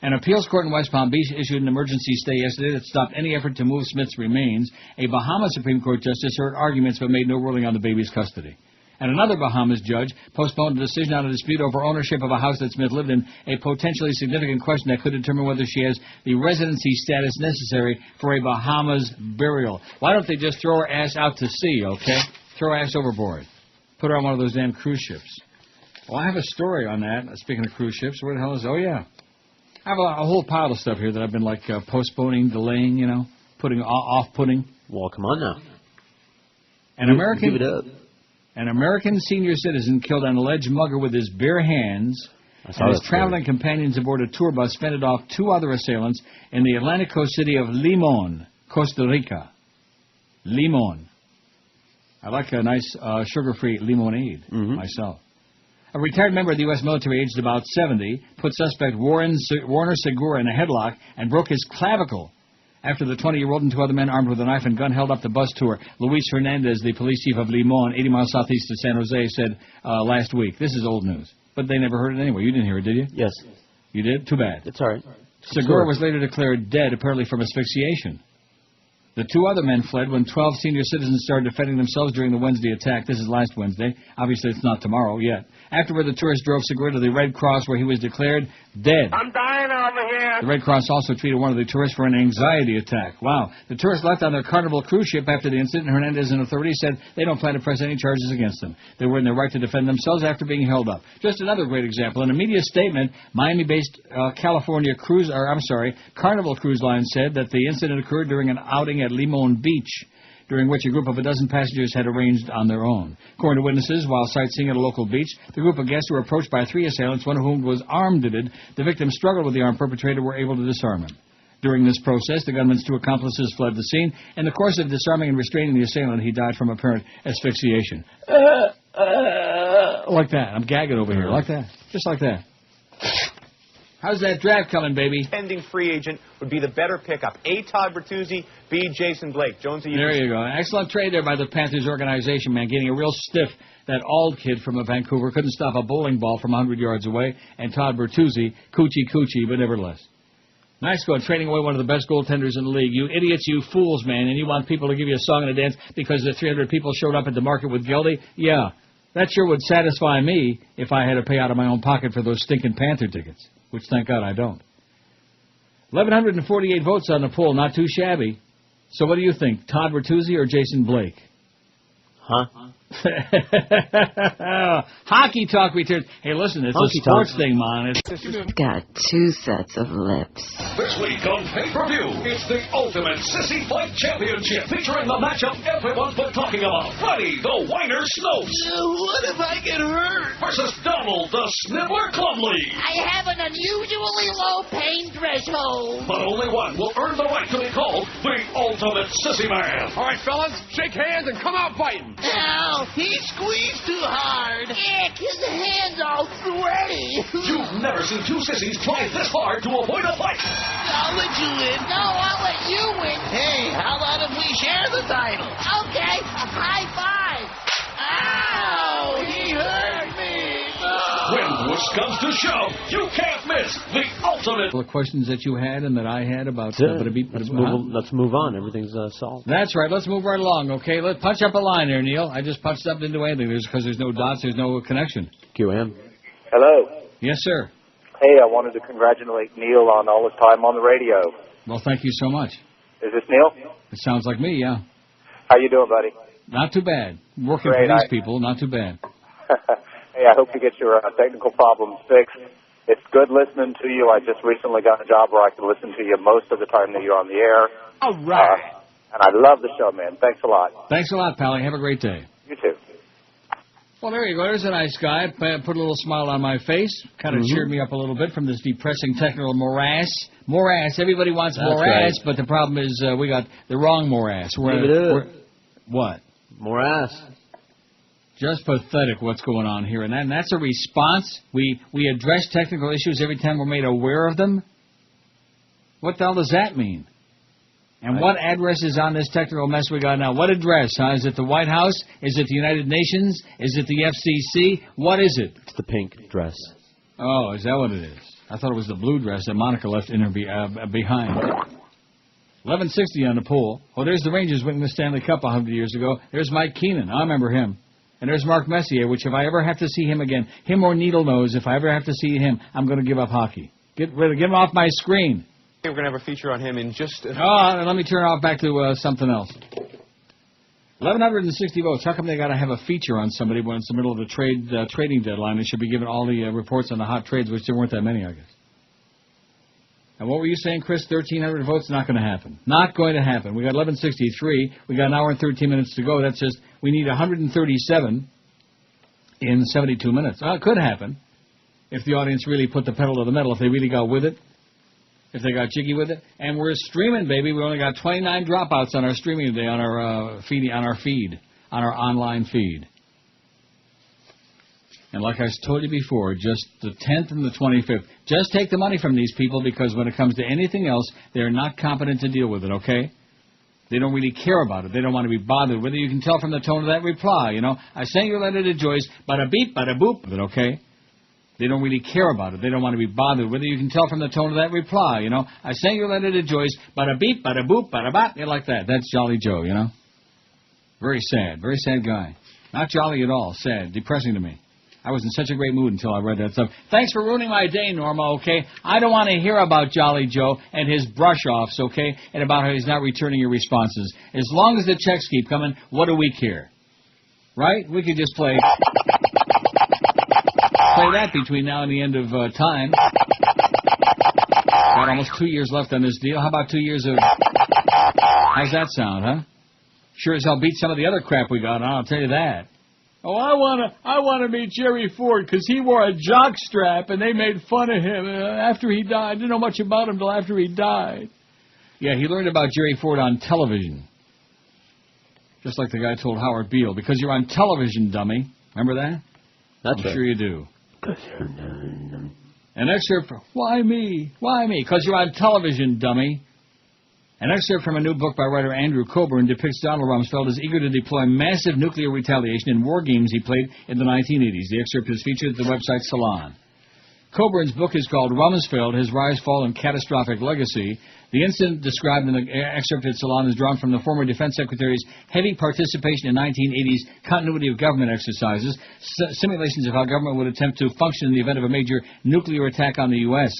An appeals court in West Palm Beach issued an emergency stay yesterday that stopped any effort to move Smith's remains. A Bahamas Supreme Court justice heard arguments but made no ruling on the baby's custody. And another Bahamas judge postponed a decision on a dispute over ownership of a house that Smith lived in, a potentially significant question that could determine whether she has the residency status necessary for a Bahamas burial. Why don't they just throw her ass out to sea, okay? Throw her ass overboard. Put her on one of those damn cruise ships. Well, I have a story on that. Speaking of cruise ships, where the hell is... Oh, yeah. I have a whole pile of stuff here that I've been, like, postponing, delaying, you know, off-putting. Well, come on now. Give it up. An American senior citizen killed an alleged mugger with his bare hands, and his traveling companions aboard a tour bus fended off 2 other assailants in the Atlantic coast city of Limon, Costa Rica. Limon. I like a nice sugar-free lemonade myself. A retired member of the U.S. military, aged about 70, put suspect Warner Segura in a headlock and broke his clavicle after the 20-year-old and 2 other men armed with a knife and gun held up the bus tour. Luis Hernandez, the police chief of Limon, 80 miles southeast of San Jose, said last week. This is old news. But they never heard it anyway. You didn't hear it, did you? Yes. You did? Too bad. It's all right. Segura was later declared dead, apparently from asphyxiation. The 2 other men fled when 12 senior citizens started defending themselves during the Wednesday attack. This is last Wednesday. Obviously, it's not tomorrow yet. Afterward, the tourists drove Segura to the Red Cross, where he was declared dead. I'm dying over here. The Red Cross also treated one of the tourists for an anxiety attack. Wow. The tourists left on their Carnival cruise ship after the incident. Hernandez and authorities said they don't plan to press any charges against them. They were in their right to defend themselves after being held up. Just another great example. In a media statement, Miami-based Carnival Cruise Line said that the incident occurred during an outing at Limon Beach, during which a group of a dozen passengers had arranged on their own. According to witnesses, while sightseeing at a local beach, the group of guests were approached by 3 assailants, one of whom was armed. The victim struggled with the armed perpetrator, were able to disarm him. During this process, the gunman's 2 accomplices fled the scene. In the course of disarming and restraining the assailant, he died from apparent asphyxiation. Like that. I'm gagging over here. Like that. Just like that. How's that draft coming, baby? Pending free agent would be the better pickup. A, Todd Bertuzzi, B, Jason Blake. Jonesy, there you go. Excellent trade there by the Panthers organization, man. Getting a real stiff. That Ald kid from Vancouver couldn't stop a bowling ball from 100 yards away. And Todd Bertuzzi, coochie, but nevertheless. Nice going, trading away one of the best goaltenders in the league. You idiots, you fools, man. And you want people to give you a song and a dance because the 300 people showed up at the market with Geldy? Yeah, that sure would satisfy me if I had to pay out of my own pocket for those stinking Panther tickets. Which, thank God, I don't. 1,148 votes on the poll, not too shabby. So what do you think, Todd Bertuzzi or Jason Blake? Huh? Hockey talk returns. Hey, listen, it's Hockey a sports talk. thing, man. It's got 2 sets of lips. This week on pay-per-view, it's the Ultimate Sissy Fight Championship, featuring the matchup everyone's been talking about. Freddie, the Whiner Snopes. What if I get hurt? Versus Donald, the Snibbler Clumley. I have an unusually low pain threshold. But only one will earn the right to be called the Ultimate Sissy Man. All right, fellas, shake hands and come out fighting. Ow, he squeezed too hard. Ick, his hands all sweaty. You've never seen 2 sissies try this hard to avoid a fight. I'll let you win. No, I'll let you win. Hey, how about if we share the title? Okay, high five. Ow, he hurt me. When push comes to shove, you can't miss the ultimate. the questions that you had and that I had about... Let's move on. Everything's solved. That's right. Let's move right along, okay? Let's punch up a line there, Neil. I just punched up into anything because there's no dots, there's no connection. QM. Hello. Yes, sir. Hey, I wanted to congratulate Neil on all his time on the radio. Well, thank you so much. Is this Neil? It sounds like me, yeah. How you doing, buddy? Not too bad. Working Great, for these people, not too bad. Hey, I hope you get your technical problems fixed. It's good listening to you. I just recently got a job where I can listen to you most of the time that you're on the air. All right. And I love the show, man. Thanks a lot. Thanks a lot, Pally. Have a great day. You too. Well, there you go. There's a nice guy. Put a little smile on my face. Kind of cheered me up a little bit from this depressing technical morass. Morass. Everybody wants morass, right. but the problem is we got the wrong morass. What? Morass. Just pathetic what's going on here. And that's a response? We address technical issues every time we're made aware of them? What the hell does that mean? And what address is on this technical mess we got now? What address? Huh? Is it the White House? Is it the United Nations? Is it the FCC? What is it? It's the pink dress. Oh, is that what it is? I thought it was the blue dress that Monica left in her behind. 1160 on the poll. Oh, there's the Rangers winning the Stanley Cup 100 years ago. There's Mike Keenan. I remember him. And there's Mark Messier, which if I ever have to see him again, him or Needle Nose, if I ever have to see him, I'm going to give up hockey. Get him off my screen. We're going to have a feature on him in just... let me turn off back to something else. 1,160 votes. How come they got to have a feature on somebody when it's the middle of the trading deadline? They should be given all the reports on the hot trades, which there weren't that many, I guess. And what were you saying, Chris? 1,300 votes? Not going to happen. Not going to happen. We got 1163. We got an hour and 13 minutes to go. That's just, we need 137 in 72 minutes. Well, it could happen if the audience really put the pedal to the metal, if they really got with it, if they got jiggy with it. And we're streaming, baby. We only got 29 dropouts on our streaming today on our feed, on our online feed. And like I told you before, just the 10th and the 25th. Just take the money from these people because when it comes to anything else, they're not competent to deal with it, okay? They don't really care about it. They don't want to be bothered with it. You can tell from the tone of that reply, you know. I sent your letter to Joyce, bada beep, bada boop, okay? They don't really care about it. They don't want to be bothered with it. You can tell from the tone of that reply, you know. I sent your letter to Joyce, bada beep, bada boop, bada bop, like that. That's Jolly Joe, you know. Very sad guy. Not jolly at all, sad, depressing to me. I was in such a great mood until I read that stuff. Thanks for ruining my day, Norma, okay? I don't want to hear about Jolly Joe and his brush-offs, okay, and about how he's not returning your responses. As long as the checks keep coming, what do we care? Right? We could just play that between now and the end of time. Got almost 2 years left on this deal. How about 2 years of... How's that sound, huh? Sure as hell beat some of the other crap we got on, I'll tell you that. Oh, I wanna meet Jerry Ford because he wore a jock strap and they made fun of him after he died. I didn't know much about him till after he died. Yeah, he learned about Jerry Ford on television. Just like the guy told Howard Beale, because you're on television, dummy. Remember that? That's I'm right. sure you do. An excerpt from, why me? Why me? Because you're on television, dummy. An excerpt from a new book by writer Andrew Coburn depicts Donald Rumsfeld as eager to deploy massive nuclear retaliation in war games he played in the 1980s. The excerpt is featured at the website Salon. Coburn's book is called Rumsfeld, His Rise, Fall, and Catastrophic Legacy. The incident described in the excerpt at Salon is drawn from the former Defense Secretary's heavy participation in 1980s continuity of government exercises, simulations of how government would attempt to function in the event of a major nuclear attack on the U.S.,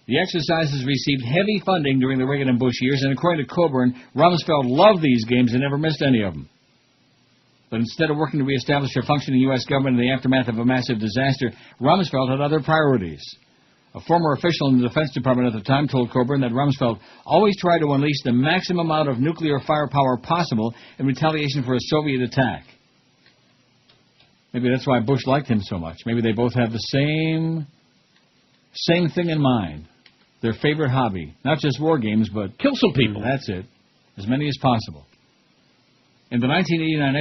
The exercises received heavy funding during the Reagan and Bush years, and according to Coburn, Rumsfeld loved these games and never missed any of them. But instead of working to reestablish a functioning U.S. government in the aftermath of a massive disaster, Rumsfeld had other priorities. A former official in the Defense Department at the time told Coburn that Rumsfeld always tried to unleash the maximum amount of nuclear firepower possible in retaliation for a Soviet attack. Maybe that's why Bush liked him so much. Maybe they both have the same thing in mind. Their favorite hobby. Not just war games, but kill some people. That's it. As many as possible. In the 1989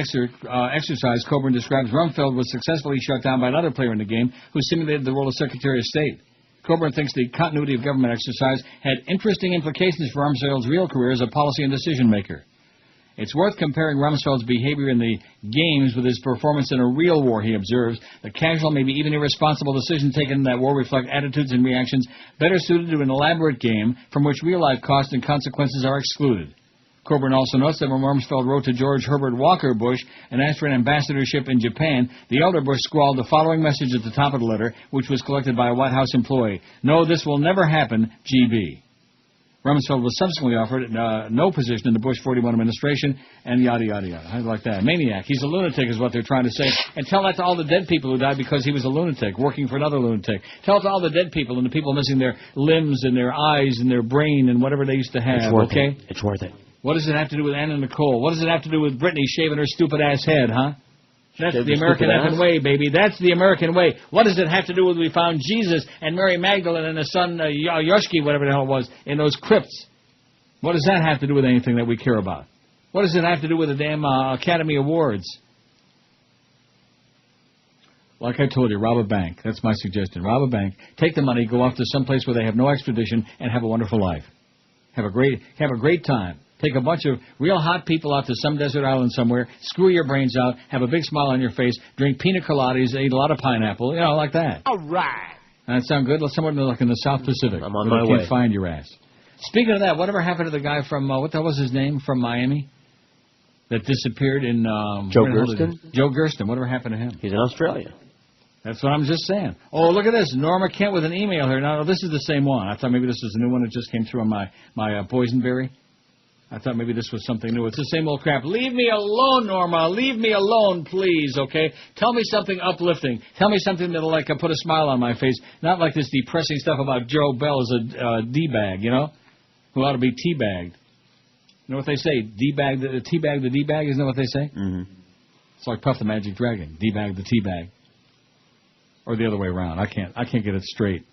exercise, Coburn describes Rumsfeld was successfully shut down by another player in the game who simulated the role of Secretary of State. Coburn thinks the continuity of government exercise had interesting implications for Rumsfeld's real career as a policy and decision maker. It's worth comparing Rumsfeld's behavior in the games with his performance in a real war, he observes. The casual, maybe even irresponsible decisions taken in that war reflect attitudes and reactions better suited to an elaborate game from which real-life costs and consequences are excluded. Coburn also notes that when Rumsfeld wrote to George Herbert Walker Bush and asked for an ambassadorship in Japan, the elder Bush scrawled the following message at the top of the letter, which was collected by a White House employee. No, this will never happen, GB. Rumsfeld was subsequently offered no position in the Bush 41 administration, and yada, yada, yada. I like that. Maniac. He's a lunatic is what they're trying to say. And tell that to all the dead people who died because he was a lunatic, working for another lunatic. Tell it to all the dead people and the people missing their limbs and their eyes and their brain and whatever they used to have, okay? It's worth it. What does it have to do with Anna Nicole? What does it have to do with Britney shaving her stupid-ass head, huh? That's the American effing way, baby. That's the American way. What does it have to do with we found Jesus and Mary Magdalene and his son Yoshki, whatever the hell it was, in those crypts? What does that have to do with anything that we care about? What does it have to do with the damn Academy Awards? Like I told you, rob a bank. That's my suggestion. Rob a bank. Take the money, go off to some place where they have no extradition, and have a wonderful life. Have a great time. Take a bunch of real hot people out to some desert island somewhere, screw your brains out, have a big smile on your face, drink pina coladas, eat a lot of pineapple, you know, like that. All right. That sound good? Somewhere like in the South Pacific. I'm on my way. Can't find your ass. Speaking of that, whatever happened to the guy from, what the hell was his name, from Miami? That disappeared in... Joe Gersten? Joe Gersten. Whatever happened to him? He's in Australia. That's what I'm just saying. Oh, look at this. Norma Kent with an email here. No, this is the same one. I thought maybe this was a new one that just came through on my boysenberry. I thought maybe this was something new. It's the same old crap. Leave me alone, Norma. Leave me alone, please, okay? Tell me something uplifting. Tell me something that'll, put a smile on my face. Not like this depressing stuff about Joe Bell as a D-bag, you know? Who ought to be teabagged. You know what they say? D-bag the D-bag, isn't that what they say? Mm-hmm. It's like Puff the Magic Dragon. D-bag the T-bag. Or the other way around. I can't get it straight.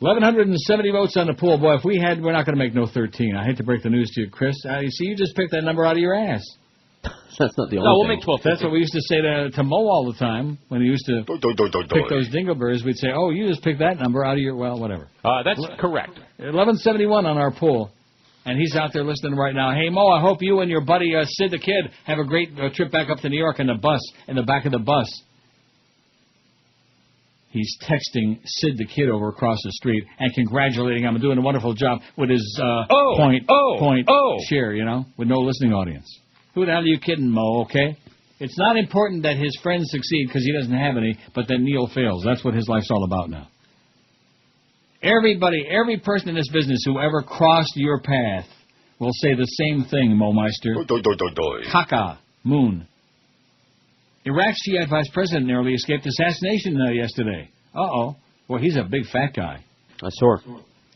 1,170 votes on the poll. Boy, if we had, we're not going to make no 13. I hate to break the news to you, Chris. You see, you just picked that number out of your ass. That's not the only No, we'll thing. make 12. That's what we used to say to Mo all the time when he used to pick those dingleberries. We'd say, oh, you just picked that number out of your, well, whatever. That's correct. 1171 on our poll. And he's out there listening right now. Hey, Mo, I hope you and your buddy Sid the Kid have a great trip back up to New York in the back of the bus. He's texting Sid the Kid over across the street and congratulating him and doing a wonderful job with his point share, you know, with no listening audience. Who the hell are you kidding, Mo, okay? It's not important that his friends succeed because he doesn't have any, but that Neil fails. That's what his life's all about now. Everybody, every person in this business who ever crossed your path will say the same thing, Mo Meister. Kaka, Moon. Iraq's Shiite vice president narrowly escaped assassination yesterday. Uh-oh. Well, he's a big fat guy. I saw.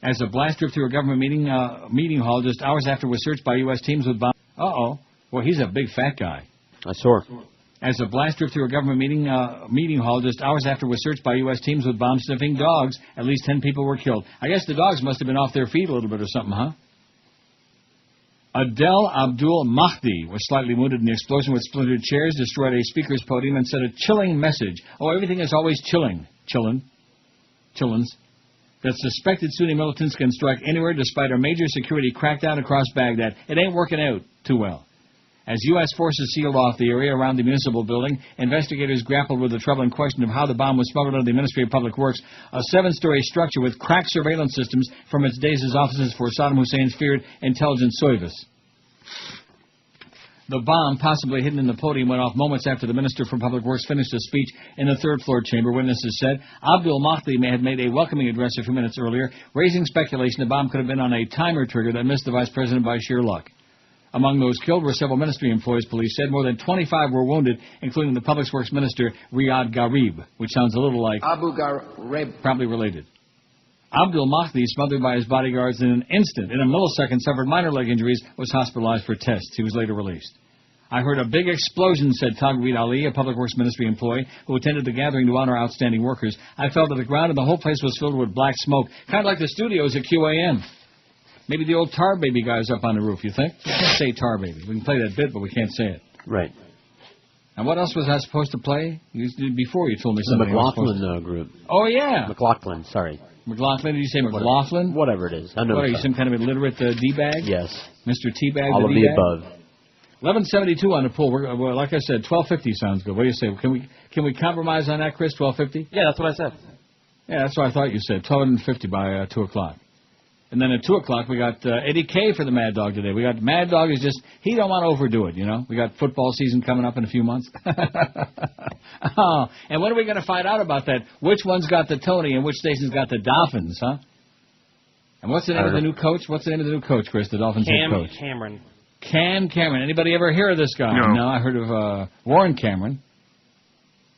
As a blast ripped through a government meeting hall just hours after it was searched by U.S. teams with bombs. Uh-oh. Well, he's a big fat guy. I saw. as a blast ripped through a government meeting hall just hours after it was searched by U.S. teams with bomb-sniffing dogs. At least 10 people were killed. I guess the dogs must have been off their feet a little bit or something, huh? Adel Abdul Mahdi was slightly wounded in the explosion with splintered chairs, destroyed a speaker's podium, and sent a chilling message. Oh, everything is always chillins. That suspected Sunni militants can strike anywhere despite a major security crackdown across Baghdad. It ain't working out too well. As U.S. forces sealed off the area around the municipal building, investigators grappled with the troubling question of how the bomb was smuggled into the Ministry of Public Works, a 7-story structure with cracked surveillance systems from its days as offices for Saddam Hussein's feared intelligence service. The bomb, possibly hidden in the podium, went off moments after the Minister for Public Works finished a speech in the third-floor chamber. Witnesses said Abdul Mahdi may have made a welcoming address a few minutes earlier, raising speculation the bomb could have been on a timer trigger that missed the Vice President by sheer luck. Among those killed were several ministry employees, police said. More than 25 were wounded, including the Public Works Minister, Riyad Gharib, which sounds a little like Abu Gharib. Probably related. Abdul Mahdi, smothered by his bodyguards in an instant, in a millisecond, suffered minor leg injuries, was hospitalized for tests. He was later released. I heard a big explosion, said Tagreed Ali, a Public Works Ministry employee who attended the gathering to honor outstanding workers. I fell to the ground and the whole place was filled with black smoke, kind of like the studios at QAM. Maybe the old Tar Baby guy's up on the roof, you think? We can't say Tar Baby. We can play that bit, but we can't say it. Right. And what else was I supposed to play? Before you told me something. The McLaughlin group. Oh, yeah. McLaughlin, sorry. McLaughlin, did you say McLaughlin? Whatever it is. I know. What, are you some kind of illiterate D-bag? Yes. Mr. T-bag, all of the above. 1172 on the pool. Well, like I said, 1250 sounds good. What do you say? Can we compromise on that, Chris? 1250? Yeah, that's what I said. Yeah, that's what I thought you said. 1250 by 2 o'clock. And then at 2 o'clock, we got Eddie K for the Mad Dog today. We got Mad Dog is just, he don't want to overdo it, you know. We got football season coming up in a few months. Oh, and when are we going to find out about that? Which one's got the Tony and which station's got the Dolphins, huh? And what's the name of the new coach? What's the name of the new coach, Chris, the Dolphins head coach? Cameron. Cam Cameron. Anybody ever hear of this guy? No, I heard of Warren Cameron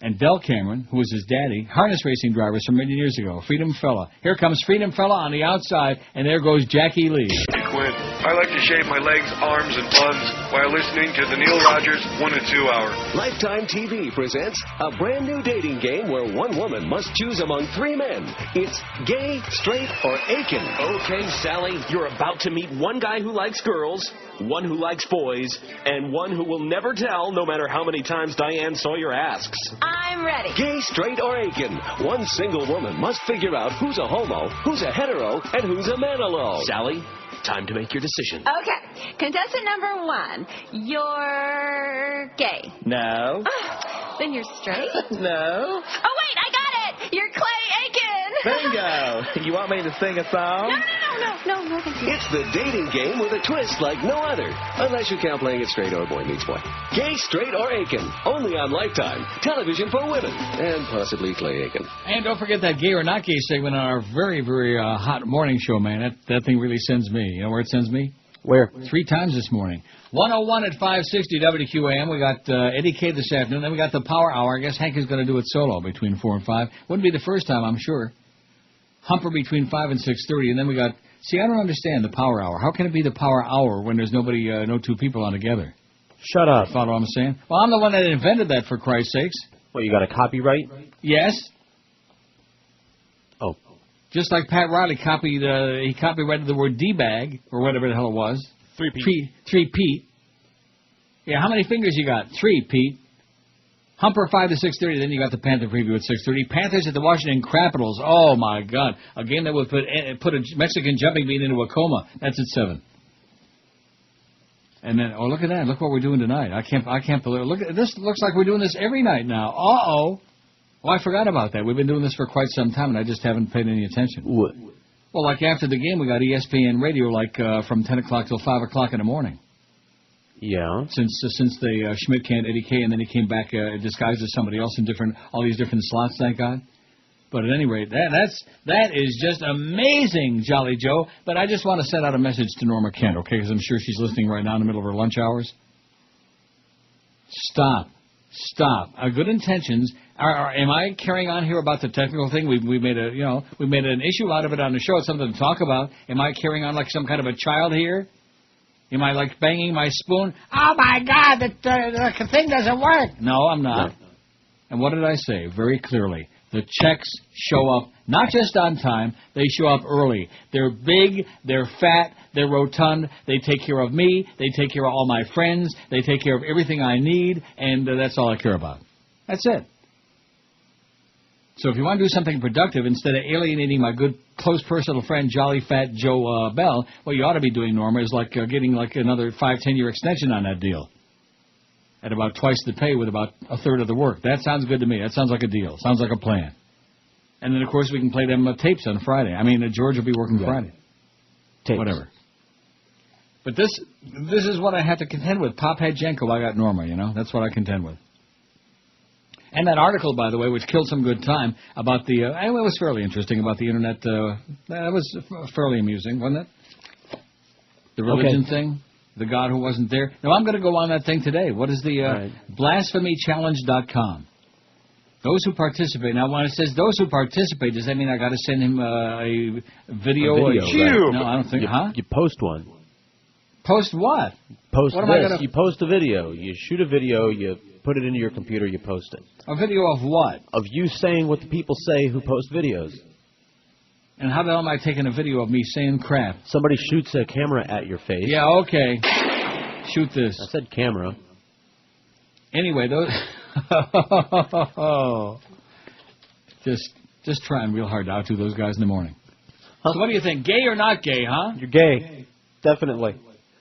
and Del Cameron, who was his daddy, harness racing drivers from many years ago. Freedom Fella. Here comes Freedom Fella on the outside, and there goes Jackie Lee. Hey, Quinn. I like to shave my legs, arms, and buns while listening to the Neil Rogers 1 and 2 Hour. Lifetime TV presents a brand new dating game where one woman must choose among 3 men. It's gay, straight, or Aiken. Okay, Sally, you're about to meet one guy who likes girls, one who likes boys, and one who will never tell no matter how many times Diane Sawyer asks. I'm ready. Gay, straight, or Aiken. One single woman must figure out who's a homo, who's a hetero, and who's a man-alone. Sally, time to make your decision. Okay. Contestant number 1. You're gay. No. Then you're straight? No. Oh, wait, I got it. You're Clay Aiken. Bingo. You want me to sing a song? No, thank you. It's the dating game with a twist like no other. Unless you count playing it straight or boy meets boy. Gay, straight, or Aiken. Only on Lifetime. Television for women. And possibly Clay Aiken. And don't forget that gay or not gay segment on our very, very hot morning show, man. That thing really sends me. You know where it sends me? Where? 3 times this morning. 101 at 560 WQAM. We got Eddie K this afternoon. Then we got the Power Hour. I guess Hank is going to do it solo between 4 and 5. Wouldn't be the first time, I'm sure. Humper between 5 and 6:30. And then we got... See, I don't understand the Power Hour. How can it be the Power Hour when there's nobody, no 2 people on together? Shut up. Follow what I'm saying? Well, I'm the one that invented that, for Christ's sakes. Well, you got a copyright? Yes. Oh. Just like Pat Riley he copyrighted the word D-bag, or whatever the hell it was. 3 Pete. 3 Pete. Yeah, how many fingers you got? 3, Pete. Humper 5 to 6:30. Then you got the Panther preview at 6:30. Panthers at the Washington Capitals. Oh my God, a game that would put a Mexican jumping bean into a coma. That's at 7. And then, oh look at that! Look what we're doing tonight. I can't believe it. Look, this looks like we're doing this every night now. Oh, I forgot about that. We've been doing this for quite some time, and I just haven't paid any attention. What? Well, like after the game, we got ESPN Radio, like from 10 o'clock till 5 o'clock in the morning. Yeah. Since they Schmidt canned Eddie K, and then he came back disguised as somebody else in all these different slots, thank God. But at any rate, that is just amazing, Jolly Joe. But I just want to send out a message to Norma Kent, okay, because I'm sure she's listening right now in the middle of her lunch hours. Stop. Good intentions. Am I carrying on here about the technical thing? We made an issue out of it on the show. It's something to talk about. Am I carrying on like some kind of a child here? Am I like banging my spoon? Oh, my God, the thing doesn't work. No, I'm not. No. And what did I say? Very clearly. The checks show up not just on time, they show up early. They're big, they're fat, they're rotund, they take care of me, they take care of all my friends, they take care of everything I need, and that's all I care about. That's it. So if you want to do something productive, instead of alienating my good, close personal friend, Jolly Fat Joe Bell, what you ought to be doing, Norma, is like getting like another 5-10-year extension on that deal. At about twice the pay with about a third of the work. That sounds good to me. That sounds like a deal. Sounds like a plan. And then, of course, we can play them tapes on Friday. I mean, George will be working Friday. Tapes. Whatever. But this is what I have to contend with. Pophead Jenko, I got Norma, you know. That's what I contend with. And that article, by the way, which killed some good time, about the... it was fairly interesting about the Internet. That was fairly amusing, wasn't it? The religion thing. The God who wasn't there. Now, I'm going to go on that thing today. What is the... blasphemychallenge.com. Those who participate. Now, when it says those who participate, does that mean I got to send him a video? Right. No, I don't think... You post one. Post what? Post what this. You post a video. You shoot a video, you put it into your computer, you post it. A video of what? Of you saying what the people say who post videos. And how the hell am I taking a video of me saying crap? Somebody shoots a camera at your face. Yeah, okay. Shoot this. I said camera. Anyway, those... Just trying real hard to out-do those guys in the morning. So what do you think? Gay or not gay, huh? You're gay. Definitely.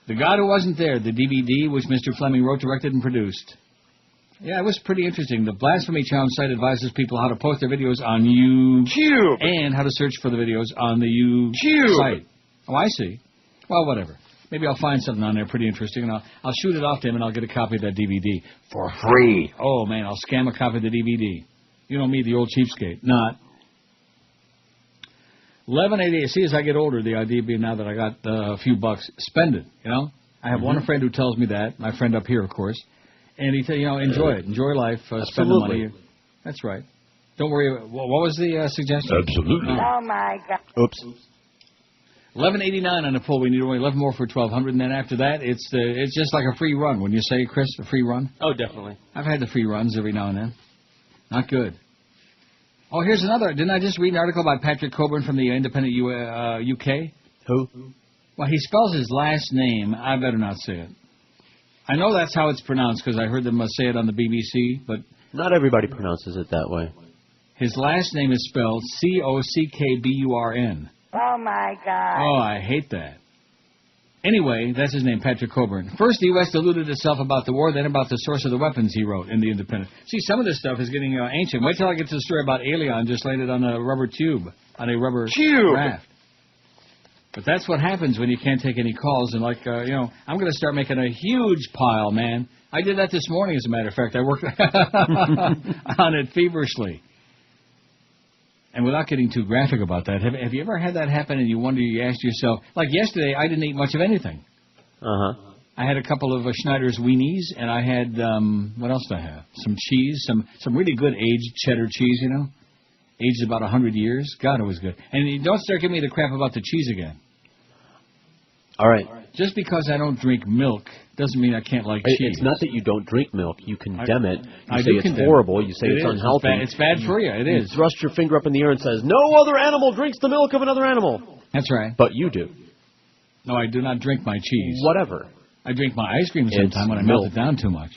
The God Who Wasn't There, the DVD, which Mr. Fleming wrote, directed, and produced. Yeah, it was pretty interesting. The Blasphemy Challenge site advises people how to post their videos on YouTube and how to search for the videos on the YouTube site. Oh, I see. Well, whatever. Maybe I'll find something on there pretty interesting, and I'll shoot it off to him, and I'll get a copy of that DVD for free. Oh, man, I'll scam a copy of the DVD. You know me, the old cheapskate. Not. 1188. See, as I get older, the idea being now that I got a few bucks, spend it, you know? I have one friend who tells me that, my friend up here, of course, and he said, you know, enjoy it. Enjoy life. Spend the money. That's right. Don't worry. What was the suggestion? Absolutely. Oh, my God. Oops. 1189 on the poll. We need only 11 more for 1,200, and then after that, it's just like a free run. Wouldn't you say, Chris, a free run? Oh, definitely. I've had the free runs every now and then. Not good. Oh, here's another. Didn't I just read an article by Patrick Coburn from the Independent UK? Who? Well, he spells his last name. I better not say it. I know that's how it's pronounced because I heard them say it on the BBC, but... Not everybody pronounces it that way. His last name is spelled Cockburn. Oh, my God. Oh, I hate that. Anyway, that's his name, Patrick Coburn. First, the U.S. deluded itself about the war, then about the source of the weapons, he wrote in The Independent. See, some of this stuff is getting ancient. Wait till I get to the story about Alien just landed on a rubber tube, on a rubber raft. But that's what happens when you can't take any calls. And, like, you know, I'm going to start making a huge pile, man. I did that this morning, as a matter of fact. I worked on it feverishly. And without getting too graphic about that, have you ever had that happen and you asked yourself, like yesterday, I didn't eat much of anything. Uh-huh. I had a couple of Schneider's weenies, and I had, what else did I have? Some cheese, some really good aged cheddar cheese, you know? Aged about 100 years. God, it was good. And you don't start giving me the crap about the cheese again. All right. Just because I don't drink milk doesn't mean I can't like cheese. It's not that you don't drink milk. You condemn it. You I say it's horrible. You say it's unhealthy. It's bad for you. It is. You thrust your finger up in the air and says, no other animal drinks the milk of another animal. That's right. But you do. No, I do not drink my cheese. Whatever. I drink my ice cream sometimes when I melt it down too much.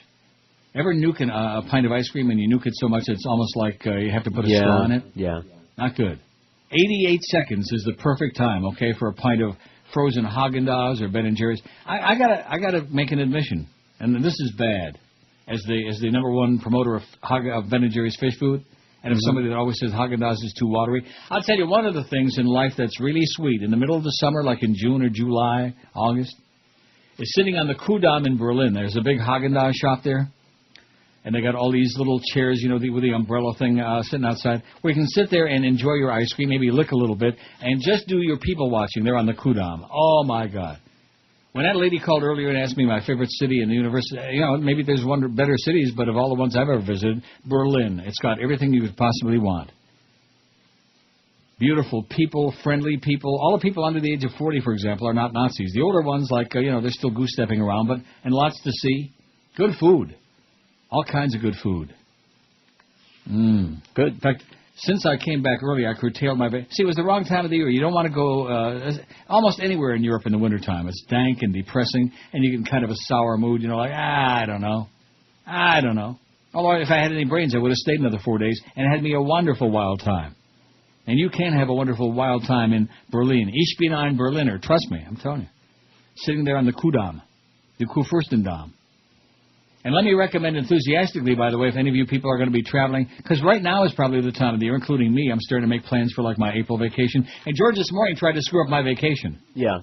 Ever nuke a pint of ice cream and you nuke it so much it's almost like you have to put a straw in it? Yeah. Not good. 88 seconds is the perfect time, okay, for a pint of frozen Haagen-Dazs or Ben & Jerry's. I gotta make an admission, and this is bad, as the number one promoter of Ben & Jerry's fish food, and if somebody that always says Haagen-Dazs is too watery. I'll tell you one of the things in life that's really sweet, in the middle of the summer, like in June or July, August, is sitting on the Kudamm in Berlin. There's a big Haagen-Dazs shop there. And they got all these little chairs, you know, with the umbrella thing sitting outside, where you can sit there and enjoy your ice cream, maybe lick a little bit, and just do your people watching there on the Kudamm. Oh, my God. When that lady called earlier and asked me my favorite city in the universe, you know, maybe there's better cities, but of all the ones I've ever visited, Berlin. It's got everything you could possibly want. beautiful people, friendly people. All the people under the age of 40, for example, are not Nazis. The older ones, like, they're still goose-stepping around, and lots to see. Good food. All kinds of good food. Good. In fact, since I came back early, I curtailed my... See, it was the wrong time of the year. You don't want to go almost anywhere in Europe in the wintertime. It's dank and depressing, and you get in kind of a sour mood. I don't know. Although if I had any brains, I would have stayed another 4 days and had me a wonderful wild time. And you can have a wonderful wild time in Berlin. Ich bin ein Berliner. Trust me, I'm telling you. Sitting there on the Kudamm, the Kurfürstendamm. And let me recommend enthusiastically, by the way, if any of you people are going to be traveling, because right now is probably the time of the year, including me. I'm starting to make plans for, my April vacation. And George this morning tried to screw up my vacation. Yeah.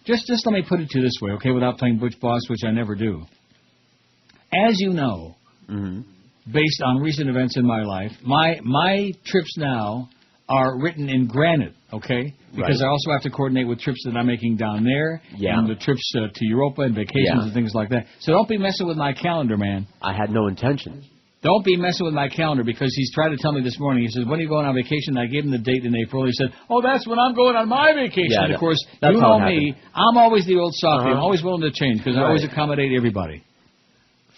Just let me put it to you this way, okay, without playing Butch Boss, which I never do. As you know, based on recent events in my life, my trips now are written in granite, okay? Because I also have to coordinate with trips that I'm making down there, and the trips to Europa and vacations and things like that. So don't be messing with my calendar, man. I had no intention. Don't be messing with my calendar, because he's tried to tell me this morning. He says, when are you going on vacation? I gave him the date in April. He said, that's when I'm going on my vacation. Yeah, and, of course, you know me. I'm always the old softy. I'm always willing to change, because I always accommodate everybody.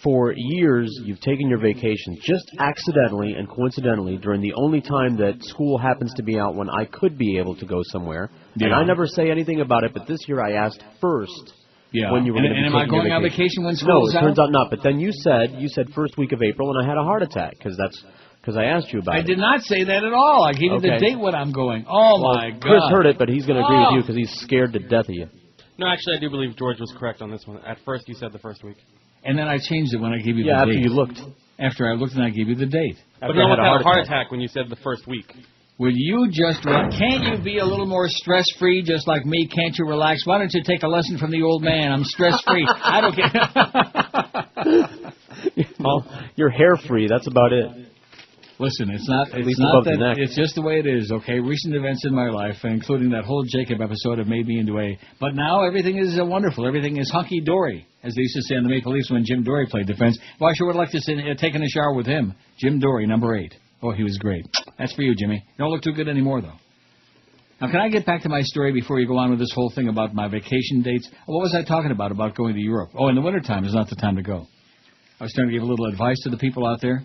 For years, you've taken your vacation just accidentally and coincidentally during the only time that school happens to be out when I could be able to go somewhere. Yeah. And I never say anything about it, but this year I asked first when you were going to be taking your vacation. And am I going on vacation when school's out? No, it turns out not. But then you said first week of April, and I had a heart attack because I asked you about it. I did not say that at all. I gave you the date when I'm going. My God. Chris heard it, but he's going to agree with you because he's scared to death of you. No, actually, I do believe George was correct on this one. At first, you said the first week. And then I changed it when I gave you the date. Yeah, after you looked. After I looked and I gave you the date. But you almost had a heart attack when you said the first week. Will you can't you be a little more stress-free just like me? Can't you relax? Why don't you take a lesson from the old man? I'm stress-free. I don't care. Well, you're hair-free. That's about it. Listen, it's not that. It's just the way it is, okay? Recent events in my life, including that whole Jacob episode, have made me into a... But now everything is wonderful. Everything is hunky-dory, as they used to say on the Maple Leafs when Jim Dory played defense. Well, I sure would like to take in a shower with him. Jim Dory, number 8. Oh, he was great. That's for you, Jimmy. You don't look too good anymore, though. Now, can I get back to my story before you go on with this whole thing about my vacation dates? What was I talking about going to Europe? Oh, in the wintertime is not the time to go. I was trying to give a little advice to the people out there.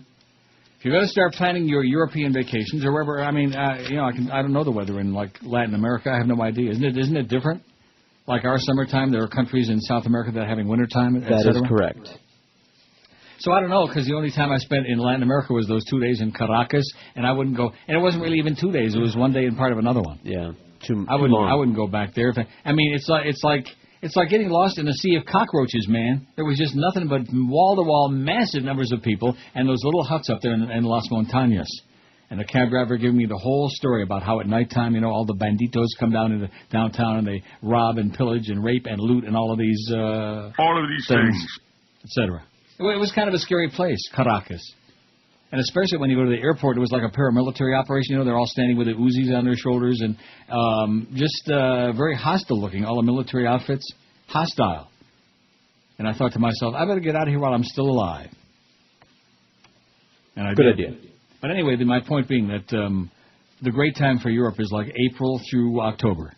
If you're going to start planning your European vacations or wherever, I don't know the weather in Latin America. I have no idea. Isn't it different? Like our summertime, there are countries in South America that are having wintertime, et cetera. That is correct. So I don't know, because the only time I spent in Latin America was those 2 days in Caracas, and I wouldn't go. And it wasn't really even 2 days; it was 1 day and part of another one. Yeah, I wouldn't go back there. It's like getting lost in a sea of cockroaches, man. There was just nothing but wall-to-wall massive numbers of people and those little huts up there in Las Montañas. And the cab driver giving me the whole story about how at nighttime, all the banditos come down into downtown and they rob and pillage and rape and loot and all of these things, etc. It was kind of a scary place, Caracas. And especially when you go to the airport, it was like a paramilitary operation. They're all standing with the Uzis on their shoulders and just very hostile looking, all the military outfits. Hostile. And I thought to myself, I better get out of here while I'm still alive. And I Good did. idea. But anyway, my point being that the great time for Europe is like April through October.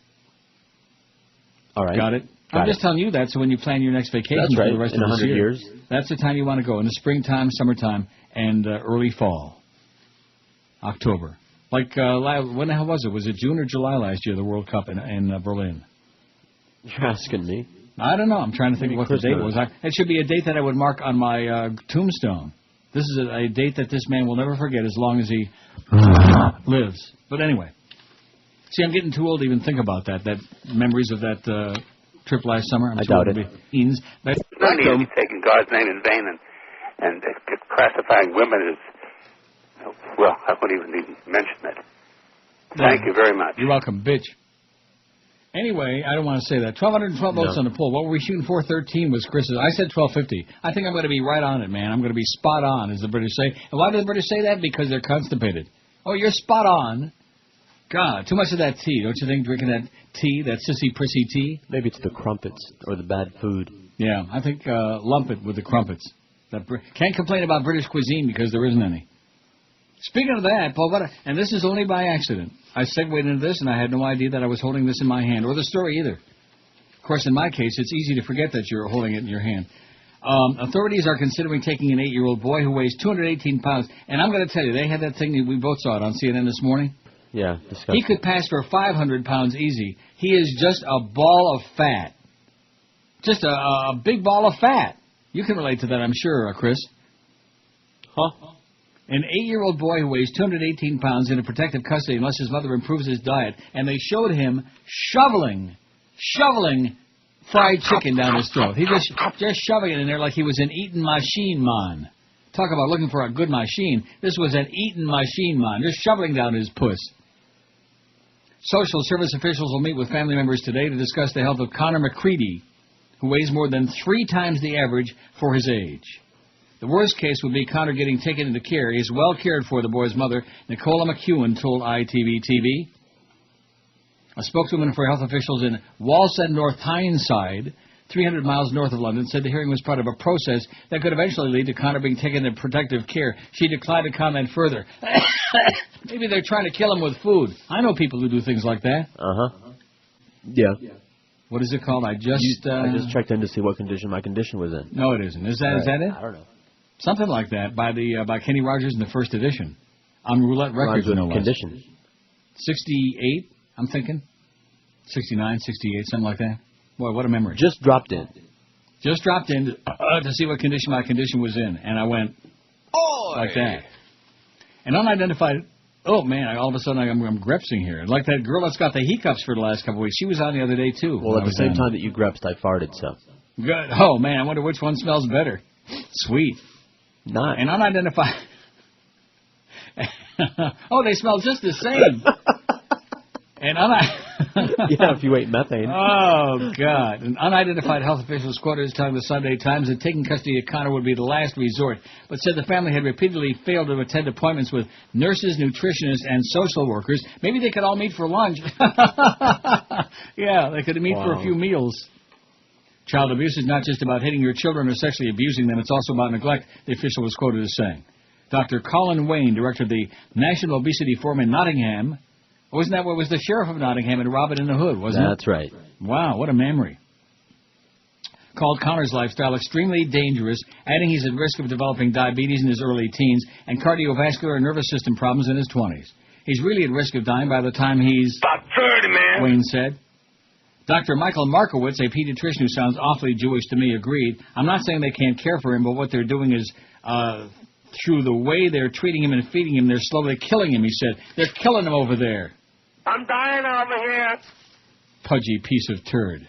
All right. Got it? I'm just telling you that, so when you plan your next vacation for the rest of this year, that's the time you want to go. In the springtime, summertime, and early fall. October. Like, when the hell was it? Was it June or July last year, the World Cup in Berlin? You're asking me. I don't know. I'm trying to think of what the date was. It should be a date that I would mark on my tombstone. This is a date that this man will never forget as long as he lives. But anyway. See, I'm getting too old to even think about that memories of that trip last summer. I doubt it. No need to be taking God's name in vain and classifying women as, well, I wouldn't even need to mention it. Thank you very much. You're welcome, bitch. Anyway, I don't want to say that. 1,212 votes on the poll. What were we shooting for? 13 was Chris's. I said 1,250. I think I'm going to be right on it, man. I'm going to be spot on, as the British say. And why do the British say that? Because they're constipated. Oh, you're spot on. God, too much of that tea. Don't you think, drinking that tea, that sissy-prissy tea? Maybe it's the crumpets or the bad food. Yeah, I think lump it with the crumpets. Can't complain about British cuisine because there isn't any. Speaking of that, Paul, and this is only by accident. I segued into this, and I had no idea that I was holding this in my hand, or the story either. Of course, in my case, it's easy to forget that you're holding it in your hand. Authorities are considering taking an 8-year-old boy who weighs 218 pounds, and I'm going to tell you, they had that thing, we both saw it on CNN this morning. Yeah, disgusting. He could pass for 500 pounds easy. He is just a ball of fat. Just a big ball of fat. You can relate to that, I'm sure, Chris. Huh? An 8-year-old boy who weighs 218 pounds in a protective custody unless his mother improves his diet. And they showed him shoveling fried chicken down his throat. He just shoving it in there like he was an eating machine man. Talk about looking for a good machine. This was an eating machine man, just shoveling down his puss. Social service officials will meet with family members today to discuss the health of Connor McCready, who weighs more than 3 times the average for his age. The worst case would be Connor getting taken into care. He is well cared for, the boy's mother, Nicole McEwen, told ITV-TV. A spokeswoman for health officials in Wallsend North Tyneside, 300 miles north of London, said the hearing was part of a process that could eventually lead to Connor being taken into protective care. She declined to comment further. Maybe they're trying to kill him with food. I know people who do things like that. Uh-huh. Yeah. What is it called? I just checked in to see what condition my condition was in. No, it isn't. Is that it? I don't know. Something like that by Kenny Rogers in the first edition. On Roulette Records, no less. Condition. 68, I'm thinking. 69, 68, something like that. Boy, what a memory. Just dropped in. Just dropped in to see what condition my condition was in. And I went, like that. And unidentified, oh, man, all of a sudden I'm grepsing here. Like that girl that's got the hiccups for the last couple of weeks. She was on the other day, too. Well, at the same time that you grepsed, I farted, so. Good. Oh, man, I wonder which one smells better. Sweet. Not. And unidentified. Oh, they smell just the same. And yeah, if you ate methane. Oh, God. An unidentified health officials quoted as telling the Sunday Times that taking custody of Connor would be the last resort, but said the family had repeatedly failed to attend appointments with nurses, nutritionists, and social workers. Maybe they could all meet for lunch. Yeah, they could meet for a few meals. Child abuse is not just about hitting your children or sexually abusing them. It's also about neglect, the official was quoted as saying. Dr. Colin Wayne, director of the National Obesity Forum in Nottingham, wasn't that what was the sheriff of Nottingham and Robin in the Hood, wasn't it? That's right. Wow, what a memory. Called Connor's lifestyle extremely dangerous, adding he's at risk of developing diabetes in his early teens and cardiovascular and nervous system problems in his 20s. He's really at risk of dying by the time he's... About 30, man. Wayne said. Dr. Michael Markowitz, a pediatrician who sounds awfully Jewish to me, agreed. I'm not saying they can't care for him, but what they're doing is, through the way they're treating him and feeding him, they're slowly killing him, he said. They're killing him over there. I'm dying over here. Pudgy piece of turd.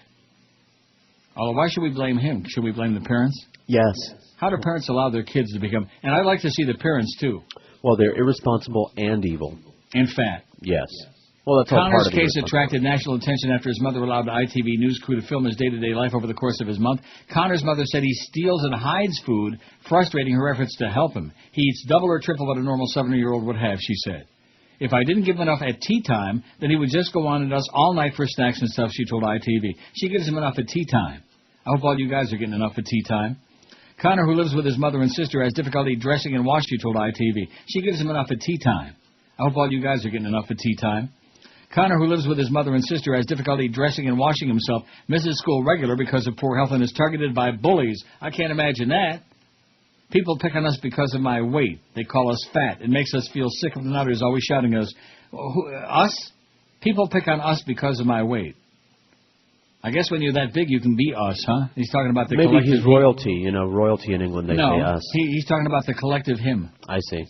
Oh, why should we blame him? Should we blame the parents? Yes. How do parents allow their kids to become... And I'd like to see the parents, too. Well, they're irresponsible and evil. And fat. Yes. Well, that's all part Connor's of case attracted national attention after his mother allowed the ITV news crew to film his day-to-day life over the course of his month. Connor's mother said he steals and hides food, frustrating her efforts to help him. He eats double or triple what a normal 7-year-old would have, she said. If I didn't give him enough at tea time, then he would just go on at us all night for snacks and stuff, she told ITV. She gives him enough at tea time. I hope all you guys are getting enough at tea time. Connor, who lives with his mother and sister, has difficulty dressing and washing, she told ITV. She gives him enough at tea time. I hope all you guys are getting enough at tea time. Connor, who lives with his mother and sister, has difficulty dressing and washing himself, misses school regular because of poor health, and is targeted by bullies. I can't imagine that. People pick on us because of my weight. They call us fat. It makes us feel sick of the nutters always shouting at us. Us? People pick on us because of my weight. I guess when you're that big, you can be us, huh? He's talking about the collective... Maybe he's royalty. You know, royalty in England, they say us. He's talking about the collective him. I see.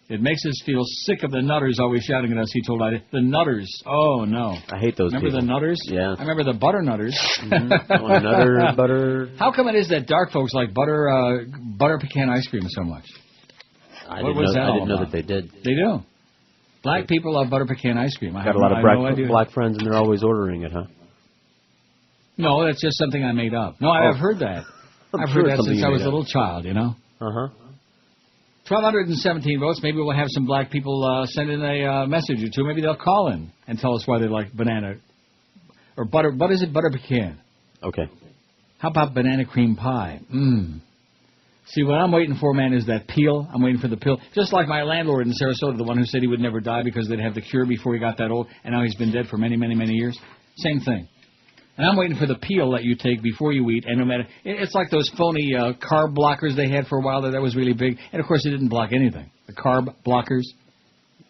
It makes us feel sick of the nutters always shouting at us, he told I. The nutters. Oh, no. I hate those Remember people. the nutters? Yeah. I remember the butter nutters. Mm-hmm. Nutter, butter... How come it is that dark folks like butter pecan ice cream so much? I didn't know that they did. They do. Black people love butter pecan ice cream. I got a lot of black friends, and they're always ordering it, huh? No, that's just something I made up. No, I've heard that. I've heard that since I was a little child, you know? Uh-huh. 1,217 votes. Maybe we'll have some black people send in a message or two. Maybe they'll call in and tell us why they like banana or butter. What is it? Butter pecan. Okay. How about banana cream pie? See, what I'm waiting for, man, is that peel. I'm waiting for the peel. Just like my landlord in Sarasota, the one who said he would never die because they'd have the cure before he got that old, and now he's been dead for many, many, many years. Same thing. And I'm waiting for the peel that you take before you eat. And no matter, it's like those phony carb blockers they had for a while. That was really big. And, of course, it didn't block anything. The carb blockers.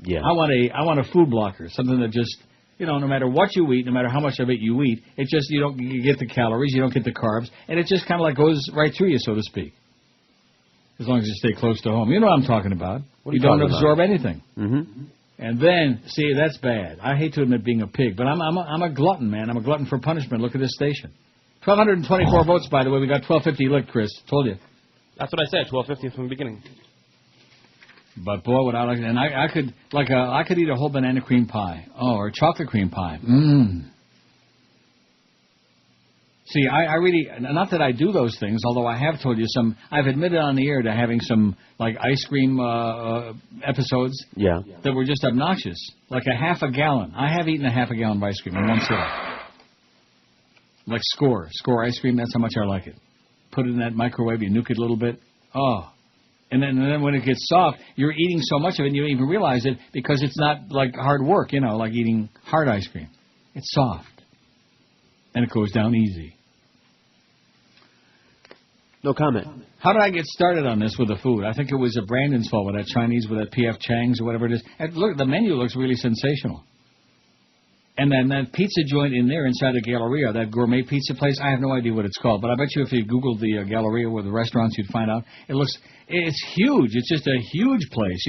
Yeah. I want a food blocker, something that just, no matter what you eat, no matter how much of it you eat, it just, you get the calories, you don't get the carbs, and it just kind of like goes right through you, so to speak. As long as you stay close to home. You know what I'm talking about. You don't absorb anything. Mm-hmm. And then, see, that's bad. I hate to admit being a pig, but I'm a glutton, man. I'm a glutton for punishment. Look at this station. 1,224 votes, by the way. We got 1,250 lit, Chris. Told you. That's what I said, 1,250 from the beginning. But, boy, what I like... And I could eat a whole banana cream pie. Oh, or chocolate cream pie. Mmm. See, I really, not that I do those things, although I have told you some, I've admitted on the air to having some, like, ice cream episodes that were just obnoxious. Like a half a gallon. I have eaten a half a gallon of ice cream in one sitting. Like Score ice cream, that's how much I like it. Put it in that microwave, you nuke it a little bit. Oh. And then when it gets soft, you're eating so much of it and you don't even realize it because it's not like hard work, like eating hard ice cream. It's soft. And it goes down easy. No comment. How did I get started on this with the food? I think it was Brandon's fault with that Chinese, with that P.F. Chang's or whatever it is. And look, the menu looks really sensational. And then that pizza joint in there inside the Galleria, that gourmet pizza place, I have no idea what it's called. But I bet you if you Googled the Galleria or the restaurants, you'd find out. It's huge. It's just a huge place,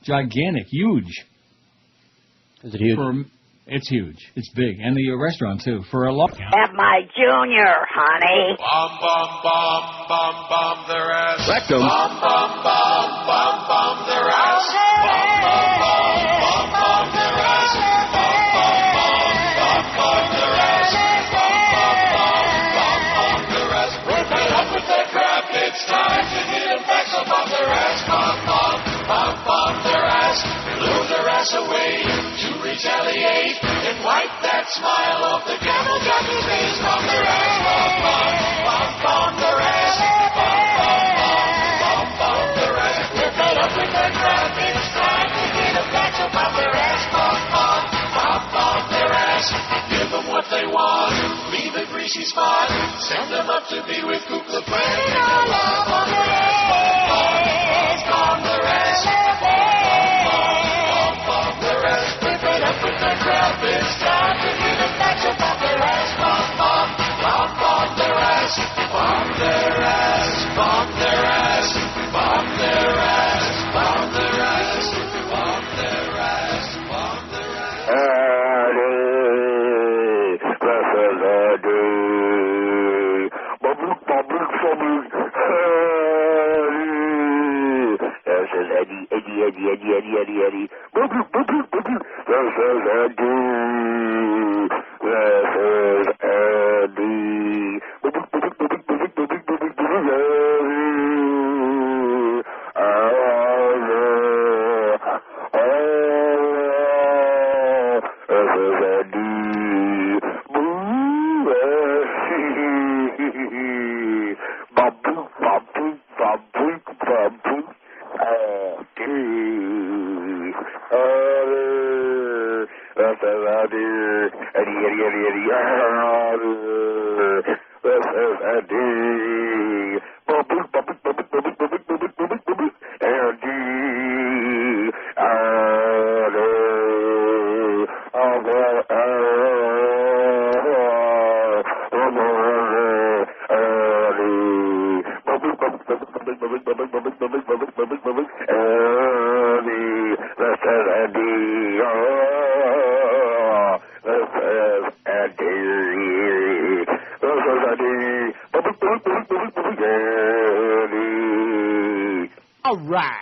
Gigantic, huge. Is it huge? It's huge. It's big. And the restaurant, too. For a long... Have my junior, honey. Bomb, bomb, bomb, bomb, bomb their ass. Rectum. Bomb, bomb, bomb, bomb, bomb their ass. Bomb, bomb, bomb, bomb, bomb their ass. Bomb, bomb, bomb, bomb, bomb their ass. Bomb, bomb, bomb, bomb, bomb their ass. Rip it up with that crap. It's time to hit them back. So bomb their ass. Bomb, bomb, bomb, bomb their ass. Lure their ass away to retaliate and wipe that smile off the camel jockey's face. Bomb their ass, bomb, bomb, bomb, bomb their ass. Bomb, bomb, bomb, bomb, bomb their ass. We're fed up with their crap. It's time to get them back. So bomb their ass, bomb, bomb, bomb, bomb their ass. Give them what they want. Leave a greasy spot. Send them up to be with Kook the Plan. Bomb their ass, bomb, bomb, bomb their ass. It's time to get them back, so bomb their ass, bomb, bomb, bomb, bomb their ass, bomb their ass, bomb their ass, bomb their ass, bomb their ass, bomb their ass, bomb their ass. This is Eddie. This is Eddie.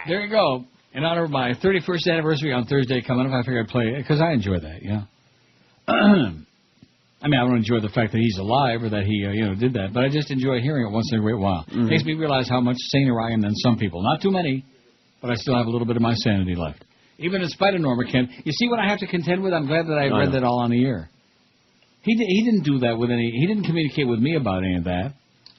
There you go. In honor of my 31st anniversary on Thursday coming up, I figured I'd play it because I enjoy that, I mean, I don't enjoy the fact that he's alive or that he, did that, but I just enjoy hearing it once in a great while. Mm-hmm. Makes me realize how much saner I am than some people. Not too many, but I still have a little bit of my sanity left. Even in spite of Norma Kent. You see what I have to contend with? I'm glad that I read that all on the air. He didn't do that with any... He didn't communicate with me about any of that.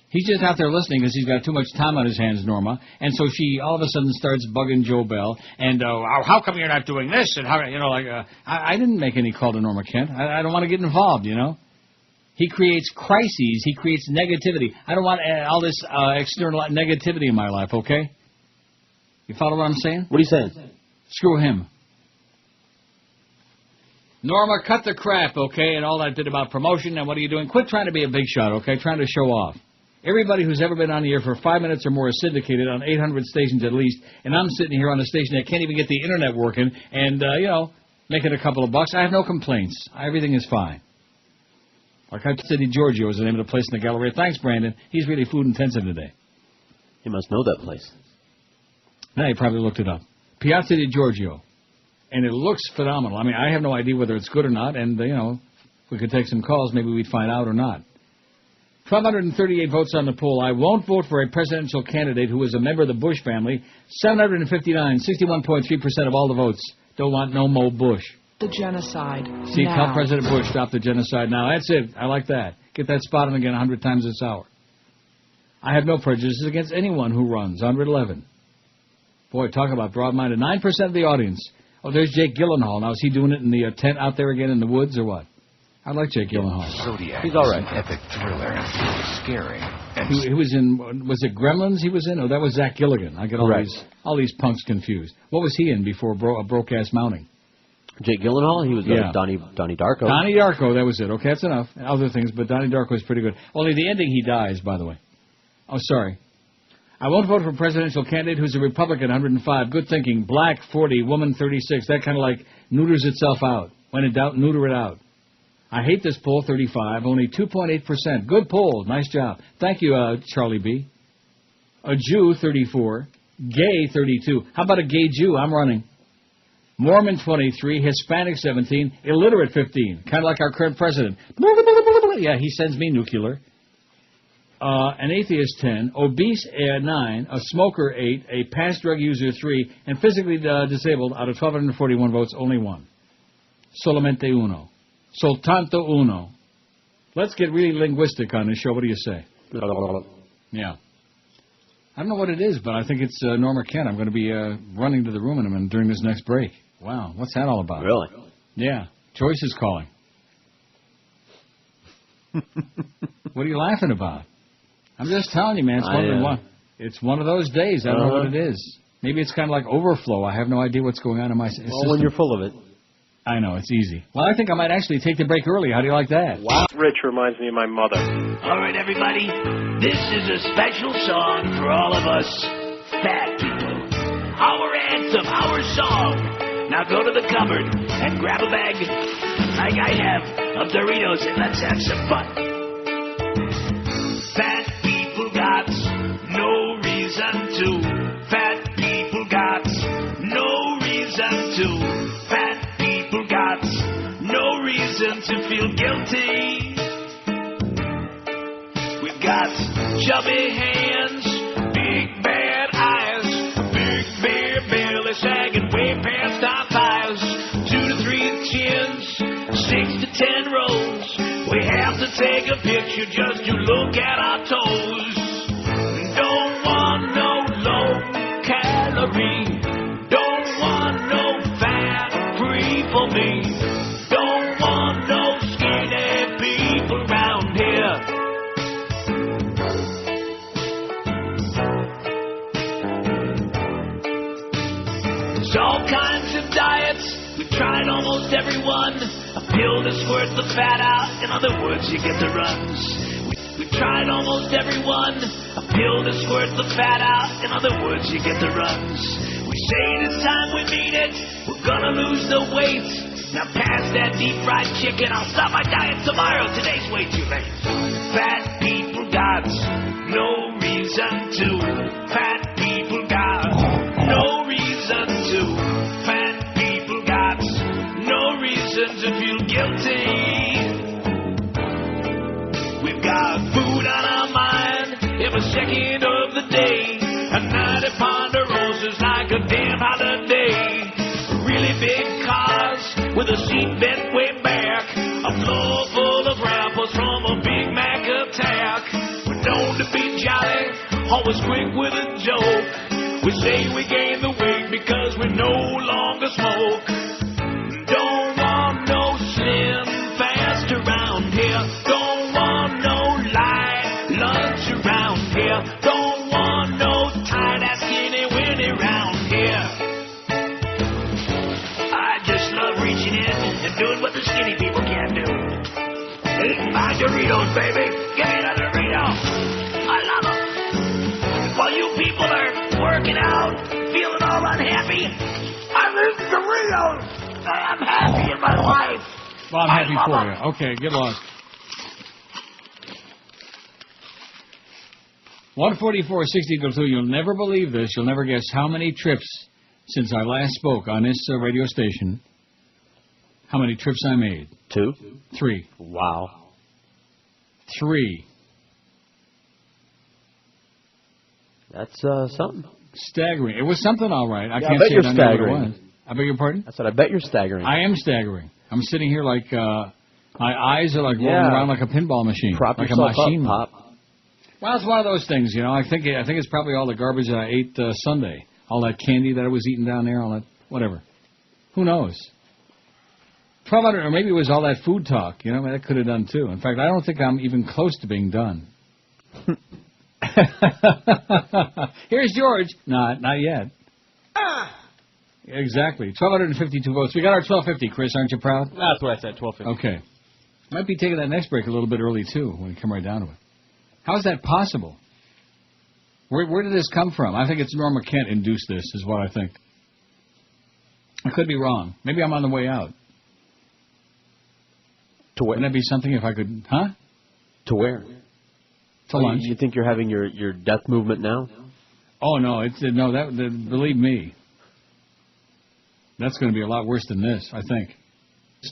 He's just out there listening because he's got too much time on his hands, Norma. And so she all of a sudden starts bugging Joe Bell. And how come you're not doing this? And how, you know, like I didn't make any call to Norma Kent. I don't want to get involved, you know. He creates crises. He creates negativity. I don't want all this external negativity in my life, okay? You follow what I'm saying? What are you saying? Screw him. Norma, cut the crap, okay, and all that did about promotion, and what are you doing? Quit trying to be a big shot, okay, trying to show off. Everybody who's ever been on the air for 5 minutes or more is syndicated on 800 stations at least, and I'm sitting here on a station that can't even get the Internet working and, you know, making a couple of bucks. I have no complaints. Everything is fine. Arcade City, Giorgio is the name of the place in the Galleria. Thanks, Brandon. He's really food-intensive today. He must know that place. Now, he probably looked it up. Piazza di Giorgio. And it looks phenomenal. I mean, I have no idea whether it's good or not, and, you know, if we could take some calls, maybe we'd find out or not. 1,238 votes on the poll. I won't vote for a presidential candidate who is a member of the Bush family. 759, 61.3% of all the votes. Don't want no more Bush. The genocide. See, now. tell President Bush, stop the genocide now. That's it. I like that. Get that spot on again 100 times this hour. I have no prejudices against anyone who runs. 111. Boy, talk about broad-minded. 9% of the audience. Oh, there's Jake Gyllenhaal. Now, is he doing it in the tent out there again in the woods or what? I like Jake Gyllenhaal. Zodiac. He's all right. An epic thriller. Scary. He was in, was it Gremlins he was in? Oh, that was Zach Gilligan. I get all these punks confused. What was he in before a broke-ass mounting? Jake Gyllenhaal? He was Donnie Darko. Donnie Darko, that was it. Okay, that's enough. And other things, but Donnie Darko is pretty good. Only the ending, he dies, by the way. Oh, sorry. I won't vote for a presidential candidate who's a Republican, 105. Good thinking. Black, 40. Woman, 36. That kind of like neuters itself out. When in doubt, neuter it out. I hate this poll, 35. Only 2.8%. Good poll. Nice job. Thank you, Charlie B. A Jew, 34. Gay, 32. How about a gay Jew? I'm running. Mormon, 23. Hispanic, 17. Illiterate, 15. Kind of like our current president. Yeah, he sends me nuclear. An atheist, 10. Obese, 9. A smoker, 8. A past drug user, 3. And physically disabled, out of 1,241 votes, only 1. Solamente uno. Soltanto uno. Let's get really linguistic on this show. What do you say? Yeah. I don't know what it is, but I think it's Norma Kent. I'm going to be running to the room in a minute during this next break. Wow, what's that all about? Really? Yeah. Joyce is calling. What are you laughing about? I'm just telling you, man. It's one of those days. I don't know what it is. Maybe it's kind of like overflow. I have no idea what's going on in my system. Well, when you're full of it. I know, it's easy. Well, I think I might actually take the break early. How do you like that? Wow. Rich reminds me of my mother. All right, everybody. This is a special song for all of us fat people. Our anthem, our song. Now go to the cupboard and grab a bag, like I have, of Doritos, and let's have some fun. Fat people got no reason to. Fat people got no reason to. Fat people got no reason to feel guilty. We've got chubby hands, big bad eyes, big bare belly sagging way past our thighs, 2 to 3 chins, 6 to 10 rows. We have to take a picture just to look at our toes. Don't want no low calorie. Don't want no fat free for me. Don't want no skinny people around here. There's all kinds of diets. We've tried almost every one. A pill to squirt the fat out. In other words, you get the runs. We've tried almost every one. A pill to squirt the fat out. In other words, you get the runs. We say it is time, we mean it. We're gonna lose the weight. Now pass that deep fried chicken. I'll stop my diet tomorrow. Today's way too late. Fat people got no reason to. Fat people got no reason to. Fat people got no reason to feel guilty. We've got food on our mind every second of the day. A 90 Ponderosas like a damn holiday. Really big cars with a seat bent way back. A floor full of rappers from a Big Mac attack. We're known to be say we gained the weight because we no longer smoke. Don't want no slim fast around here. Don't want no light lunch around here. Don't want no tight ass skinny winnie around here. I just love reaching in and doing what the skinny people can't do. Eating my Doritos, baby. Give me another Dorito. I love them. While you people are working out, feeling all unhappy, I'm eating Doritos. I'm happy in my life. Well, I'm happy for you. Okay, get lost. 144.60 You'll never believe this. You'll never guess how many trips since I last spoke on this radio station. How many trips I made? 2? 3. Wow. 3. That's something. Staggering. It was something, all right. I can't bet say you're it. I know what it staggering. was. I beg your pardon? I said, I bet you're staggering. I am staggering. I'm sitting here like my eyes are like rolling around like a pinball machine, Prop like a yourself machine. up, Pop. Well, it's one of those things, you know. I think it's probably all the garbage that I ate Sunday, all that candy that I was eating down there, all that whatever. Who knows? 1,200, or maybe it was all that food talk. You know, that could have done too. In fact, I don't think I'm even close to being done. Here's George. Not yet. Exactly. 1,252 votes. We got our 1,250, Chris. Aren't you proud? That's what I said, 1,250. Okay. Might be taking that next break a little bit early, too, when we come right down to it. How is that possible? Where did this come from? I think it's Norma Kent induced this, is what I think. I could be wrong. Maybe I'm on the way out. To where? Wouldn't that be something if I could... Huh? To where? To lunch. You think you're having your death movement now? Oh, no. Believe me. That's going to be a lot worse than this, I think.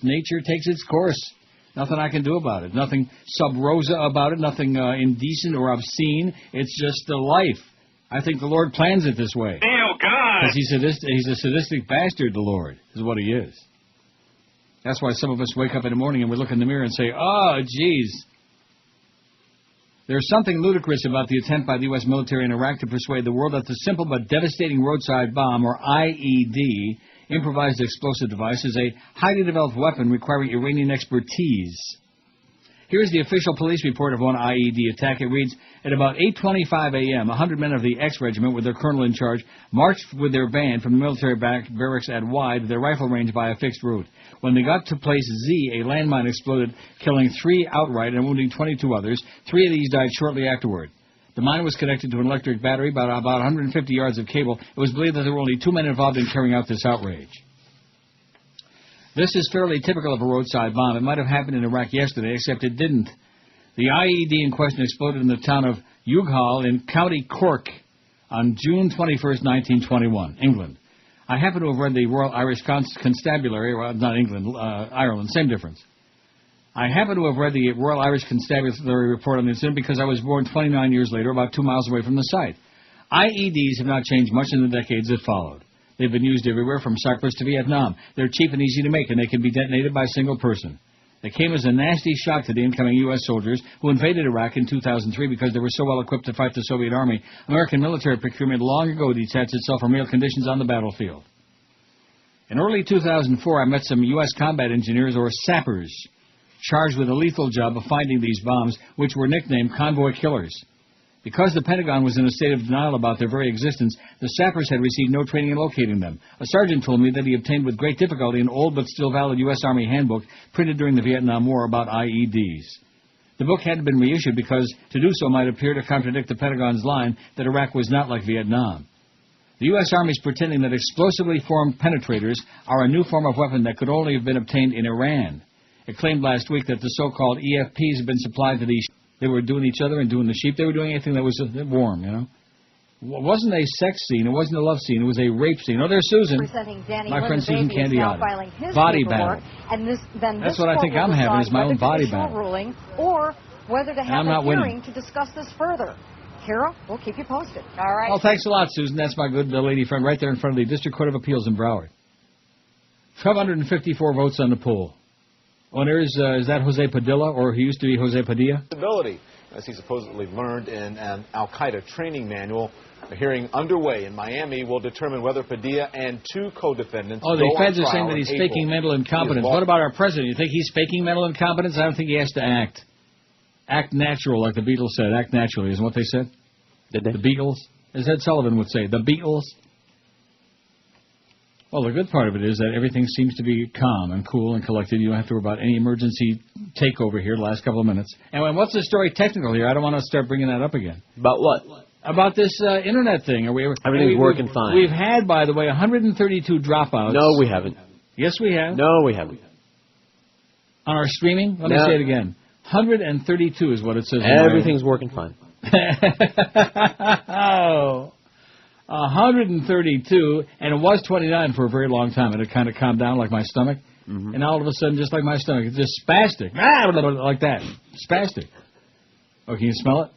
Nature takes its course. Nothing I can do about it. Nothing sub rosa about it. Nothing indecent or obscene. It's just a life. I think the Lord plans it this way. Oh, God. Because he's a sadistic bastard, the Lord, is what he is. That's why some of us wake up in the morning and we look in the mirror and say, oh, geez. There's something ludicrous about the attempt by the U.S. military in Iraq to persuade the world that the simple but devastating roadside bomb, or IED, improvised explosive device, is a highly developed weapon requiring Iranian expertise. Here's the official police report of one IED attack. It reads, at about 8:25 a.m., 100 men of the X Regiment, with their colonel in charge, marched with their band from the military barracks at Y to their rifle range by a fixed route. When they got to place Z, a landmine exploded, killing 3 outright and wounding 22 others. 3 of these died shortly afterward. The mine was connected to an electric battery, about 150 yards of cable. It was believed that there were only 2 men involved in carrying out this outrage. This is fairly typical of a roadside bomb. It might have happened in Iraq yesterday, except it didn't. The IED in question exploded in the town of Youghal in County Cork on June 21st, 1921, England. I happen to have read the Royal Irish Constabulary, well, not England, Ireland, same difference. I happen to have read the Royal Irish Constabulary report on the incident because I was born 29 years later, about 2 miles away from the site. IEDs have not changed much in the decades that followed. They've been used everywhere from Cyprus to Vietnam. They're cheap and easy to make, and they can be detonated by a single person. They came as a nasty shock to the incoming U.S. soldiers who invaded Iraq in 2003 because they were so well equipped to fight the Soviet Army. American military procurement long ago detached itself from real conditions on the battlefield. In early 2004, I met some U.S. combat engineers, or sappers, charged with the lethal job of finding these bombs, which were nicknamed convoy killers. Because the Pentagon was in a state of denial about their very existence, the sappers had received no training in locating them. A sergeant told me that he obtained with great difficulty an old but still valid U.S. Army handbook printed during the Vietnam War about IEDs. The book hadn't been reissued because to do so might appear to contradict the Pentagon's line that Iraq was not like Vietnam. The U.S. Army is pretending that explosively formed penetrators are a new form of weapon that could only have been obtained in Iran. It claimed last week that the so-called EFPs have been supplied to these. They were doing each other and doing the sheep. They were doing anything that was warm, you know. It wasn't a sex scene. It wasn't a love scene. It was a rape scene. Oh, there's Susan. My friend Susan Candiotti. Body battle. That's what I think I'm having is my own body battle. Ruling, or whether to have a hearing winning. to discuss this further. Kira, we'll keep you posted. All right. Well, thanks a lot, Susan. That's my good lady friend right there in front of the District Court of Appeals in Broward. 1,254 votes on the poll. Oh, and is that Jose Padilla, or he used to be Jose Padilla? Ability, as he supposedly learned in an Al-Qaeda training manual A hearing underway in Miami will determine whether Padilla and 2 co-defendants. Oh, the feds are saying that he's faking mental incompetence. What about our president? You think he's faking mental incompetence? I don't think he has to act. Act natural, like the Beatles said. Act naturally, isn't what they said? Did they? The Beatles? As Ed Sullivan would say, the Beatles. Well, the good part of it is that everything seems to be calm and cool and collected. You don't have to worry about any emergency takeover here the last couple of minutes. And what's the story technical here? I don't want to start bringing that up again. About what? About this internet thing. Everything's working fine. We've had, by the way, 132 dropouts. No, we haven't. Yes, we have. No, we haven't. On our streaming? Let me say it again. 132 is what it says. Everything's working fine. Oh. 132, and it was 29 for a very long time, and it kind of calmed down like my stomach. And all of a sudden, just like my stomach, it's just spastic. Like that. Spastic. Oh, can you smell it?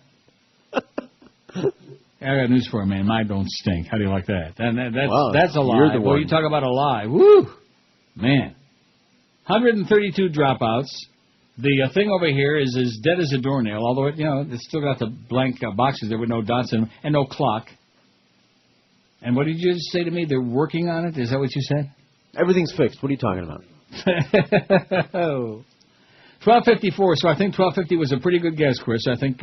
I got news for you, man. Mine don't stink. How do you like that? That's a lie. Boy, you talk about a lie. Woo! Man. 132 dropouts. The thing over here is as dead as a doornail, although it's still got the blank boxes there with no dots in them and no clock. And what did you just say to me? They're working on it? Is that what you said? Everything's fixed. What are you talking about? 12:54. So I think 12:50 was a pretty good guess, Chris. I think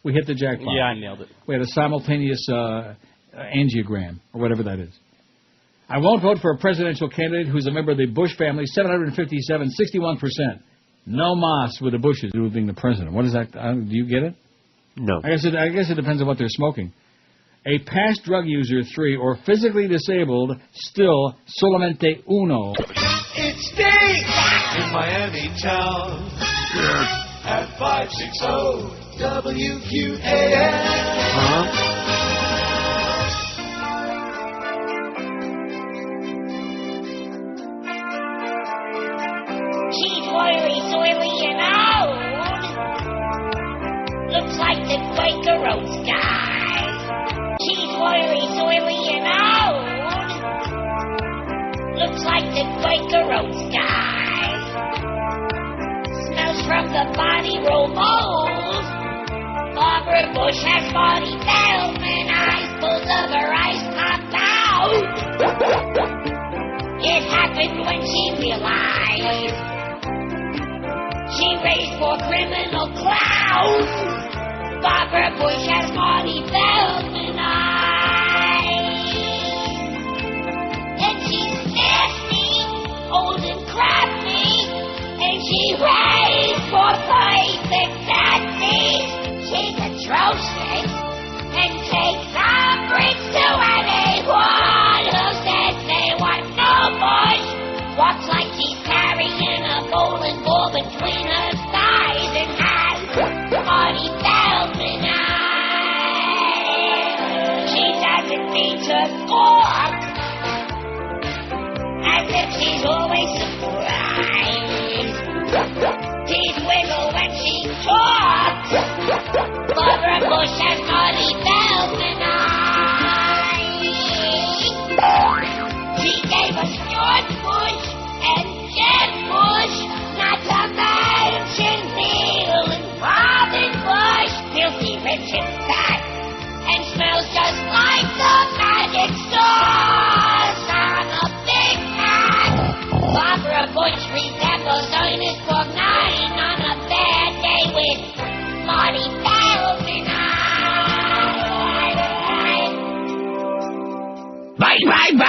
we hit the jackpot. Yeah, I nailed it. We had a simultaneous angiogram or whatever that is. I won't vote for a presidential candidate who's a member of the Bush family. 757, 61%. No mas with the Bushes being the president. What is that? Do you get it? No. I guess it depends on what they're smoking. A past drug user, 3, or physically disabled, still solamente uno. It's Dave in Miami town at 560 WQAM. She's oily, soily, and old. Looks like the Quaker Oats guy. She's oily, soily, and old. Looks like the Quaker Oats guy. Smells from the body roll mold. Barbara Bush has body Feldman eyes, pulls of her eyes popped out. It happened when she realized she raised 4 criminal clowns. Barbara Bush has Marty Feldman eyes. And she's nasty, old and crafty, and she raised 4 perfect Nazis. She's atrocious and takes umbrage to anyone who says they want no Bush. Walks like she's carrying a bowling ball between her thighs and has Marty Feldman eyes. She doesn't mean to squawk, as if she's always surprised. Teeth wiggle when she talks. Barbara Bush has Marty Feldman eyes. She gave us George Bush and Jeb Bush, not to mention Neil and Robin Bush. Filthy Richard